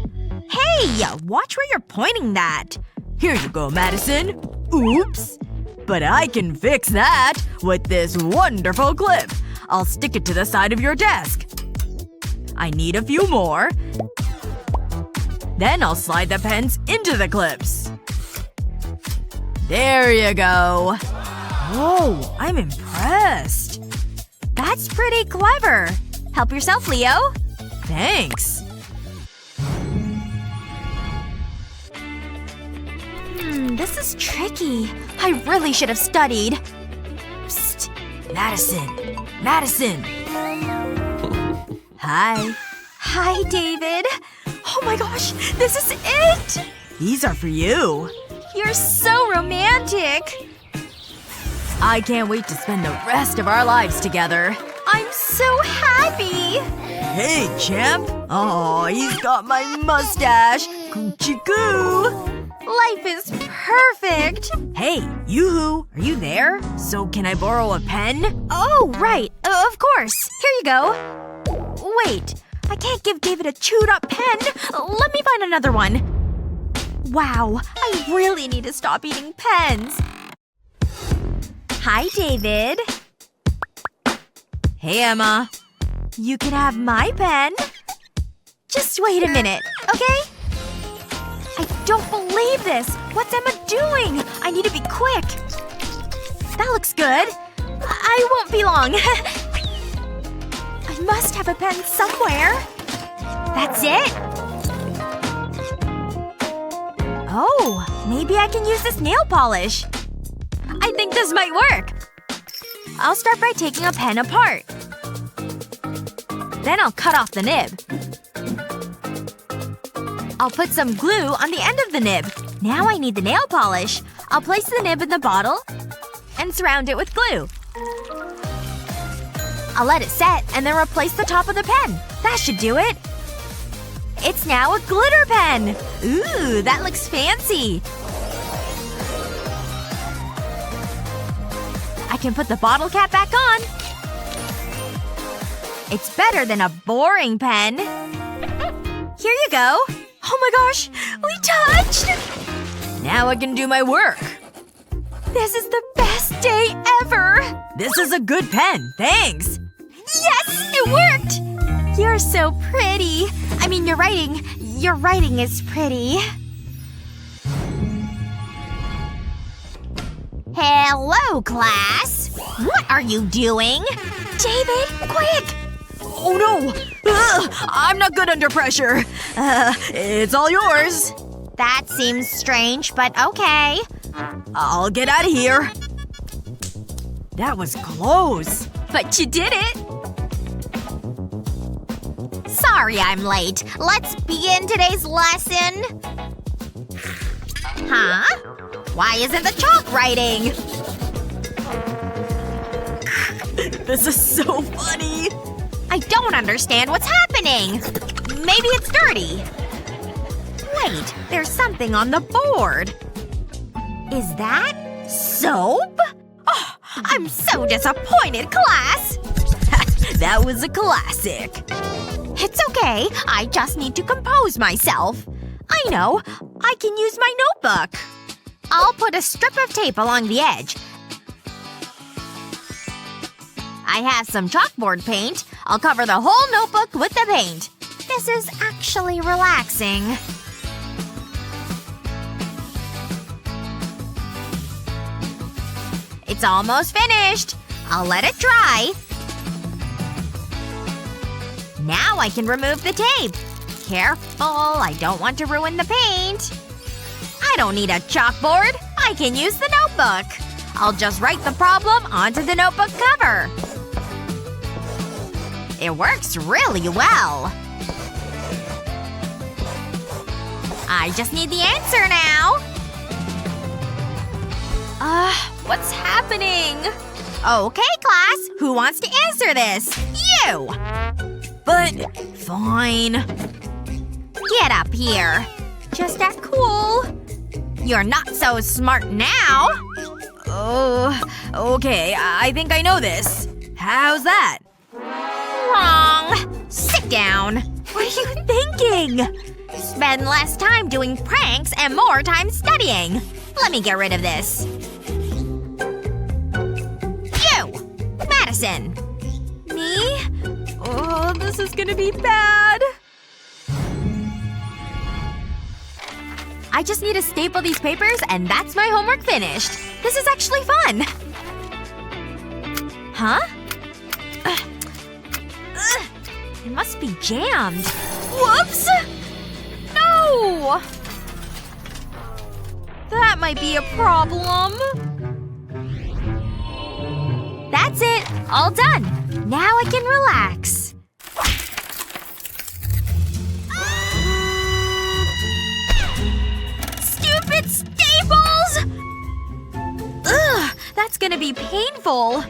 Hey, watch where you're pointing that. Here you go, Madison. Oops. But I can fix that with this wonderful clip. I'll stick it to the side of your desk. I need a few more. Then I'll slide the pens into the clips. There you go. Whoa, I'm impressed. That's pretty clever. Help yourself, Leo. Thanks. This is tricky. I really should have studied. Psst. Madison. Madison. Hi. Hi, David. Oh my gosh, this is it! These are for you. You're so romantic. I can't wait to spend the rest of our lives together. I'm so happy. Hey, champ. Oh, he's got my mustache. Coochie coo. Life is perfect. Hey, Yoo-hoo, are you there? So can I borrow a pen? Oh, right. Of course. Here you go. Wait. I can't give David a chewed-up pen. Let me find another one. Wow. I really need to stop eating pens. Hi, David. Hey, Emma. You can have my pen. Just wait a minute, okay? I don't believe this! What's Emma doing? I need to be quick. That looks good. I won't be long. I must have a pen somewhere. That's it? Oh, maybe I can use this nail polish. I think this might work. I'll start by taking a pen apart. Then I'll cut off the nib. I'll put some glue on the end of the nib. Now I need the nail polish. I'll place the nib in the bottle and surround it with glue. I'll let it set and then replace the top of the pen. That should do it. It's now a glitter pen! Ooh, that looks fancy. I can put the bottle cap back on. It's better than a boring pen. Here you go. Oh my gosh! We touched! Now I can do my work. This is the best day ever! This is a good pen. Thanks. Yes! It worked! You're so pretty. I mean, your writing is pretty. Hello, class. What are you doing? David, quick! Oh no! Ugh, I'm not good under pressure. It's all yours. That seems strange, but okay. I'll get out of here. That was close. But you did it! Sorry I'm late. Let's begin today's lesson. Huh? Why isn't the chalk writing? This is so funny. I don't understand what's happening. Maybe it's dirty. Wait, there's something on the board. Is that soap? Oh, I'm so disappointed, class! That was a classic. It's okay. I just need to compose myself. I know. I can use my notebook. I'll put a strip of tape along the edge. I have some chalkboard paint. I'll cover the whole notebook with the paint. This is actually relaxing. It's almost finished. I'll let it dry. Now I can remove the tape. Careful, I don't want to ruin the paint. I don't need a chalkboard. I can use the notebook. I'll just write the problem onto the notebook cover. It works really well. I just need the answer now. What's happening? Okay, class. Who wants to answer this? You! But… fine. Get up here. Just act cool. You're not so smart now. Oh, okay. I think I know this. How's that? Wrong. Sit down. What are you thinking? Spend less time doing pranks and more time studying. Let me get rid of this. You! Madison! Me? Oh, this is gonna be bad. I just need to staple these papers and that's my homework finished. This is actually fun. Huh? It must be jammed. Whoops! No! That might be a problem. That's it. All done. Now I can relax. Stupid staples! Ugh, that's gonna be painful.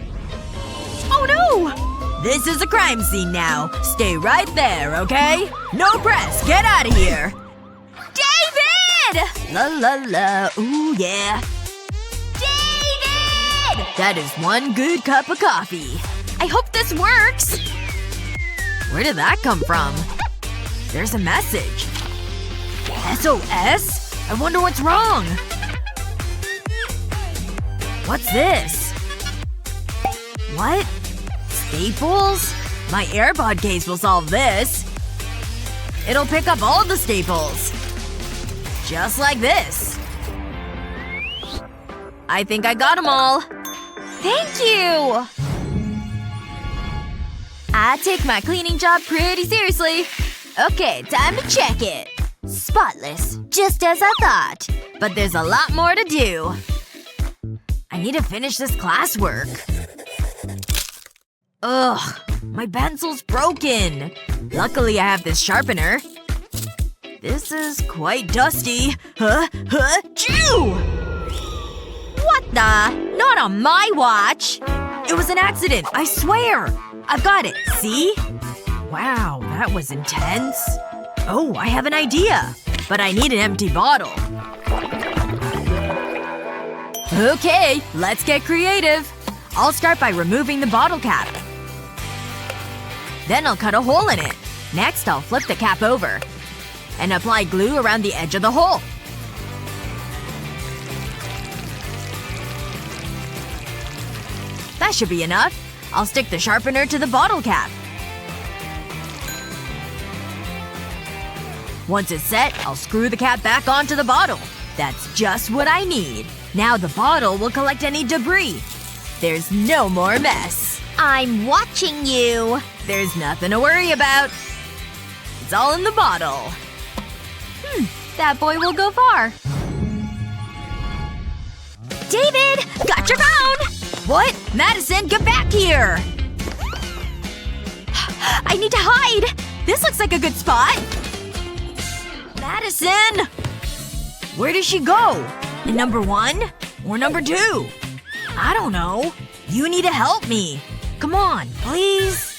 Oh no! This is a crime scene now. Stay right there, okay? No press! Get out of here! David! La la la. Ooh, yeah. David! That is one good cup of coffee. I hope this works. Where did that come from? There's a message. SOS? I wonder what's wrong. What's this? What? Staples? My AirPod case will solve this. It'll pick up all the staples. Just like this. I think I got them all. Thank you! I take my cleaning job pretty seriously. Okay, time to check it. Spotless, just as I thought. But there's a lot more to do. I need to finish this classwork. Ugh, my pencil's broken. Luckily I have this sharpener. This is quite dusty. Chew! What the? Not on my watch! It was an accident, I swear! I've got it, see? Wow, that was intense. Oh, I have an idea. But I need an empty bottle. Okay, let's get creative. I'll start by removing the bottle cap. Then I'll cut a hole in it. Next, I'll flip the cap over. And apply glue around the edge of the hole. That should be enough. I'll stick the sharpener to the bottle cap. Once it's set, I'll screw the cap back onto the bottle. That's just what I need. Now the bottle will collect any debris. There's no more mess. I'm watching you. There's nothing to worry about. It's all in the bottle. That boy will go far. David! Got your phone! What? Madison, get back here! I need to hide! This looks like a good spot. Madison! Where did she go? In number 1? Or number 2? I don't know. You need to help me. Come on, please.